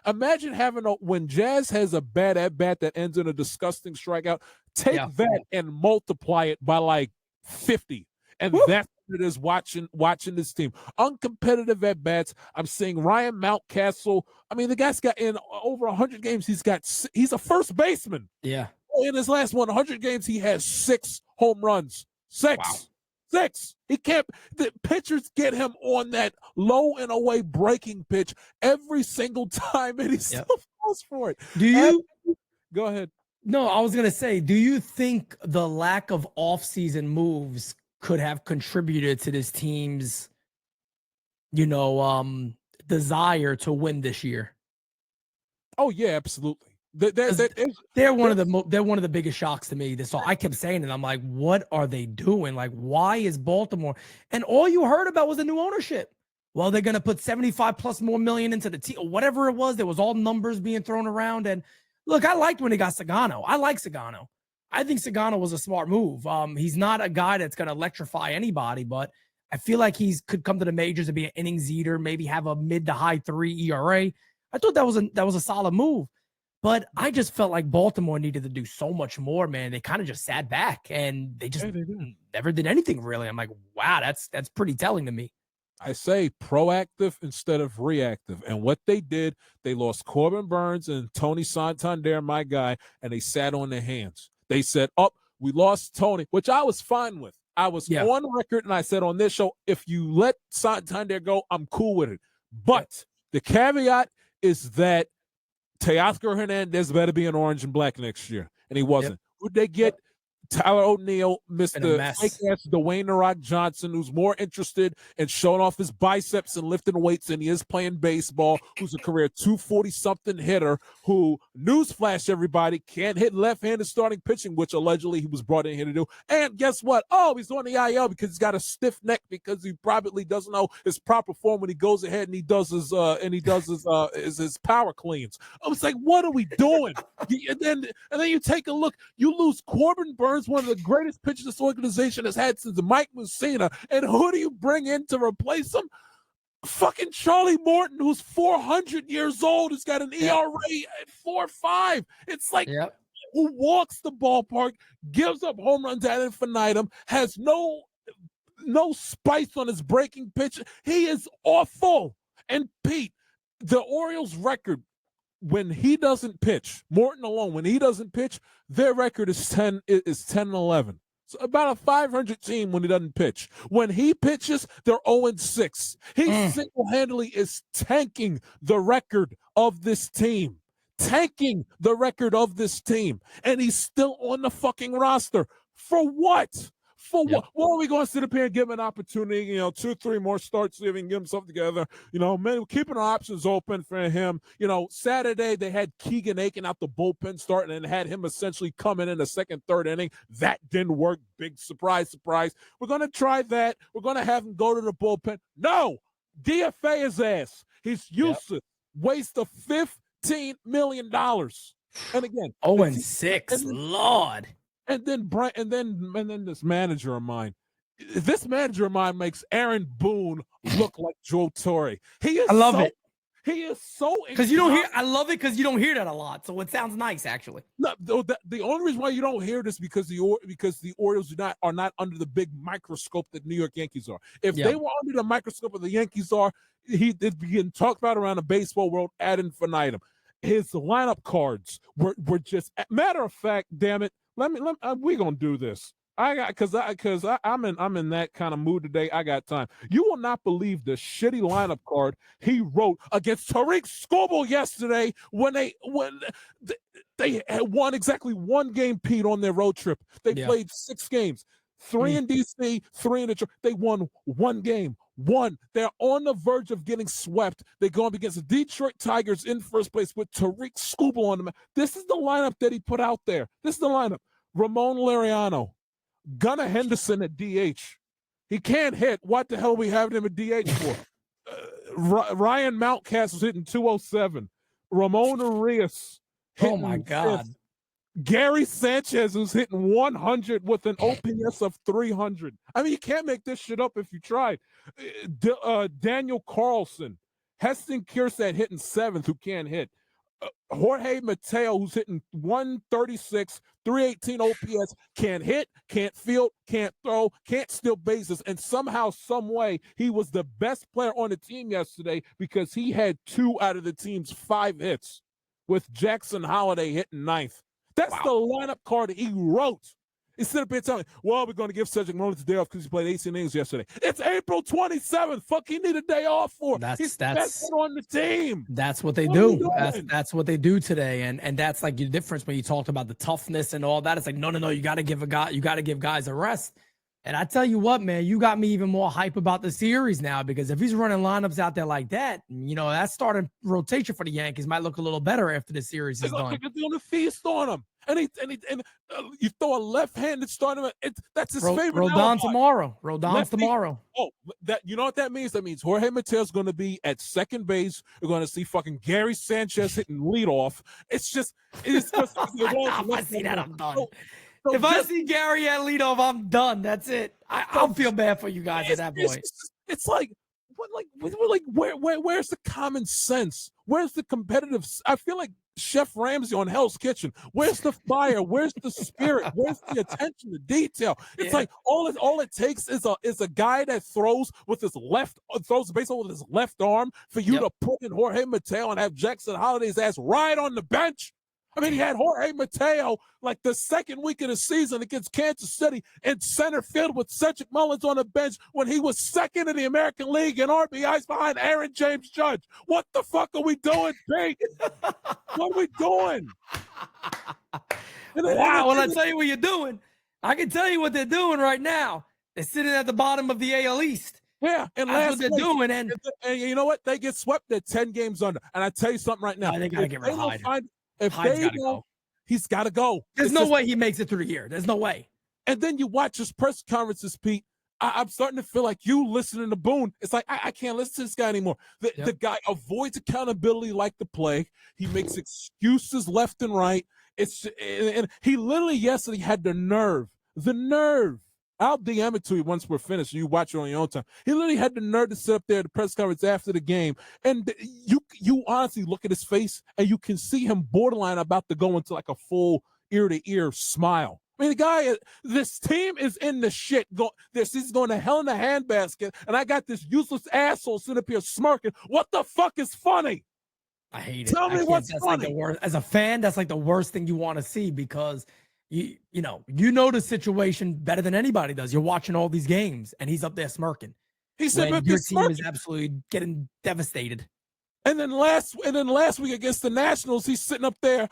Imagine having when Jazz has a bad at bat that ends in a disgusting strikeout. Take that and multiply it by like 50, and that's what it is watching this team. Uncompetitive at bats. I'm seeing Ryan Mountcastle. I mean, the guy's got in over 100 games. He's a first baseman. Yeah. In his last 100 games, he has 6 home runs. 6. Wow. 6. He can't. The pitchers get him on that low and away breaking pitch every single time, and he still falls for it. Go ahead? No, I was gonna say, do you think the lack of offseason moves could have contributed to this team's, desire to win this year? Oh yeah, absolutely. They're one of the biggest shocks to me. I kept saying it. I'm like, what are they doing? Like, why is Baltimore? And all you heard about was the new ownership. Well, they're gonna put 75 plus more million into the team, or whatever it was. There was all numbers being thrown around. And look, I liked when they got Sagano. I like Sagano. I think Sagano was a smart move. He's not a guy that's gonna electrify anybody, but I feel like could come to the majors and be an innings eater, maybe have a mid to high 3 ERA. I thought that was a solid move. But I just felt like Baltimore needed to do so much more, man. They kind of just sat back and they just never did anything really. I'm like, wow, that's pretty telling to me. I say proactive instead of reactive. And what they did, they lost Corbin Burns and Tony Santander, my guy, and they sat on their hands. They said, we lost Tony, which I was fine with. I was on record and I said on this show, if you let Santander go, I'm cool with it. But the caveat is that Teoscar Hernandez better be in orange and black next year, and he wasn't. Who'd they get? Tyler O'Neill, Mr. Fake-ass Dwayne The Rock Johnson, who's more interested in showing off his biceps and lifting weights than he is playing baseball, who's a career 240-something hitter, who, newsflash everybody, can't hit left-handed starting pitching, which allegedly he was brought in here to do. And guess what? He's on the IL because he's got a stiff neck because he probably doesn't know his proper form when he goes ahead and he does his power cleans. I was like, what are we doing? And then you take a look, you lose Corbin Burns, one of the greatest pitchers this organization has had since Mike Mussina, and who do you bring in to replace him? Fucking Charlie Morton, who's 400 years old, has got an ERA at 4.5. It's like, who walks the ballpark, gives up home runs ad infinitum, has no spice on his breaking pitch. He is awful. And Pete, the Orioles' record, when he doesn't pitch, Morton alone, when he doesn't pitch, their record is 10-11. So about a 500 team when he doesn't pitch. When he pitches, they're 0-6. He single-handedly is tanking the record of this team. And he's still on the fucking roster. For what? For what? What are we going to sit up here and give him an opportunity? 2, 3 more starts, see if we can get him something together. Man, keeping our options open for him. Saturday they had Keegan Aiken out the bullpen starting and had him essentially coming in the second, third inning. That didn't work. Big surprise. We're going to try that. We're going to have him go to the bullpen. No, DFA his ass. He's useless. Waste of $15 million. And again, 0-6, Lord. And then this manager of mine. This manager of mine makes Aaron Boone look like Joe Torre. I love it. He is so because you don't hear. I love it because you don't hear that a lot, so it sounds nice actually. No, the only reason why you don't hear this because the Orioles are not under the big microscope that New York Yankees are. If they were under the microscope of the Yankees are, they'd be getting talked about around the baseball world ad infinitum. His lineup cards were just matter of fact. Damn it. We gonna do this. I'm in that kind of mood today. I got time. You will not believe the shitty lineup card he wrote against Tariq Skubal yesterday when they had won exactly one game, Pete, on their road trip. They played 6 games, 3 in DC, 3 in Detroit. They won one game. They're on the verge of getting swept. They go up against the Detroit Tigers in first place with Tariq Skubal on them. This is the lineup that he put out there. This is the lineup. Ramon Laureano, Gunnar Henderson at DH. He can't hit. What the hell are we having him at DH for? Ryan Mountcastle hitting 207. Ramon Arias. Oh my God. Gary Sanchez, who's hitting 100 with an OPS of 300. I mean, you can't make this shit up if you tried. Daniel Carlson, Heston Kjerstad hitting 7th, who can't hit. Jorge Mateo, who's hitting 136, 318 OPS, can't hit, can't field, can't throw, can't steal bases, and somehow, some way, he was the best player on the team yesterday because he had 2 out of the team's 5 hits, with Jackson Holiday hitting 9th. That's the lineup card he wrote. Instead of being telling me, well, we're going to give Cedric Mullins a day off because he played 18 innings yesterday. It's April 27th. Fuck, he need a day off for. He's the best on the team. That's what they do. That's what they do today. And that's like the difference when you talked about the toughness and all that. It's like, no, you got to give guys a rest. And I tell you what, man, you got me even more hype about the series now because if he's running lineups out there like that, that starting rotation for the Yankees might look a little better after the series is done. They're going to feast on him. And you throw a left-handed starter. That's his favorite. Rodon's tomorrow. Oh, you know what that means? That means Jorge Mateo's going to be at second base. We're going to see fucking Gary Sanchez hitting leadoff. It's just. If I see that, I'm done. If I see Gary at leadoff, I'm done. That's it. I'll feel bad for you guys at that point. It's like. Where's the common sense? Where's the competitive? I feel like Chef Ramsay on Hell's Kitchen. Where's the fire? Where's the spirit? Where's the attention to detail? It's like all it takes is a guy that throws the baseball with his left arm for you to put in Jorge Mateo and have Jackson Holiday's ass right on the bench. I mean, he had Jorge Mateo like the second week of the season against Kansas City in center field with Cedric Mullins on the bench when he was second in the American League in RBIs behind Aaron James Judge. What the fuck are we doing, Pete? What are we doing? Wow, well, I'll tell you what you're doing. I can tell you what they're doing right now. They're sitting at the bottom of the AL East. Yeah, and that's what they're doing. And you know what? They get swept at 10 games under. And I tell you something right now. They got to get rid of Hyde. If they go, he's got to go. There's no way he makes it through the year. There's no way. And then you watch his press conferences, Pete. I'm starting to feel like you listening to Boone. It's like, I can't listen to this guy anymore. The guy avoids accountability like the plague. He makes excuses left and right. And he literally yesterday had the nerve. I'll DM it to you once we're finished and you watch it on your own time. He literally had the nerve to sit up there at the press conference after the game. And you honestly look at his face and you can see him borderline about to go into like a full ear-to-ear smile. I mean, the guy, this team is in the shit. This is going to hell in a handbasket. And I got this useless asshole sitting up here smirking. What the fuck is funny? I hate it. Tell me what's funny. Like the worst. As a fan, that's like the worst thing you want to see because you know the situation better than anybody does. You're watching all these games, and he's up there smirking. He said your team is absolutely getting devastated. And then last week against the Nationals, he's sitting up there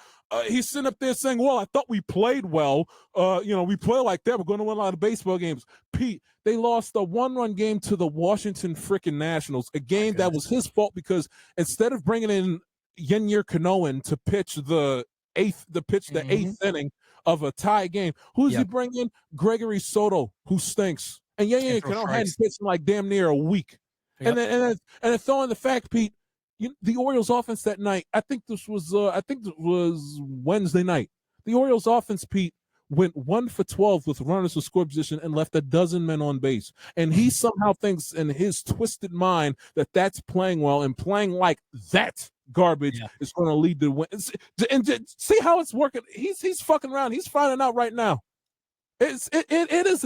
saying, "Well, I thought we played well. We play like that. We're going to win a lot of baseball games." Pete, they lost a 1-run game to the Washington freaking Nationals, a game that was his fault because instead of bringing in Yennier Canoan to pitch the eighth inning of a tie game, who's he bringing? Gregory Soto, who stinks, and Yennier Canoan hadn't pitched in like damn near a week. Yep. And then throwing the fact, Pete. The Orioles offense that night, I think it was Wednesday night. The Orioles offense, Pete, went 1 for 12 with runners in score position and left a dozen men on base. And he somehow thinks in his twisted mind that that's playing well, and playing like that garbage is going to lead to wins. And see how it's working. He's fucking around. He's finding out right now. It is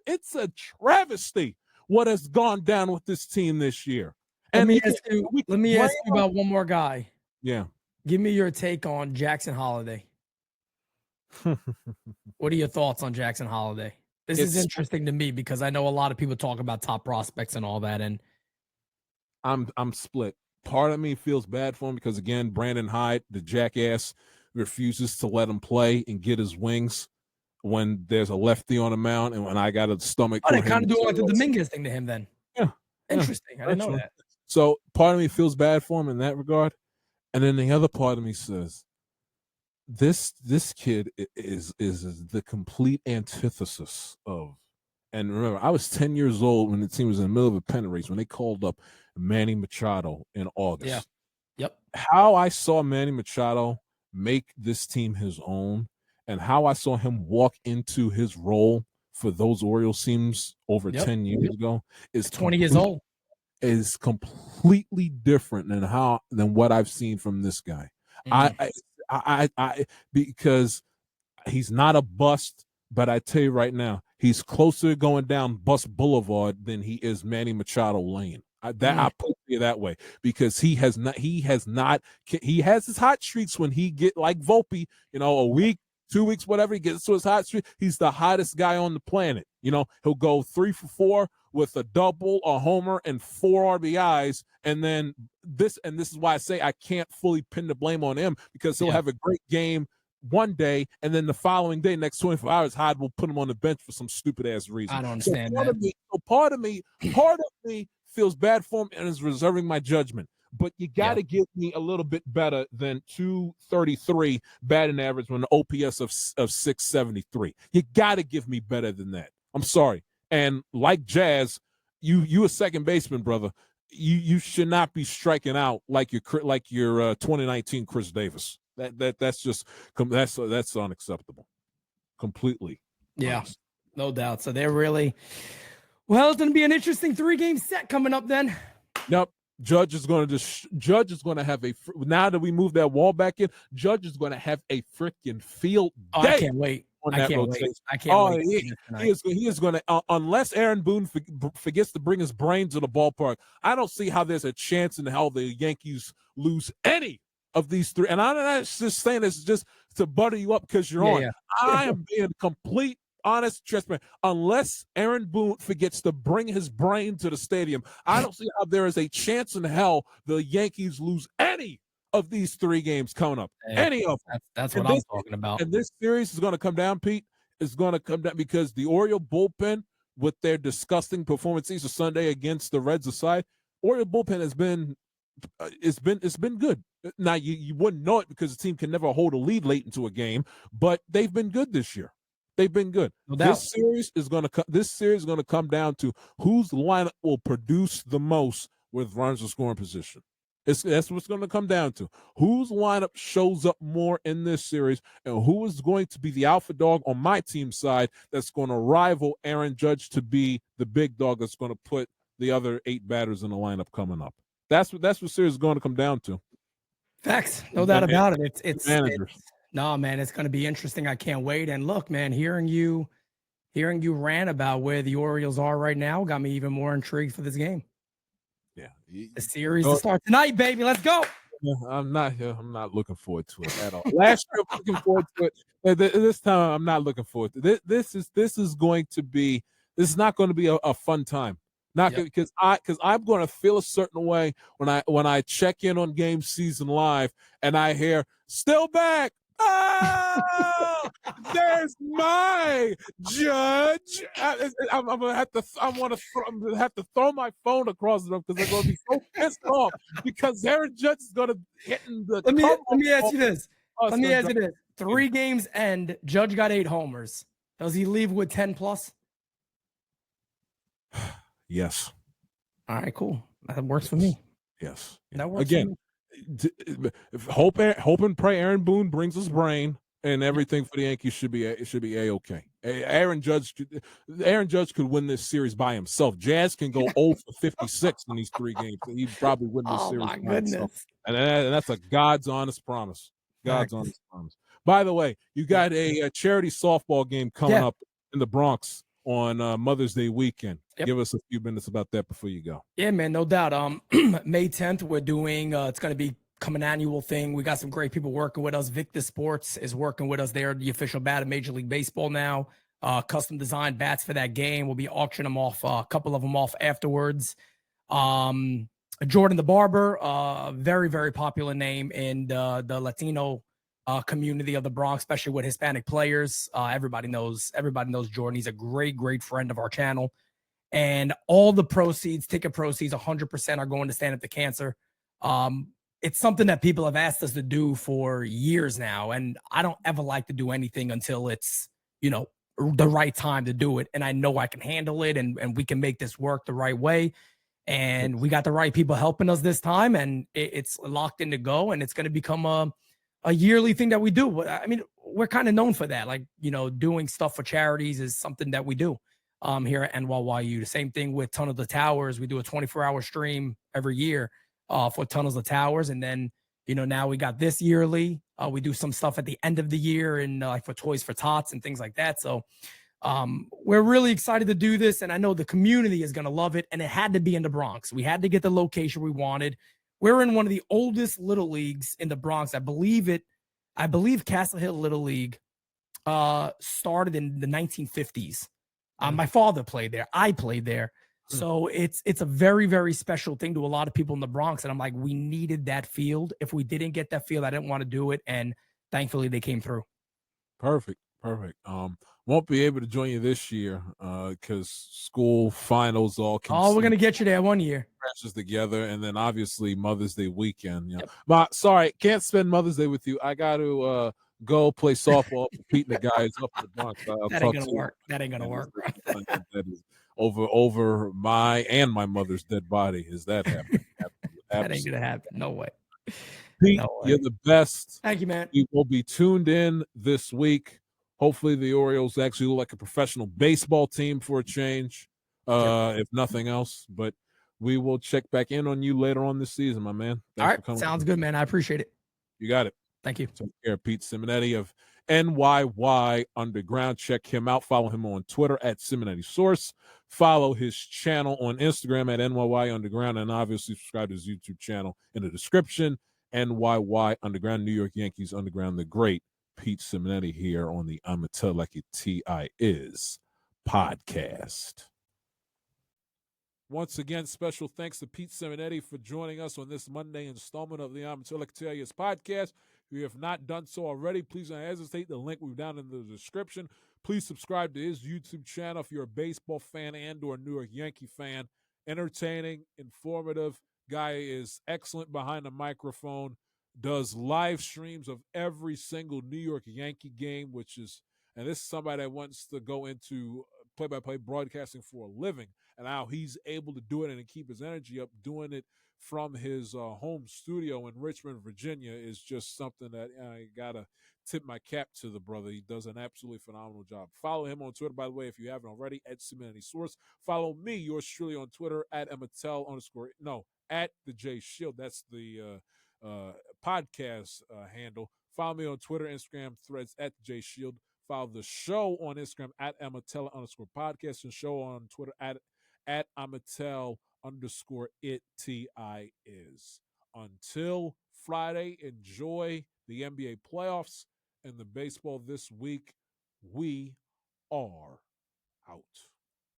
it's a travesty what has gone down with this team this year. Let me ask you about one more guy. Yeah. Give me your take on Jackson Holiday. What are your thoughts on Jackson Holiday? This is interesting to me because I know a lot of people talk about top prospects and all that, and I'm split. Part of me feels bad for him because, again, Brandon Hyde, the jackass, refuses to let him play and get his wings when there's a lefty on the mound and when I got a stomach. Oh, they kind of do like the Dominguez thing to him then. Yeah. Interesting. I didn't know that. So part of me feels bad for him in that regard. And then the other part of me says, this kid is the complete antithesis of, and remember, I was 10 years old when the team was in the middle of a pennant race when they called up Manny Machado in August. Yeah. Yep. How I saw Manny Machado make this team his own and how I saw him walk into his role for those Orioles teams over 10 years ago is 20 years old. Is completely different than what I've seen from this guy. I because he's not a bust, but I tell you right now, he's closer to going down Bust Boulevard than he is Manny Machado Lane. I put it that way because he has his hot streaks when he get like Volpe, a week, 2 weeks, whatever, he gets to his hot streak. He's the hottest guy on the planet. He'll go 3 for 4 with a double, a homer, and 4 RBIs. And then this is why I say I can't fully pin the blame on him because he'll have a great game one day, and then the following day, next 24 hours, Hyde will put him on the bench for some stupid ass reason. I don't understand that. Part of me feels bad for him and is reserving my judgment. But you got to give me a little bit better than 233 batting average with an OPS of 673. You got to give me better than that. I'm sorry. And like Jazz, you a second baseman, brother. You should not be striking out like your 2019 Chris Davis. That's unacceptable. Completely. Yeah, honest. No doubt. So they're really it's going to be an interesting 3-game set coming up then. Yep. Judge is going to have now that we move that wall back in, Judge is going to have a freaking field day. I can't wait. I can't wait. He is going to, unless Aaron Boone forgets to bring his brain to the ballpark, I don't see how there's a chance in hell the Yankees lose any of these 3. And I'm not just saying this just to butter you up because you're on. Yeah. I am being complete, honest, transparent. Unless Aaron Boone forgets to bring his brain to the stadium, I don't see how there is a chance in hell the Yankees lose any of these 3 games coming up. Any of them. That's what I'm talking about. And this series is going to come down, Pete. It's going to come down because the Oriole bullpen, with their disgusting performances of Sunday against the Reds aside, Oriole bullpen has been it's been good. Now you wouldn't know it because the team can never hold a lead late into a game, but they've been good this year. They've been good. No this series is going to come down to whose lineup will produce the most with runners in scoring position. That's what it's going to come down to. Whose lineup shows up more in this series, and who is going to be the alpha dog on my team side that's going to rival Aaron Judge to be the big dog that's going to put the other 8 batters in the lineup coming up. That's what series is going to come down to. Facts, no doubt about it. It's no, man, it's going to be interesting. I can't wait. And look, man, hearing you rant about where the Orioles are right now got me even more intrigued for this game. Yeah, the series to start tonight, baby. Let's go. I'm not looking forward to it at all. Last year, I'm looking forward to it. This time, I'm not looking forward to it. This is not going to be a fun time Not because I'm going to feel a certain way when I check in on game season live and I hear still back. Oh, there's my judge. I'm gonna have to. I'm gonna have to throw my phone across them because they're gonna be so pissed off because Aaron Judge is gonna hit in the. Let me ask you this. Let me ask you this. 3 games end. Judge got 8 homers. Does he leave with 10 plus? Yes. All right, cool. That works for me. Yes. That works again. Hope and pray Aaron Boone brings us brain and everything for the Yankees should be a-okay. Aaron Judge could win this series by himself. Jazz can go 0 for 56 in these 3 games. He'd probably win this series by himself. And that's a God's honest promise. God's honest promise. By the way, you got a charity softball game coming up in the Bronx on Mother's Day weekend. Give us a few minutes about that before you go. Yeah, man, no doubt. May 10th, we're doing, it's going to become an annual thing. We got some great people working with us. Victor Sports is working with us. They're the official bat of Major League Baseball now. Custom designed bats for that game. We'll be auctioning them off, a couple of them off afterwards. Jordan the Barber, very, very popular name in the Latino community of the Bronx, especially with Hispanic players. Everybody knows Jordan. He's a great, great friend of our channel. And all the proceeds, ticket proceeds, 100% are going to Stand Up to Cancer. It's something that people have asked us to do for years now. And I don't ever like to do anything until it's, the right time to do it. And I know I can handle it and we can make this work the right way. And we got the right people helping us this time. And it's locked in to go. And it's going to become a yearly thing that we do. But I mean, we're kind of known for that. Like, doing stuff for charities is something that we do. Here at NYYU. The same thing with Tunnels to Towers. We do a 24-hour stream every year for Tunnels to Towers. And then, now we got this yearly. We do some stuff at the end of the year and like for Toys for Tots and things like that. So we're really excited to do this. And I know the community is going to love it. And it had to be in the Bronx. We had to get the location we wanted. We're in one of the oldest little leagues in the Bronx. I believe Castle Hill Little League started in the 1950s. My father played there. I played there. So it's a very, very special thing to a lot of people in the Bronx. And I'm like, we needed that field. If we didn't get that field, I didn't want to do it. And thankfully they came through. Perfect. Won't be able to join you this year because school finals all we're going to get you there one year. Crashes together. And then obviously Mother's Day weekend. But sorry, can't spend Mother's Day with you. I got to go play softball for Pete and the guys up in the Bronx. That ain't gonna work. That ain't gonna work. That is over my and my mother's dead body. Is that happening? That ain't gonna happen. No way. Pete, you're the best. Thank you, man. You will be tuned in this week. Hopefully the Orioles actually look like a professional baseball team for a change, if nothing else. But we will check back in on you later on this season, my man. Thanks all right. Sounds good, man. I appreciate it. You got it. Thank you. Take care, Pete Simonetti of NYY Underground. Check him out. Follow him on Twitter at Simonetti Source. Follow his channel on Instagram at NYY Underground. And obviously subscribe to his YouTube channel in the description. NYY Underground, New York Yankees Underground, the great Pete Simonetti here on the I'ma Tell Like It T.I. Is podcast. Once again, special thanks to Pete Simonetti for joining us on this Monday installment of the I'ma Tell Like It T.I. Is podcast. If you have not done so already, please don't hesitate. The link will be down in the description. Please subscribe to his YouTube channel if you're a baseball fan and or a New York Yankee fan. Entertaining, informative. Guy is excellent behind the microphone. Does live streams of every single New York Yankee game, and this is somebody that wants to go into play-by-play broadcasting for a living, and how he's able to do it and keep his energy up doing it from his home studio in Richmond, Virginia is just something that I got to tip my cap to the brother. He does an absolutely phenomenal job. Follow him on Twitter, by the way, if you haven't already, at Simonetti Source. Follow me, yours truly, on Twitter, at the J Shield. That's the podcast handle. Follow me on Twitter, Instagram, Threads, at the J Shield. Follow the show on Instagram, at Amatella_podcast, and show on Twitter, at Amatel_it_TI_is. Until Friday, enjoy the NBA playoffs and the baseball this week. We are out.